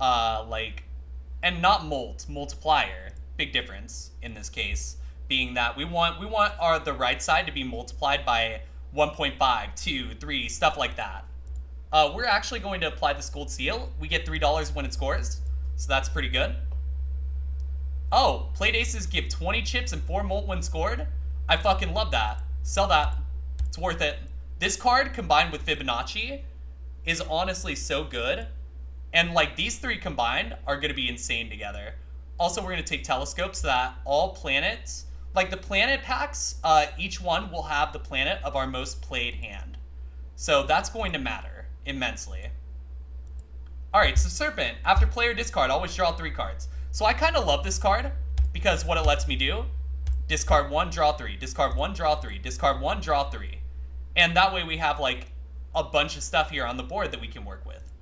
And not multiplier. Big difference in this case. Being that we want the right side to be multiplied by 1.5, 2, 3, stuff like that. We're actually going to apply this gold seal. We get $3 when it scores, so that's pretty good. Oh, played aces give 20 chips and 4 molt when scored. I fucking love that. Sell that. It's worth it. This card combined with Fibonacci is honestly so good. And like these three combined are going to be insane together. Also, we're going to take telescopes so that all planets, like the planet packs, each one will have the planet of our most played hand. So that's going to matter immensely. Alright, so Serpent. After player discard, always draw 3 cards. So I kind of love this card because what it lets me do, discard 1, draw 3, discard 1, draw 3, discard 1, draw 3. And that way we have like a bunch of stuff here on the board that we can work with.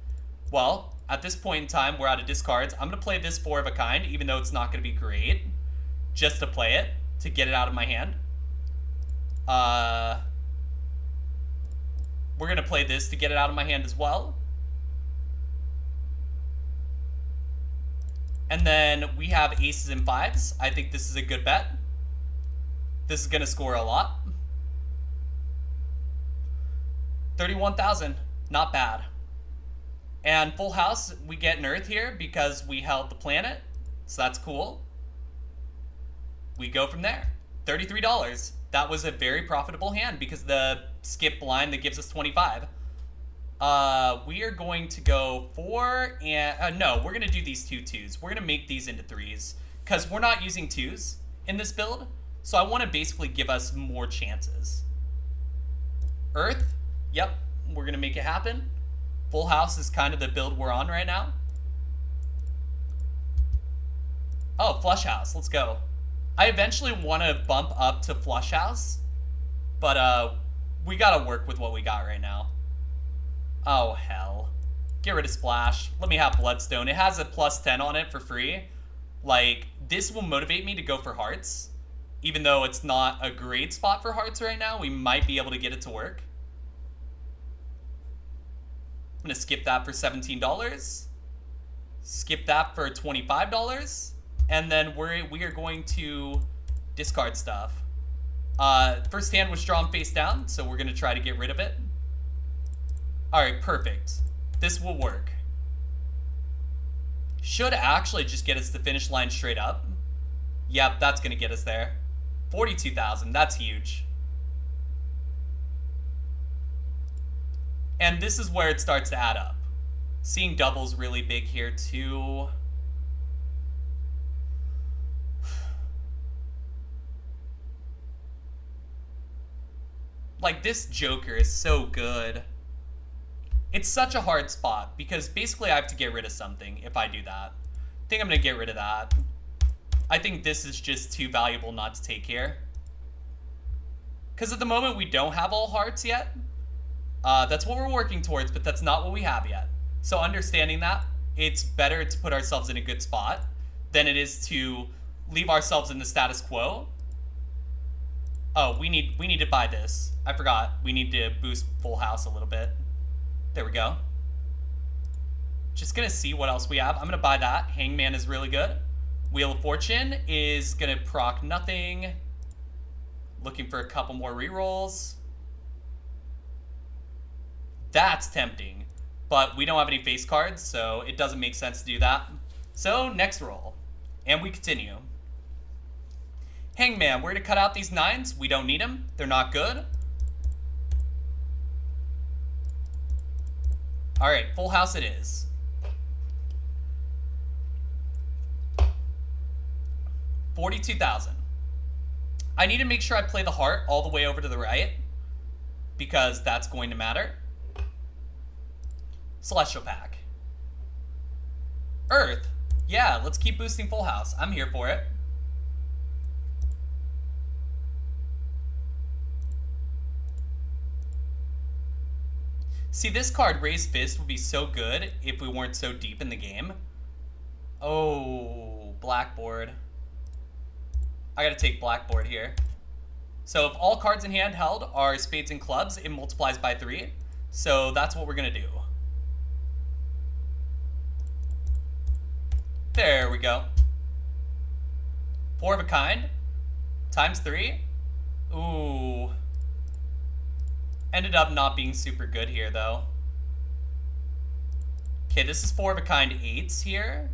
Well, at this point in time, we're out of discards. I'm going to play this 4 of a kind, even though it's not going to be great. Just to play it, to get it out of my hand. We're going to play this to get it out of my hand as well. And then we have aces and 5s. I think this is a good bet. This is going to score a lot. 31,000. Not bad. And full house, we get an earth here because we held the planet. So that's cool. We go from there. $33. That was a very profitable hand because the skip blind that gives us 25. We are going to go 4 and... no, we're going to do these 2 2s. We're going to make these into 3s because we're not using 2s in this build. So I want to basically give us more chances. Earth. Yep, we're going to make it happen. Full house is kind of the build we're on right now. Oh, flush house. Let's go. I eventually want to bump up to flush house, but we got to work with what we got right now. Oh, hell. Get rid of splash. Let me have bloodstone. It has a +10 on it for free. Like, this will motivate me to go for hearts. Even though it's not a great spot for hearts right now, we might be able to get it to work. I'm going to skip that for $17. Skip that for $25. And then we are going to discard stuff. First hand was drawn face down, so we're going to try to get rid of it. Alright, perfect. This will work. Should actually just get us the finish line straight up. Yep, that's going to get us there. 42,000, that's huge. And this is where it starts to add up. Seeing doubles really big here too. Like, this Joker is so good. It's such a hard spot because basically I have to get rid of something if I do that. I think I'm going to get rid of that. I think this is just too valuable not to take here. Because at the moment we don't have all hearts yet. That's what we're working towards, but that's not what we have yet. So understanding that, it's better to put ourselves in a good spot than it is to leave ourselves in the status quo. Oh, we need to buy this. I forgot. We need to boost full house a little bit. There we go. Just gonna see what else we have. I'm gonna buy that. Hangman is really good. Wheel of Fortune is gonna proc nothing. Looking for a couple more rerolls. That's tempting. But we don't have any face cards, so it doesn't make sense to do that. So, next roll. And we continue. Hangman, we're going to cut out these 9s. We don't need them. They're not good. Alright, full house it is. $42,000. I need to make sure I play the heart all the way over to the right, because that's going to matter. Celestial Pack. Earth. Yeah, let's keep boosting full house. I'm here for it. See, this card, Raised Fist, would be so good if we weren't so deep in the game. Oh, Blackboard. I gotta take Blackboard here. So if all cards in hand held are spades and clubs, it multiplies by 3. So that's what we're gonna do. There we go. 4 of a kind. Times 3. Ooh. Ended up not being super good here, though. Okay, this is 4 of a kind 8s here.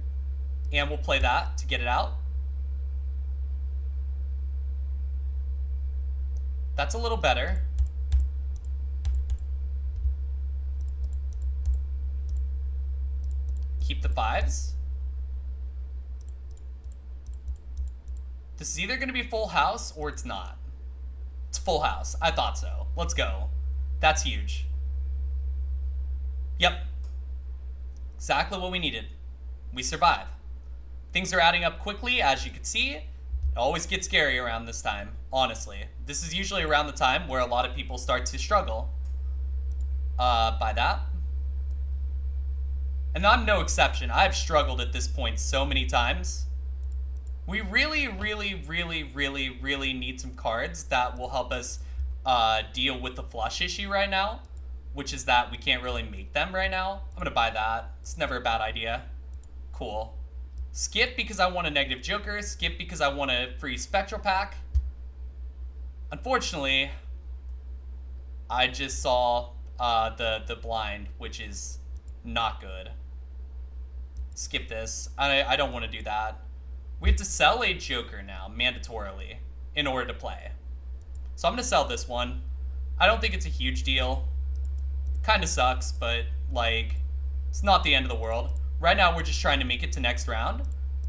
And we'll play that to get it out. That's a little better. keep the 5s. This is either going to be full house or it's not. It's full house. I thought so. Let's go. That's huge. Yep. Exactly what we needed. We survive. Things are adding up quickly, as you can see. It always gets scary around this time, honestly. This is usually around the time where a lot of people start to struggle. By that. And I'm no exception. I've struggled at this point so many times. We really, really, really, really, really need some cards that will help us deal with the flush issue right now, which is that we can't really make them right now. I'm gonna buy that. It's never a bad idea. Cool. Skip because I want a negative joker. Skip because I want a free spectral pack. Unfortunately, I just saw the blind, which is not good. Skip this. I don't want to do that. We have to sell a joker now, mandatorily, in order to play. So I'm going to sell this one. I don't think it's a huge deal. Kind of sucks, but, like, it's not the end of the world. Right now, we're just trying to make it to next round.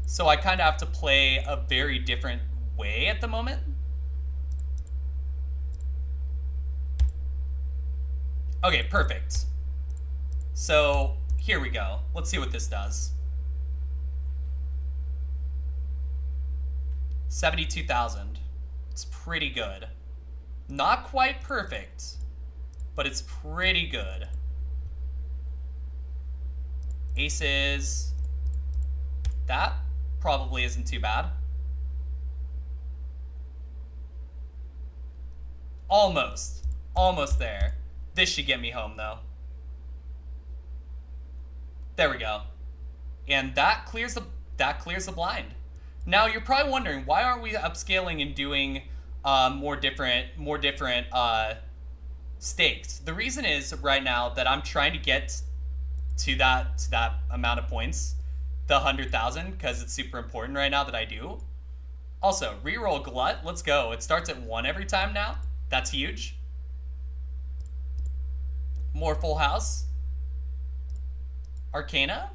So I kind of have to play a very different way at the moment. Okay, perfect. So, here we go. Let's see what this does. 72,000. It's pretty good. Not quite perfect, but it's pretty good. Aces. That probably isn't too bad. Almost. Almost there. This should get me home, though. There we go. And that clears the blind. Now, you're probably wondering, why aren't we upscaling and doing more different stakes? The reason is, right now, that I'm trying to get to that amount of points, the 100,000, because it's super important right now that I do. Also, reroll Glut, let's go. It starts at 1 every time now. That's huge. More full house. Arcana.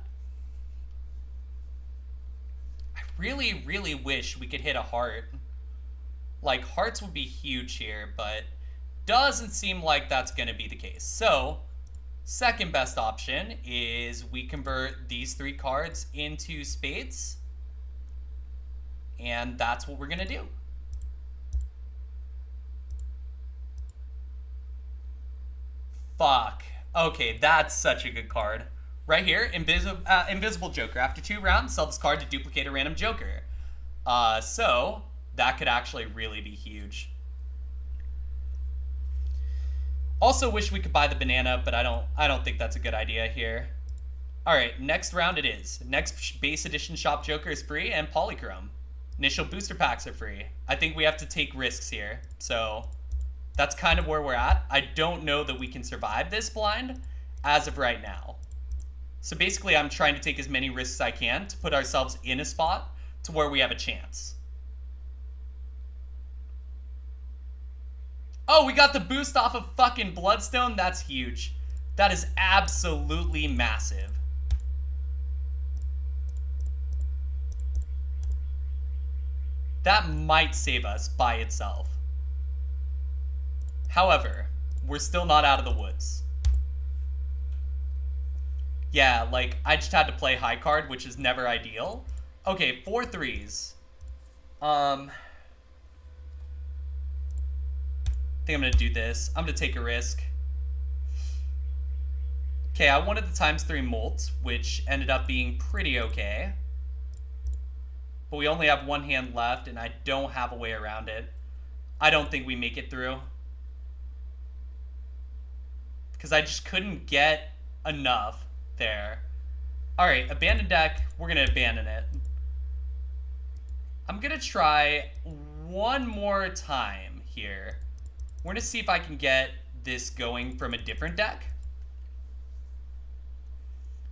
I really, really wish we could hit a heart. Like, hearts would be huge here, but doesn't seem like that's going to be the case. So, second best option is we convert these 3 cards into spades. And that's what we're going to do. Fuck. Okay, that's such a good card. Right here, Invisible Joker. After 2 rounds, sell this card to duplicate a random Joker. So, that could actually really be huge. Also wish we could buy the banana, but I don't think that's a good idea here. Alright, next round it is. Next base edition shop Joker is free, and Polychrome. Initial booster packs are free. I think we have to take risks here, so that's kind of where we're at. I don't know that we can survive this blind as of right now. So basically, I'm trying to take as many risks as I can to put ourselves in a spot to where we have a chance. Oh, we got the boost off of fucking Bloodstone? That's huge. That is absolutely massive. That might save us by itself. However, we're still not out of the woods. Yeah, like, I just had to play high card, which is never ideal. Okay, 4 3s. I think I'm gonna do this. I'm gonna take a risk. Okay, I wanted the ×3 molt, which ended up being pretty okay. But we only have 1 hand left, and I don't have a way around it. I don't think we make it through. Because I just couldn't get enough there. Alright, abandoned deck. We're going to abandon it. I'm going to try one more time here. We're going to see if I can get this going from a different deck.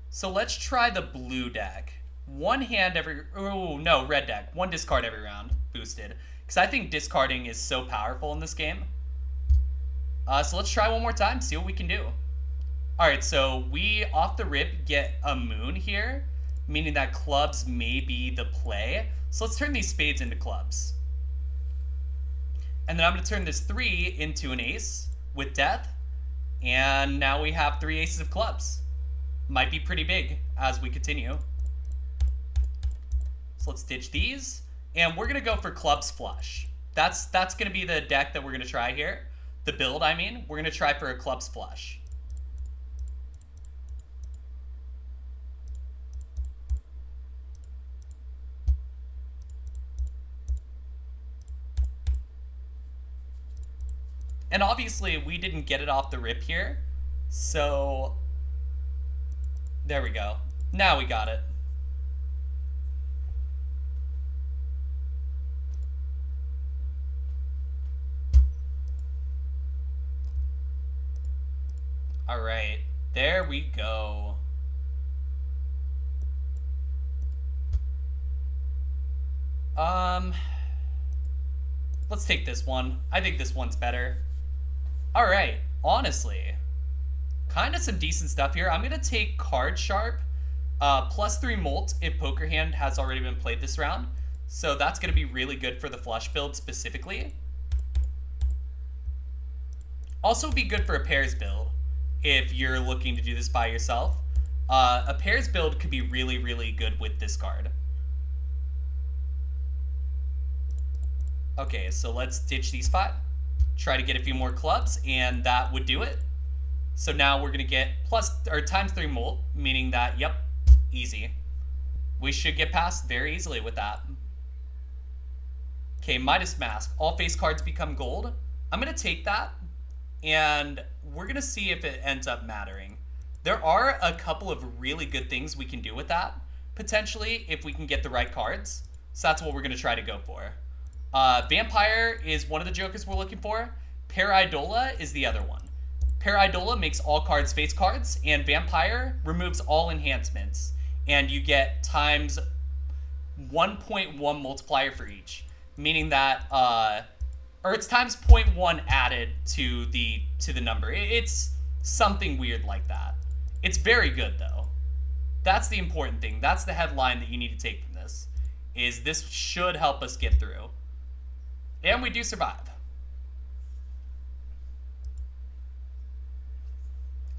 So let's try the blue deck. 1 hand every... Oh, no, red deck. 1 discard every round. Boosted. Because I think discarding is so powerful in this game. So let's try one more time. See what we can do. All right, so we off the rip get a moon here, meaning that clubs may be the play. So let's turn these spades into clubs. And then I'm going to turn this 3 into an ace with death. And now we have 3 aces of clubs. Might be pretty big as we continue. So let's ditch these. And we're going to go for clubs flush. That's going to be the deck that we're going to try here. The build, I mean. We're going to try for a clubs flush. And obviously, we didn't get it off the rip here. So, there we go. Now we got it. All right, there we go. Let's take this one. I think this one's better. All right, honestly, kind of some decent stuff here. I'm gonna take Card Sharp, +3 Molt if Poker Hand has already been played this round. So that's gonna be really good for the flush build specifically. Also be good for a pairs build if you're looking to do this by yourself. A pairs build could be really, really good with this card. Okay, so let's ditch these 5. Try to get a few more clubs, and that would do it. So now we're gonna get ×3 Molt, meaning that, yep, easy. We should get past very easily with that. Okay, Midas Mask. All face cards become gold. I'm gonna take that, and we're gonna see if it ends up mattering. There are a couple of really good things we can do with that, potentially, if we can get the right cards. So that's what we're gonna try to go for. Vampire is one of the jokers we're looking for. Pareidola is the other one. Pareidola makes all cards face cards, and Vampire removes all enhancements. And you get times 1.1 multiplier for each, meaning that, or it's times 0.1 added to the number. It's something weird like that. It's very good though. That's the important thing. That's the headline that you need to take from this, is this should help us get through. And we do survive.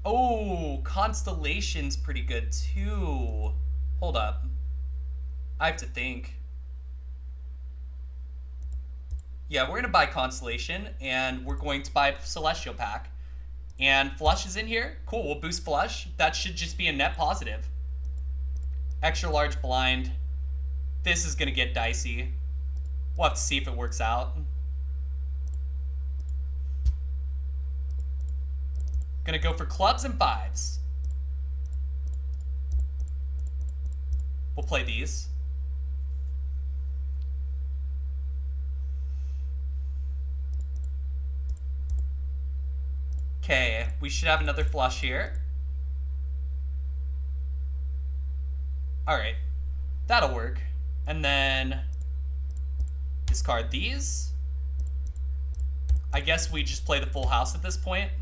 Oh, Constellation's pretty good too. Hold up. I have to think. Yeah, we're going to buy Constellation, and we're going to buy Celestial Pack. And Flush is in here. Cool, we'll boost Flush. That should just be a net positive. Extra large blind. This is going to get dicey. We'll have to see if it works out. Gonna go for clubs and 5s. We'll play these. Okay, we should have another flush here. Alright, that'll work. And then discard these. I guess we just play the full house at this point.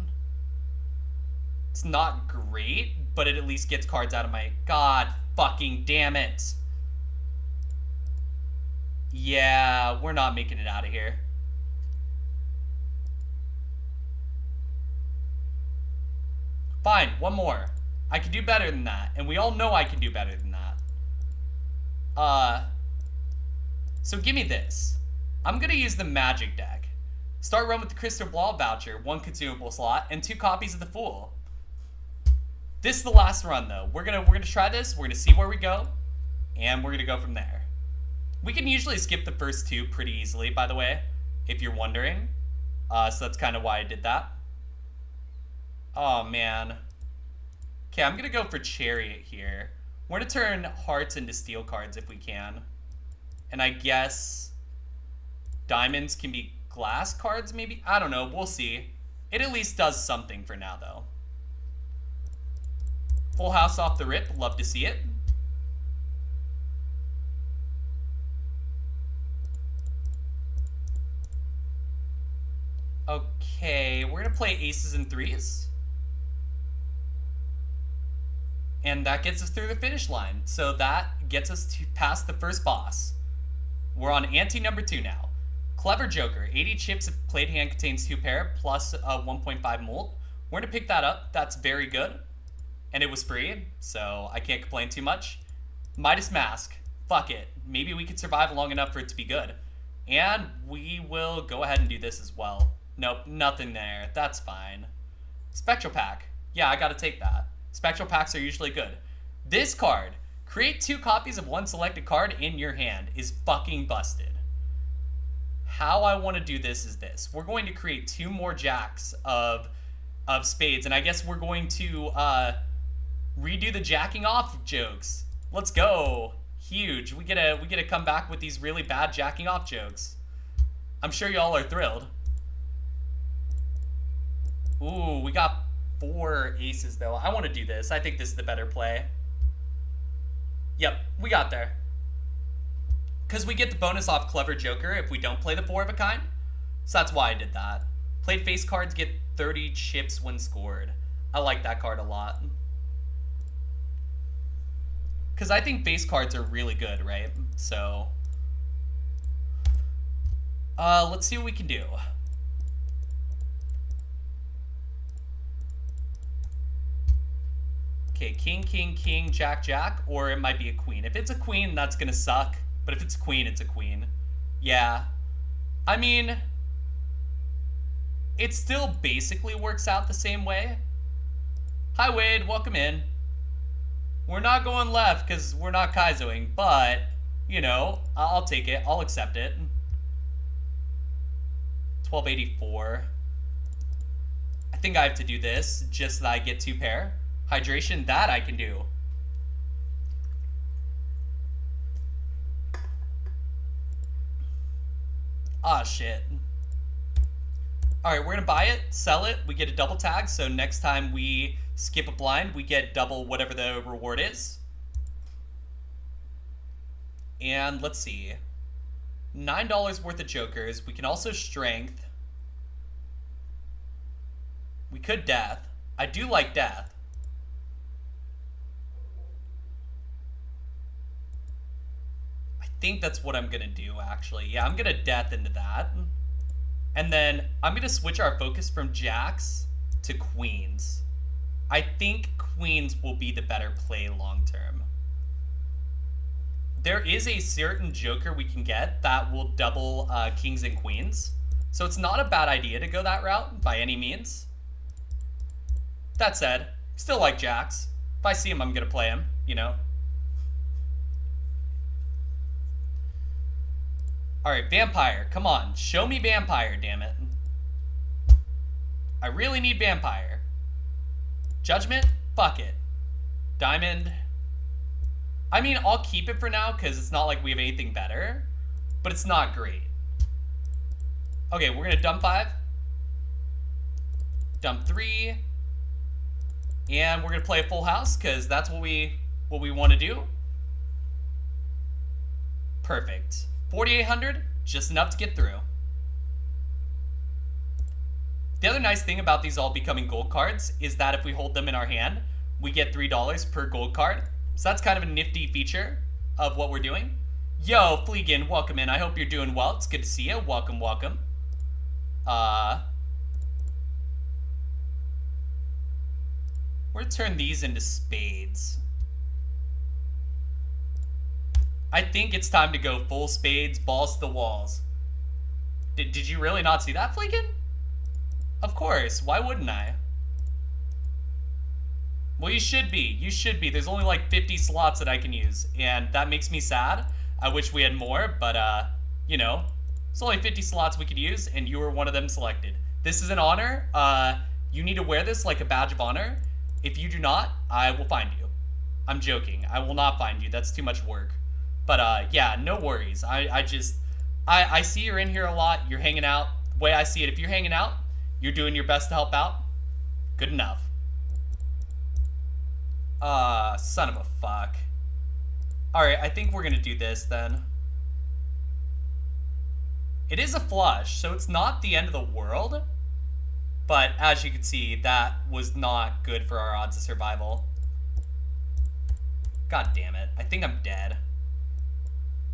It's not great, but it at least gets cards out of my... God fucking damn it. Yeah, we're not making it out of here. Fine, one more. I can do better than that, and we all know I can do better than that. So give me this. I'm gonna use the Magic deck. Start run with the Crystal Ball voucher, 1 consumable slot, and 2 copies of the Fool. This is the last run, though. We're gonna try this. We're gonna see where we go, and we're gonna go from there. We can usually skip the first 2 pretty easily, by the way, if you're wondering. So that's kind of why I did that. Oh man. Okay, I'm gonna go for Chariot here. We're gonna turn hearts into steel cards if we can, and I guess diamonds can be glass cards. Maybe, I don't know. We'll see. It at least does something for now, though. Full house off the rip. Love to see it. Okay, we're gonna play aces and 3s. And that gets us through the finish line. So that gets us to past the first boss. We're on ante number 2 now. Clever Joker. 80 chips if played hand contains 2 pair plus 1.5 molt. We're going to pick that up. That's very good. And it was free, so I can't complain too much. Midas Mask. Fuck it. Maybe we could survive long enough for it to be good. And we will go ahead and do this as well. Nope, nothing there. That's fine. Spectral Pack. Yeah, I gotta take that. Spectral Packs are usually good. This card. Create 2 copies of one selected card in your hand is fucking busted. How I want to do this is this. We're going to create 2 more jacks of spades, and I guess we're going to redo the jacking off jokes. Let's go. Huge. We get to come back with these really bad jacking off jokes. I'm sure y'all are thrilled. Ooh, we got 4 aces though. I want to do this. I think this is the better play. Yep, we got there. Because we get the bonus off Clever Joker if we don't play the 4 of a kind. So that's why I did that. Played face cards get 30 chips when scored. I like that card a lot. Because I think face cards are really good, right? So, let's see what we can do. Okay, king, king, king, jack, jack, or it might be a queen. If it's a queen, that's gonna suck. But if it's a queen, it's a queen. Yeah. I mean, it still basically works out the same way. Hi, Wade. Welcome in. We're not going left because we're not Kaizoing, but, you know, I'll take it. I'll accept it. 1284. I think I have to do this just so that I get 2 pair. Hydration, that I can do. Ah, shit. Alright, we're gonna buy it, sell it, we get a double tag, so next time we skip a blind, we get double whatever the reward is. And let's see. $9 worth of jokers. We can also strength. We could death. I do like death. I think that's what I'm gonna do, actually. Yeah, I'm gonna death into that. And then I'm gonna switch our focus from jacks to queens. I think queens will be the better play long term. There is a certain joker we can get that will double kings and queens. So it's not a bad idea to go that route by any means. That said, still like jacks. If I see him, I'm gonna play him, you know. Alright, vampire. Come on. Show me vampire, damn it. I really need vampire. Judgment? Fuck it. Diamond. I mean, I'll keep it for now because it's not like we have anything better. But it's not great. Okay, we're going to dump 5. Dump 3. And we're going to play a full house because that's what we want to do. Perfect. 4,800, just enough to get through. The other nice thing about these all becoming gold cards is that if we hold them in our hand, we get $3 per gold card. So that's kind of a nifty feature of what we're doing. Yo, Fleegan, welcome in. I hope you're doing well. It's good to see you. Welcome, welcome. We're gonna turn these into spades. I think it's time to go full spades, balls to the walls. Did you really not see that, Fleekin? Of course, why wouldn't I? Well, you should be. You should be. There's only like 50 slots that I can use, and that makes me sad. I wish we had more, but, you know, there's only 50 slots we could use, and you were one of them selected. This is an honor. You need to wear this like a badge of honor. If you do not, I will find you. I'm joking. I will not find you. That's too much work. But, yeah, no worries. I see you're in here a lot. You're hanging out. The way I see it, if you're hanging out, you're doing your best to help out. Good enough. Son of a fuck. Alright, I think we're gonna do this then. It is a flush, so it's not the end of the world. But as you can see, that was not good for our odds of survival. God damn it. I think I'm dead.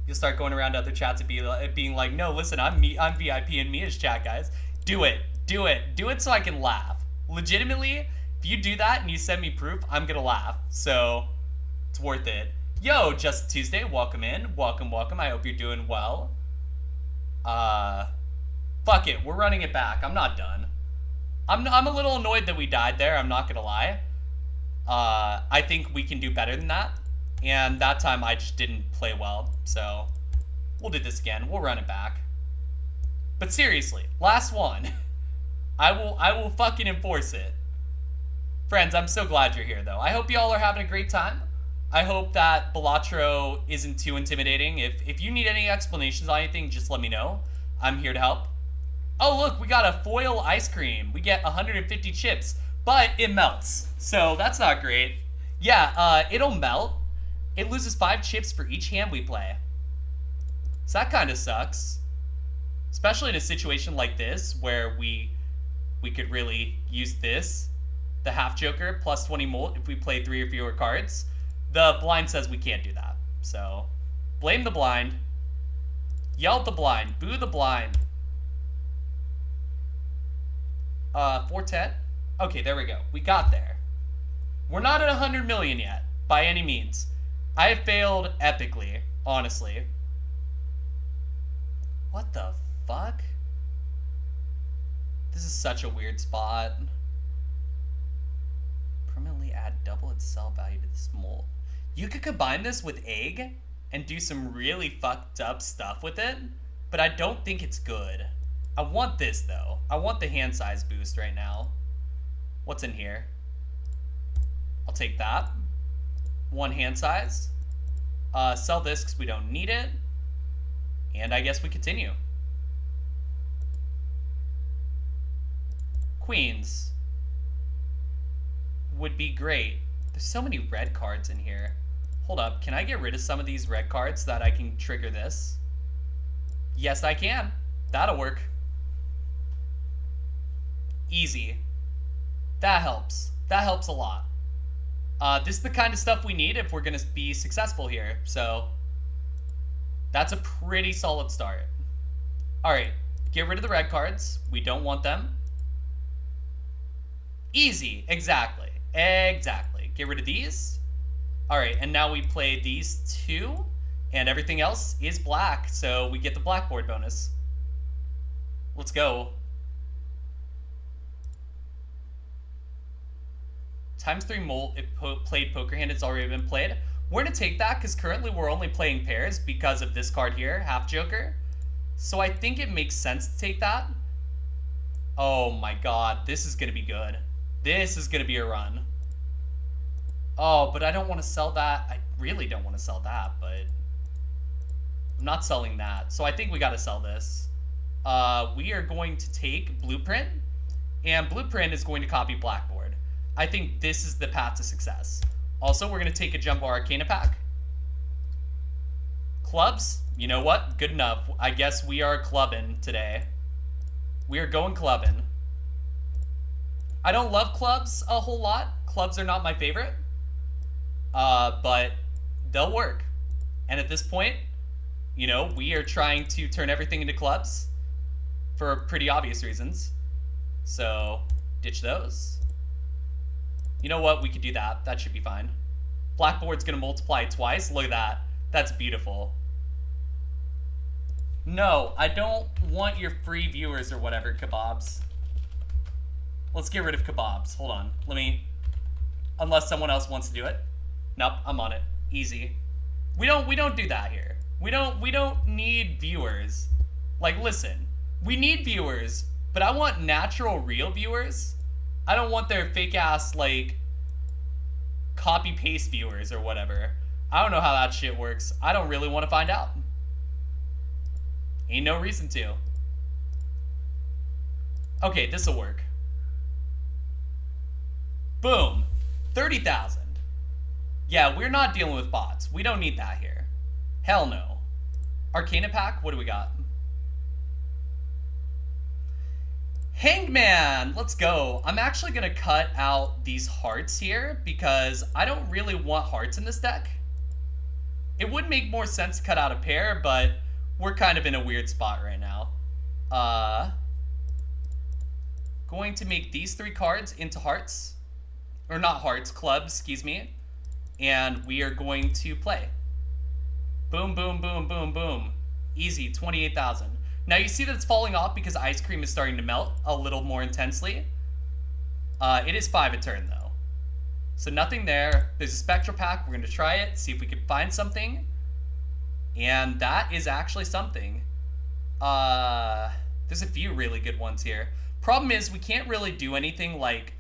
You'll start going around other chats and being like, no, listen, I'm VIP in Mia's chat, guys. Do it. Do it. Do it so I can laugh. Legitimately, if you do that and you send me proof, I'm gonna laugh. So, it's worth it. Yo, Just Tuesday, welcome in. Welcome, welcome. I hope you're doing well. Fuck it. We're running it back. I'm not done. I'm a little annoyed that we died there. I'm not gonna lie. I think we can do better than that. And that time I just didn't play well. So we'll do this again. We'll run it back. But seriously, last one. I will fucking enforce it. Friends, I'm so glad you're here though. I hope y'all are having a great time. I hope that Balatro isn't too intimidating. If you need any explanations on anything, just let me know. I'm here to help. Oh look, we got a foil ice cream. We get 150 chips, but it melts. So that's not great. Yeah, it'll melt. It loses 5 chips for each hand we play. So that kind of sucks. Especially in a situation like this, where we could really use this. The half joker, plus 20 molt if we play 3 or fewer cards. The blind says we can't do that. So, blame the blind. Yell at the blind. Boo the blind. 410? Okay, there we go. We got there. We're not at 100 million yet, by any means. I have failed epically, honestly. What the fuck? This is such a weird spot. Permanently add double its sell value to this mold. You could combine this with egg and do some really fucked up stuff with it, but I don't think it's good. I want this though. I want the hand size boost right now. What's in here? I'll take that. 1 hand size. Sell this because we don't need it. And I guess we continue. Queens would be great. There's so many red cards in here. Hold up, can I get rid of some of these red cards so that I can trigger this? Yes, I can. That'll work. Easy. That helps. That helps a lot. This is the kind of stuff we need if we're going to be successful here. So, that's a pretty solid start. Alright, get rid of the red cards. We don't want them. Easy, exactly. Exactly. Get rid of these. Alright, and now we play these 2, and everything else is black, so we get the blackboard bonus. Let's go. ×3 molt if played poker hand, it's already been played. We're going to take that because currently we're only playing pairs because of this card here, half joker. So I think it makes sense to take that. Oh my god, this is going to be good. This is going to be a run. Oh, but I don't want to sell that. I really don't want to sell that, but I'm not selling that. So I think we got to sell this. We are going to take Blueprint, and Blueprint is going to copy Blackboard. I think this is the path to success. Also, we're going to take a Jumbo Arcana pack. Clubs, you know what? Good enough. I guess we are clubbing today. We are going clubbing. I don't love clubs a whole lot. Clubs are not my favorite. But they'll work. And at this point, you know, we are trying to turn everything into clubs for pretty obvious reasons. So, ditch those. You know what? We could do that. That should be fine. Blackboard's going to multiply twice. Look at that. That's beautiful. No, I don't want your free viewers or whatever, kebabs. Let's get rid of kebabs. Hold on. Let me... Unless someone else wants to do it. Nope, I'm on it. Easy. We don't do that here. We don't need viewers. Like, listen. We need viewers, but I want natural, real viewers. I don't want their fake-ass, like, copy-paste viewers or whatever. I don't know how that shit works. I don't really want to find out. Ain't no reason to. Okay, this'll work. Boom. 30,000. Yeah, we're not dealing with bots. We don't need that here. Hell no. Arcana pack, what do we got? Hangman, let's go. I'm actually going to cut out these hearts here because I don't really want hearts in this deck. It would make more sense to cut out a pair, but we're kind of in a weird spot right now. Going to make these 3 cards into hearts. Or not hearts, clubs, excuse me. And we are going to play. Boom, boom, boom, boom, boom. Easy, 28,000. Now you see that it's falling off because ice cream is starting to melt a little more intensely. It is 5 a turn though. So nothing there. There's a spectral pack. We're going to try it, see if we can find something. And that is actually something. There's a few really good ones here. Problem is we can't really do anything like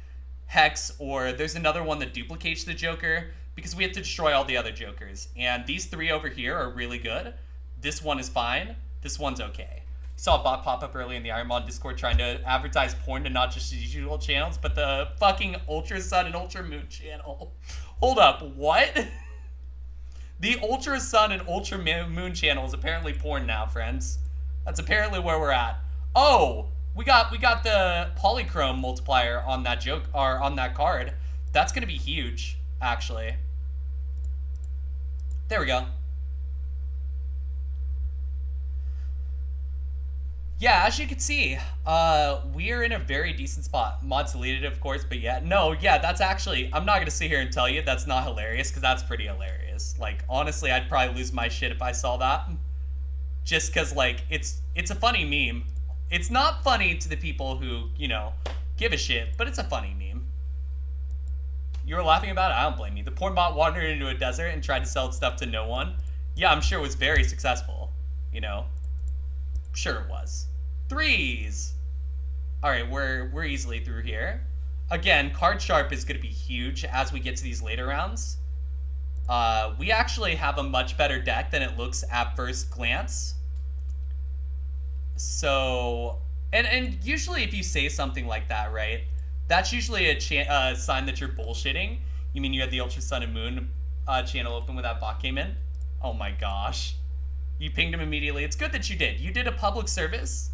Hex, or there's another one that duplicates the Joker because we have to destroy all the other Jokers. And these 3 over here are really good. This one is fine. This one's okay. Saw a bot pop up early in the Ironmon Discord trying to advertise porn to not just the usual channels, but the fucking Ultra Sun and Ultra Moon channel. Hold up, what? The Ultra Sun and Ultra Moon channel is apparently porn now, friends. That's apparently where we're at. Oh, we got the polychrome multiplier on that on that card. That's gonna be huge, actually. There we go. Yeah, as you can see, we are in a very decent spot. Mods deleted, of course, but yeah. No, yeah, that's actually... I'm not going to sit here and tell you that's not hilarious, because that's pretty hilarious. Like, honestly, I'd probably lose my shit if I saw that. Just because, like, it's a funny meme. It's not funny to the people who, you know, give a shit, but it's a funny meme. You were laughing about it? I don't blame you. The porn bot wandered into a desert and tried to sell its stuff to no one. Yeah, I'm sure it was very successful, you know. Sure it was. 3s. All right, we're easily through here. Again, card sharp is going to be huge as we get to these later rounds. We actually have a much better deck than it looks at first glance. So, and usually if you say something like that, right, that's usually a sign that you're bullshitting. You mean you had the Ultra Sun and Moon channel open when that bot came in? Oh my gosh. You pinged him immediately. It's good that you did. You did a public service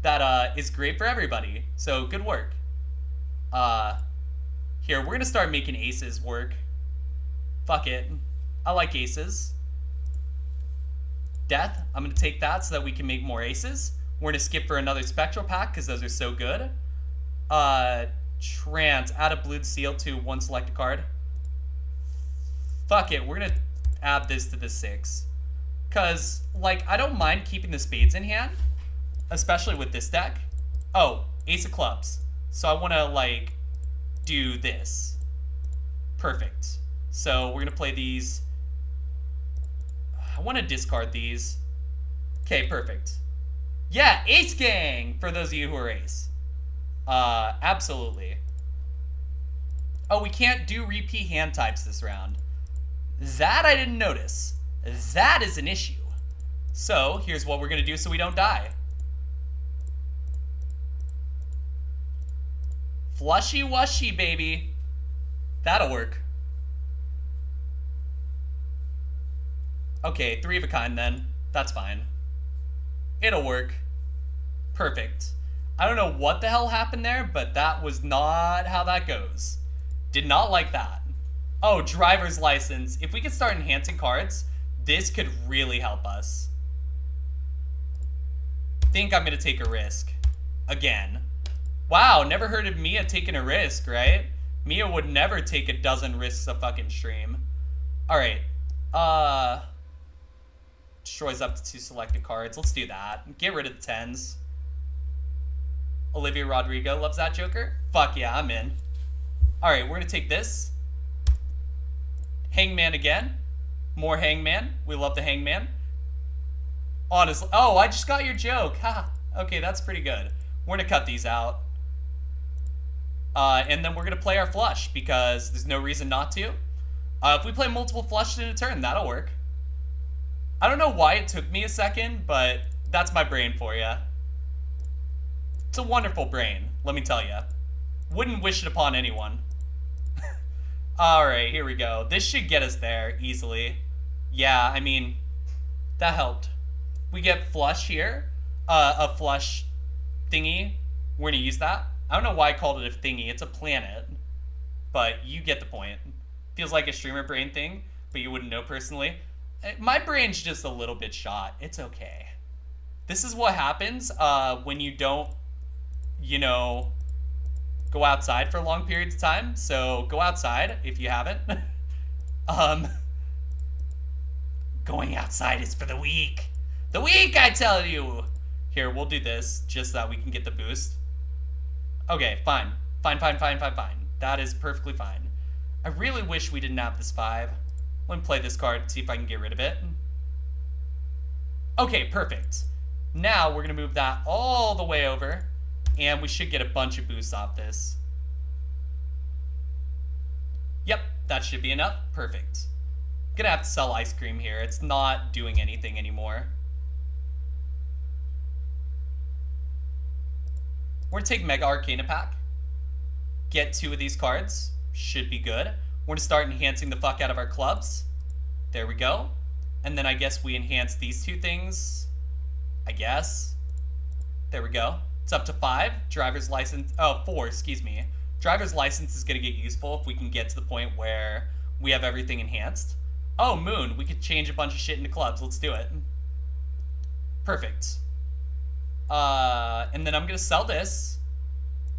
that is great for everybody. So good work. Here, we're going to start making aces work. Fuck it. I like aces. Death. I'm going to take that so that we can make more aces. We're going to skip for another spectral pack because those are so good. Trance. Add a blue seal to one selected card. Fuck it. We're going to add this to the 6. Because, like, I don't mind keeping the spades in hand, especially with this deck. Oh, ace of clubs. So I want to, like, do this. Perfect. So we're going to play these. I want to discard these. Okay, perfect. Yeah, ace gang, for those of you who are ace. Absolutely. Oh, we can't do repeat hand types this round. That I didn't notice. That is an issue. So, here's what we're going to do so we don't die. Flushy wushy, baby. That'll work. Okay, 3 of a kind then. That's fine. It'll work. Perfect. I don't know what the hell happened there, but that was not how that goes. Did not like that. Oh, driver's license. If we could start enhancing cards, this could really help us. Think I'm going to take a risk. Again. Wow, never heard of Mia taking a risk, right? Mia would never take a dozen risks a fucking stream. Alright. Destroys up to 2 selected cards. Let's do that. Get rid of the 10s. Olivia Rodrigo loves that Joker? Fuck yeah, I'm in. Alright, we're going to take this. Hangman again. More Hangman. We love the Hangman. Honestly. Oh, I just got your joke. Ha. Okay, that's pretty good. We're going to cut these out. And then we're going to play our flush because there's no reason not to. If we play multiple flushes in a turn, that'll work. I don't know why it took me a second, but that's my brain for you. It's a wonderful brain, let me tell you. Wouldn't wish it upon anyone. Alright, here we go. This should get us there easily. Yeah, I mean, that helped. We get flush here. A flush thingy. We're going to use that. I don't know why I called it a thingy. It's a planet. But you get the point. Feels like a streamer brain thing, but you wouldn't know personally. My brain's just a little bit shot. It's okay. This is what happens when you don't, you know, go outside for long periods of time. So go outside if you haven't. um, Going outside is for the weak. The weak, I tell you. Here, we'll do this just so that we can get the boost. Okay, fine. Fine. That is perfectly fine. I really wish we didn't have this 5. Let me play this card, see if I can get rid of it. Okay, perfect. Now we're going to move that all the way over, and we should get a bunch of boosts off this. Yep, that should be enough. Perfect. Gonna have to sell ice cream here. It's not doing anything anymore. We're gonna take Mega Arcana Pack. Get 2 of these cards. Should be good. We're gonna start enhancing the fuck out of our clubs. There we go. And then I guess we enhance these 2 things. I guess. There we go. It's up to 5. Driver's license. Oh, 4, excuse me. Driver's license is gonna get useful if we can get to the point where we have everything enhanced. Oh, Moon. We could change a bunch of shit into clubs. Let's do it. Perfect. And then I'm going to sell this.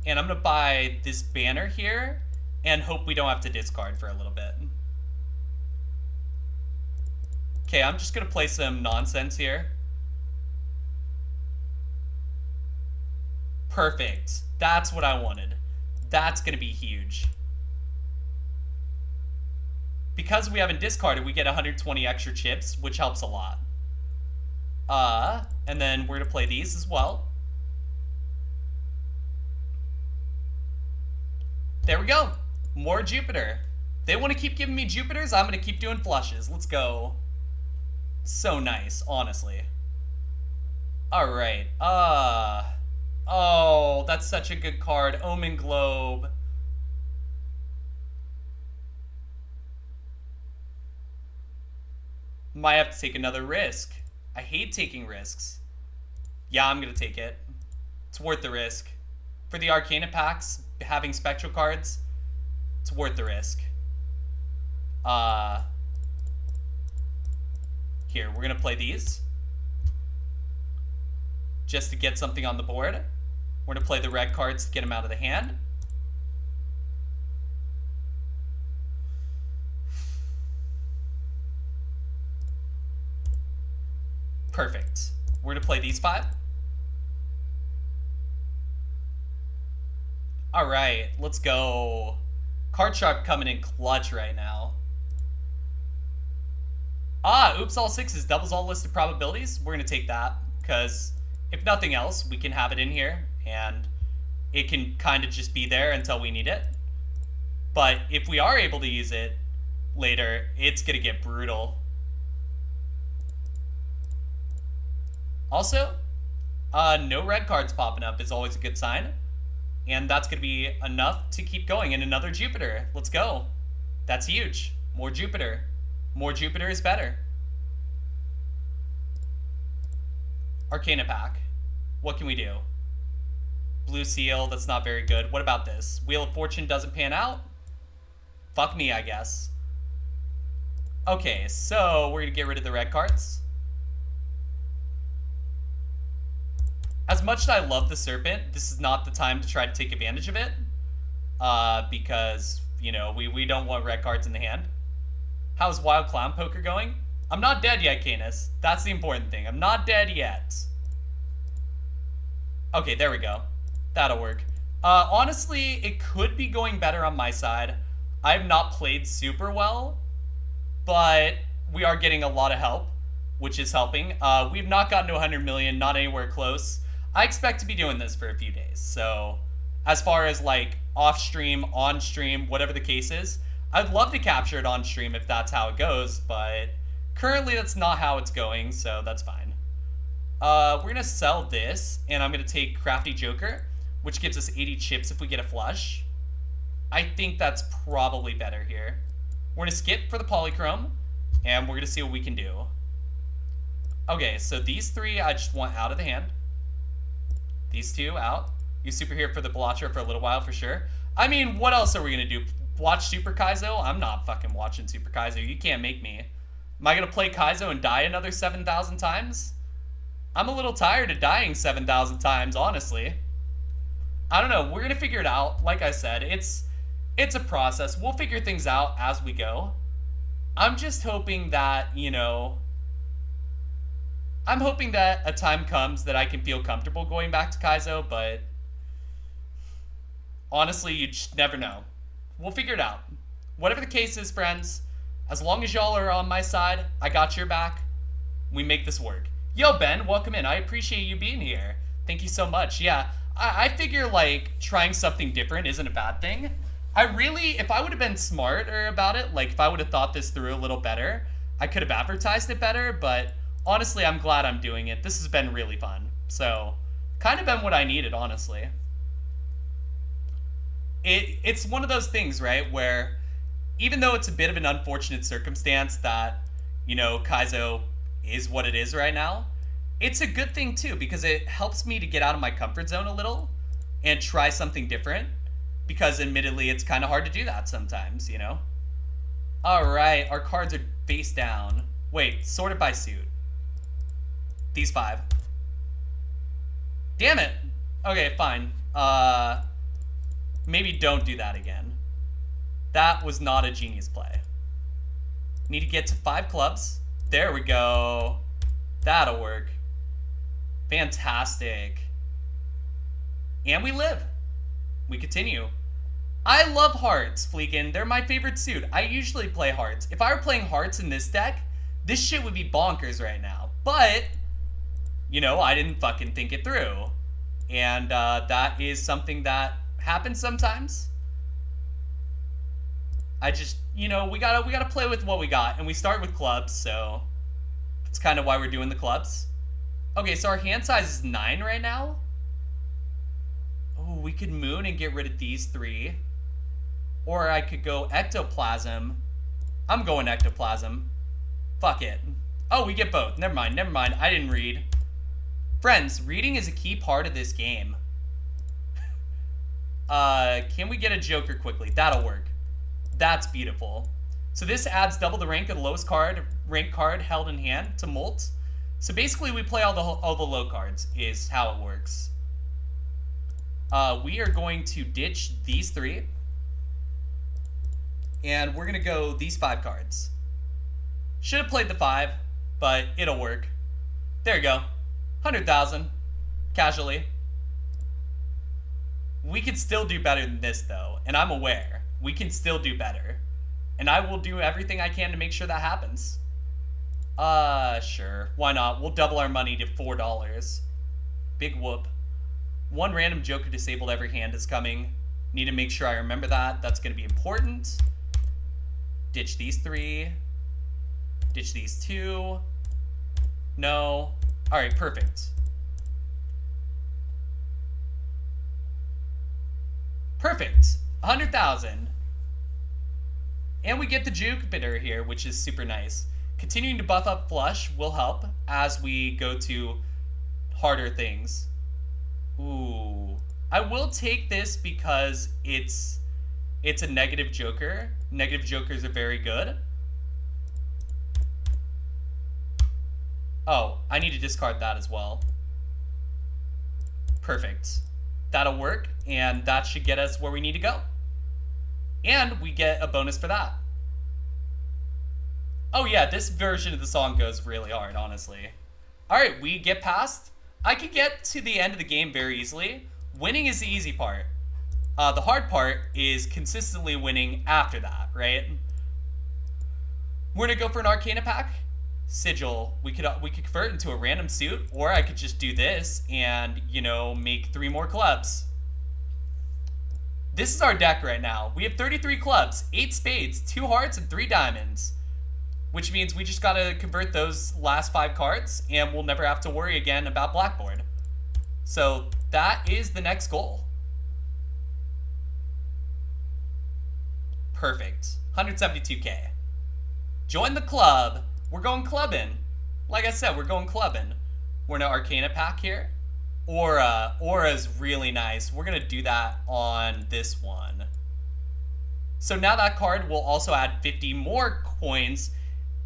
And I'm going to buy this banner here. And hope we don't have to discard for a little bit. Okay, I'm just going to play some nonsense here. Perfect. That's what I wanted. That's going to be huge. Because we haven't discarded, we get 120 extra chips, which helps a lot. And then we're going to play these as well. There we go. More Jupiter. They want to keep giving me Jupiters, I'm going to keep doing flushes. Let's go. So nice, honestly. Alright, oh, that's such a good card. Omen Globe. Might have to take another risk. I hate taking risks. Yeah, I'm going to take it. It's worth the risk. For the Arcana packs, having Spectral cards, it's worth the risk. Here, we're going to play these. Just to get something on the board. We're going to play the red cards to get them out of the hand. Perfect. We're going to play these 5. Alright, let's go. Card Sharp coming in clutch right now. Oops, all 6s doubles all listed probabilities. We're going to take that, because if nothing else, we can have it in here, and it can kind of just be there until we need it. But if we are able to use it later, it's going to get brutal. Also, no red cards popping up is always a good sign. And that's going to be enough to keep going. And another Jupiter. Let's go. That's huge. More Jupiter. More Jupiter is better. Arcana Pack. What can we do? Blue Seal, that's not very good. What about this? Wheel of Fortune doesn't pan out? Fuck me, I guess. Okay, so we're going to get rid of the red cards. As much as I love the Serpent, this is not the time to try to take advantage of it. Because, you know, we don't want red cards in the hand. How's Wild Clown Poker going? I'm not dead yet, Canis. That's the important thing. I'm not dead yet. Okay, there we go. That'll work. Honestly, it could be going better on my side. I have not played super well, but we are getting a lot of help, which is helping. We've not gotten to 100 million, not anywhere close. I expect to be doing this for a few days. So as far as like off stream, on stream, whatever the case is, I'd love to capture it on stream if that's how it goes, but currently that's not how it's going, so that's fine. We're going to sell this, and I'm going to take Crafty Joker, which gives us 80 chips if we get a flush. I think that's probably better here. We're going to skip for the Polychrome, and we're going to see what we can do. Okay, so these 3 I just want out of the hand. These 2 out. Use Super here for the Balatro for a little while for sure. I mean, what else are we going to do? Watch Super Kaizo? I'm not fucking watching Super Kaizo. You can't make me. Am I going to play Kaizo and die another 7,000 times? I'm a little tired of dying 7,000 times, honestly. I don't know. We're going to figure it out. Like I said, it's a process. We'll figure things out as we go. I'm just hoping that, you know, I'm hoping that a time comes that I can feel comfortable going back to Kaizo, but honestly, you just never know. We'll figure it out. Whatever the case is, friends, as long as y'all are on my side, I got your back. We make this work. Yo, Ben, welcome in. I appreciate you being here. Thank you so much. Yeah, I figure, like, trying something different isn't a bad thing. I really, if I would have been smarter about it, like, if I would have thought this through a little better, I could have advertised it better, but honestly, I'm glad I'm doing it. This has been really fun. So, kind of been what I needed, honestly. It's one of those things, right, where even though it's a bit of an unfortunate circumstance that, you know, Kaizo is what it is right now, it's a good thing too, because it helps me to get out of my comfort zone a little and try something different, because admittedly it's kind of hard to do that sometimes, you know? Alright, our cards are face down. Wait, sorted by suit. These 5. Damn it! Okay, fine. Maybe don't do that again. That was not a genius play. Need to get to 5 clubs. There we go. That'll work. Fantastic. And we live. We continue. I love hearts, Fleekin. They're my favorite suit. I usually play hearts. If I were playing hearts in this deck, this shit would be bonkers right now. But, you know, I didn't fucking think it through. And that is something that happens sometimes. I just, you know, we gotta play with what we got, and we start with clubs, so that's kind of why we're doing the clubs. Okay, so our hand size is 9 right now. Oh, we could moon and get rid of these 3, or I could go ectoplasm. I'm going ectoplasm. Fuck it. Oh, we get both. Never mind. I didn't read. Friends, reading is a key part of this game. Can we get a Joker quickly? That'll work. That's beautiful. So this adds double the rank of the lowest rank card held in hand to Molt. So basically we play all the low cards is how it works. We are going to ditch these 3. And we're going to go these 5 cards. Should have played the 5, but it'll work. There you go. 100,000. Casually. We can still do better than this, though, and I'm aware. We can still do better. And I will do everything I can to make sure that happens. Sure. Why not? We'll double our money to $4. Big whoop. 1 random Joker disabled every hand is coming. Need to make sure I remember that. That's going to be important. Ditch these 3. Ditch these 2. No. Alright, perfect. Perfect. 100,000. And we get the Jupiter here, which is super nice. Continuing to buff up Flush will help as we go to harder things. Ooh. I will take this because it's a negative Joker. Negative Jokers are very good. Oh, I need to discard that as well. Perfect. That'll work, and that should get us where we need to go. And we get a bonus for that. Oh yeah, this version of the song goes really hard, honestly. Alright, we get past. I could get to the end of the game very easily. Winning is the easy part. The hard part is consistently winning after that, right? We're gonna go for an Arcana pack. Sigil. We could convert into a random suit, or I could just do this and, you know, make 3 more clubs. This is our deck right now. We have 33 clubs, 8 spades, 2 hearts, and 3 diamonds. Which means we just gotta convert those last 5 cards, and we'll never have to worry again about Blackboard. So that is the next goal. Perfect. 172k. Join the club. We're going clubbing. Like I said, we're going clubbing. We're in an Arcana pack here. Aura. Aura's really nice. We're going to do that on this one. So now that card will also add 50 more coins,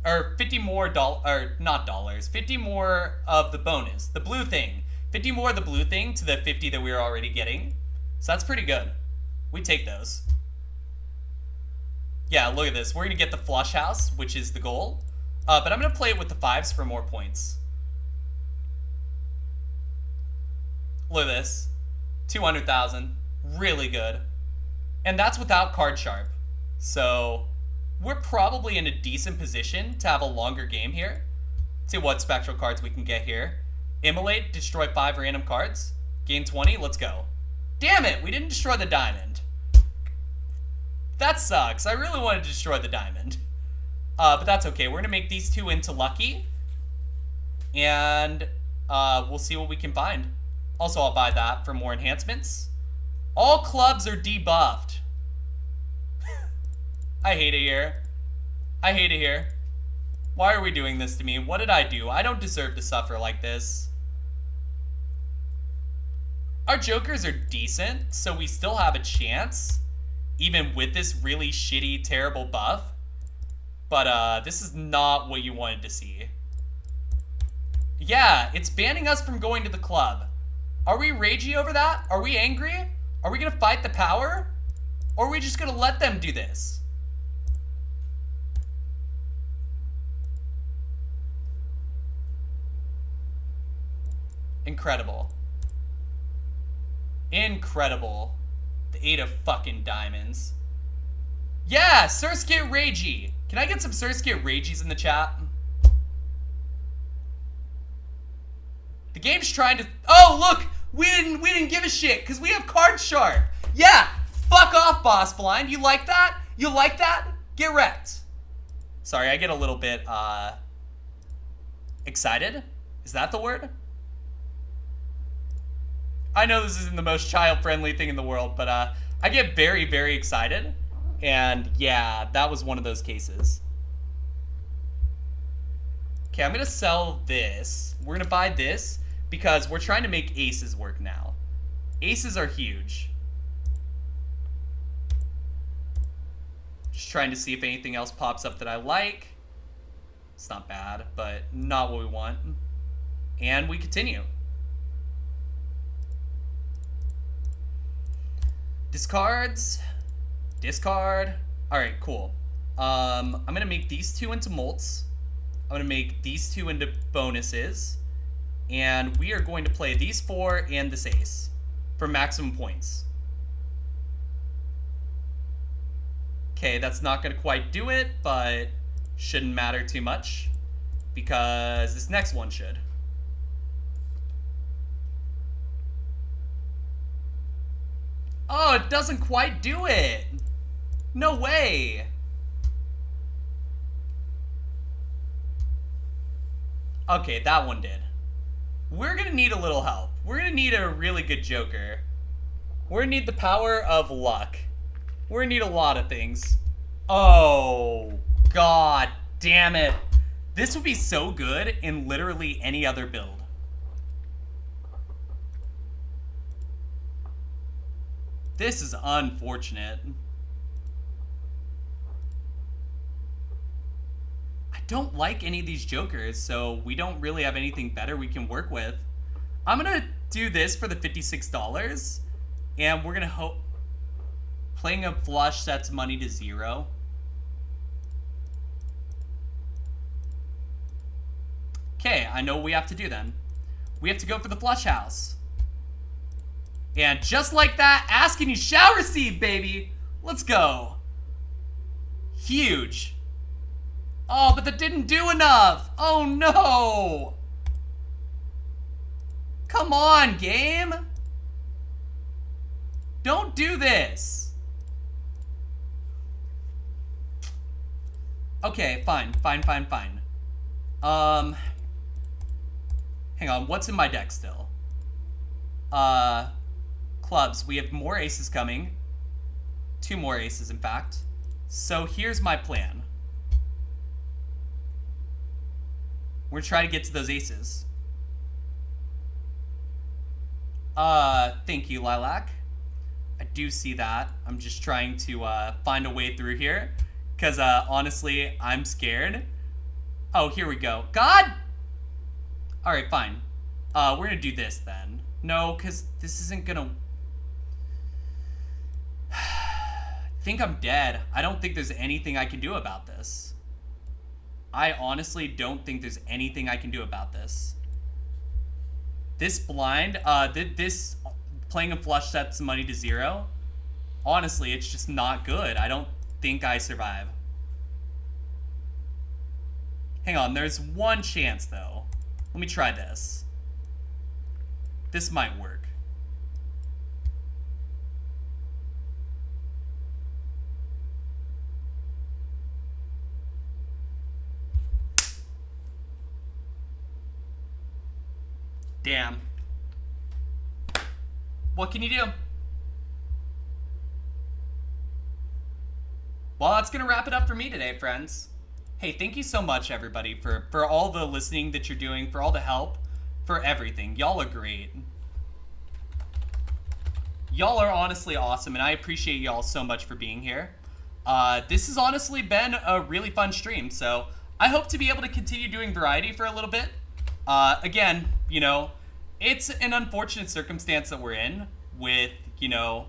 or 50 more or not dollars, 50 more of the bonus, the blue thing. 50 more of the blue thing to the 50 that we were already getting. So that's pretty good. We take those. Yeah, look at this. We're going to get the flush house, which is the goal. But I'm going to play it with the 5s for more points. Look at this. 200,000. Really good. And that's without card sharp. So we're probably in a decent position to have a longer game here. See what spectral cards we can get here. Immolate, destroy 5 random cards. Gain 20, let's go. Damn it, we didn't destroy the diamond. That sucks. I really wanted to destroy the diamond. But that's okay. We're going to make these 2 into lucky. And we'll see what we can find. Also, I'll buy that for more enhancements. All clubs are debuffed. I hate it here. I hate it here. Why are we doing this to me? What did I do? I don't deserve to suffer like this. Our jokers are decent, so we still have a chance. Even with this really shitty, terrible buff. But this is not what you wanted to see. Yeah, it's banning us from going to the club. Are we ragey over that? Are we angry? Are we gonna fight the power? Or are we just gonna let them do this? Incredible. Incredible. The 8 of fucking diamonds. Yeah, Sirsk get ragey. Can I get some Sirsk get ragies in the chat? The game's trying to... Oh, look! We didn't give a shit, because we have card sharp. Yeah! Fuck off, Boss Blind. You like that? You like that? Get wrecked. Sorry, I get a little bit, excited? Is that the word? I know this isn't the most child-friendly thing in the world, but, I get very, very excited. And, yeah, that was one of those cases. Okay, I'm gonna sell this. We're gonna buy this, because we're trying to make aces work now. Aces are huge. Just trying to see if anything else pops up that I like. It's not bad, but not what we want. And we continue. Discards. Discard. Alright, cool. I'm gonna make these 2 into molts. I'm gonna make these 2 into bonuses. And we are going to play these 4 and this ace for maximum points. Okay, that's not gonna quite do it, but shouldn't matter too much because this next one should. Oh, it doesn't quite do it. No way. Okay, that one did. We're gonna need a little help. We're gonna need a really good joker. We're gonna need the power of luck. We're gonna need a lot of things. Oh, god damn it. This would be so good in literally any other build. This is unfortunate. I don't like any of these jokers, so we don't really have anything better we can work with. I'm gonna do this for the $56, and we're gonna hope playing a flush sets money to 0. Okay, I know what we have to do then. We have to go for the flush house. And just like that, ask and you shall receive, baby. Let's go. Huge. Oh, but that didn't do enough. Oh, no. Come on, game. Don't do this. Okay, fine. Hang on, what's in my deck still? Clubs. We have more aces coming. 2 more aces, in fact. So here's my plan. We're trying to get to those aces. Thank you, Lilac. I do see that. I'm just trying to find a way through here. Because, honestly, I'm scared. Oh, here we go. God! Alright, fine. We're gonna do this then. No, because this isn't gonna... I think I'm dead. I don't think there's anything I can do about this. I honestly don't think there's anything I can do about this. This blind, this playing a flush sets money to 0. Honestly, it's just not good. I don't think I survive. Hang on, there's one chance though. Let me try this. This might work. Damn. What can you do? Well, that's gonna wrap it up for me today, friends. Hey, thank you so much, everybody, for all the listening that you're doing, for all the help, for everything. Y'all are great. Y'all are honestly awesome, and I appreciate y'all so much for being here. This has honestly been a really fun stream, so I hope to be able to continue doing variety for a little bit. Again, you know, it's an unfortunate circumstance that we're in with, you know,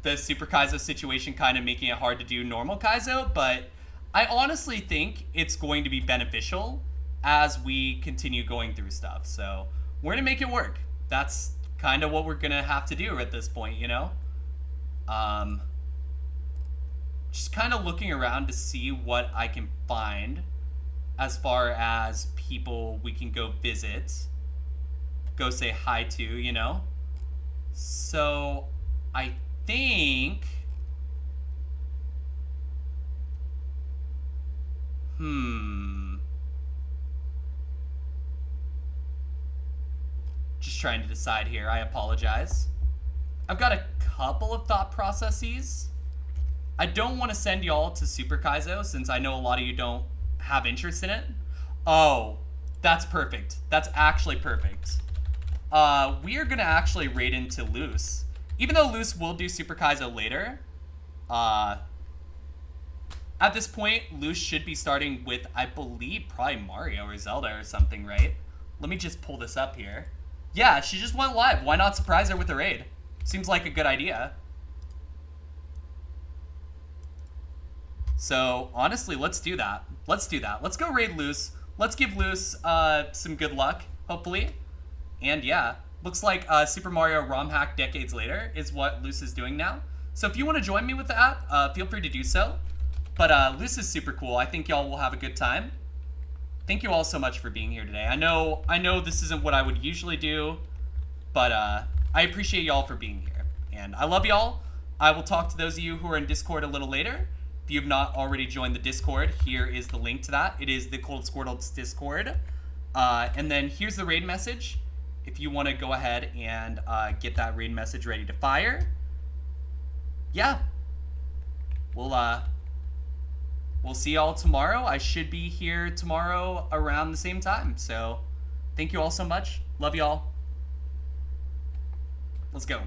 the Super Kaizo situation kind of making it hard to do normal Kaizo, but I honestly think it's going to be beneficial as we continue going through stuff. So we're going to make it work. That's kind of what we're going to have to do at this point, you know? Just kind of looking around to see what I can find as far as people we can go visit, go say hi to, you know? So I think... Just trying to decide here. I apologize. I've got a couple of thought processes. I don't want to send y'all to Super Kaizo since I know a lot of you don't have interest in it. Oh, that's perfect. That's actually perfect. We are going to actually raid into Luce. Even though Luce will do Super Kaizo later, at this point, Luce should be starting with, I believe, probably Mario or Zelda or something, right? Let me just pull this up here. Yeah, she just went live. Why not surprise her with a raid? Seems like a good idea. So, honestly, let's do that. Let's do that. Let's go raid Luce. Let's give Luce some good luck, hopefully. And yeah, looks like Super Mario ROM hack decades later is what Luce is doing now. So if you want to join me with that, feel free to do so. But Luce is super cool. I think y'all will have a good time. Thank you all so much for being here today. I know this isn't what I would usually do, but I appreciate y'all for being here. And I love y'all. I will talk to those of you who are in Discord a little later. If you have not already joined the Discord, here is the link to that. It is the Cold Squirtle's Discord. And then here's the raid message. If you want to go ahead and get that raid message ready to fire. Yeah. We'll see y'all tomorrow. I should be here tomorrow around the same time. So thank you all so much. Love y'all. Let's go.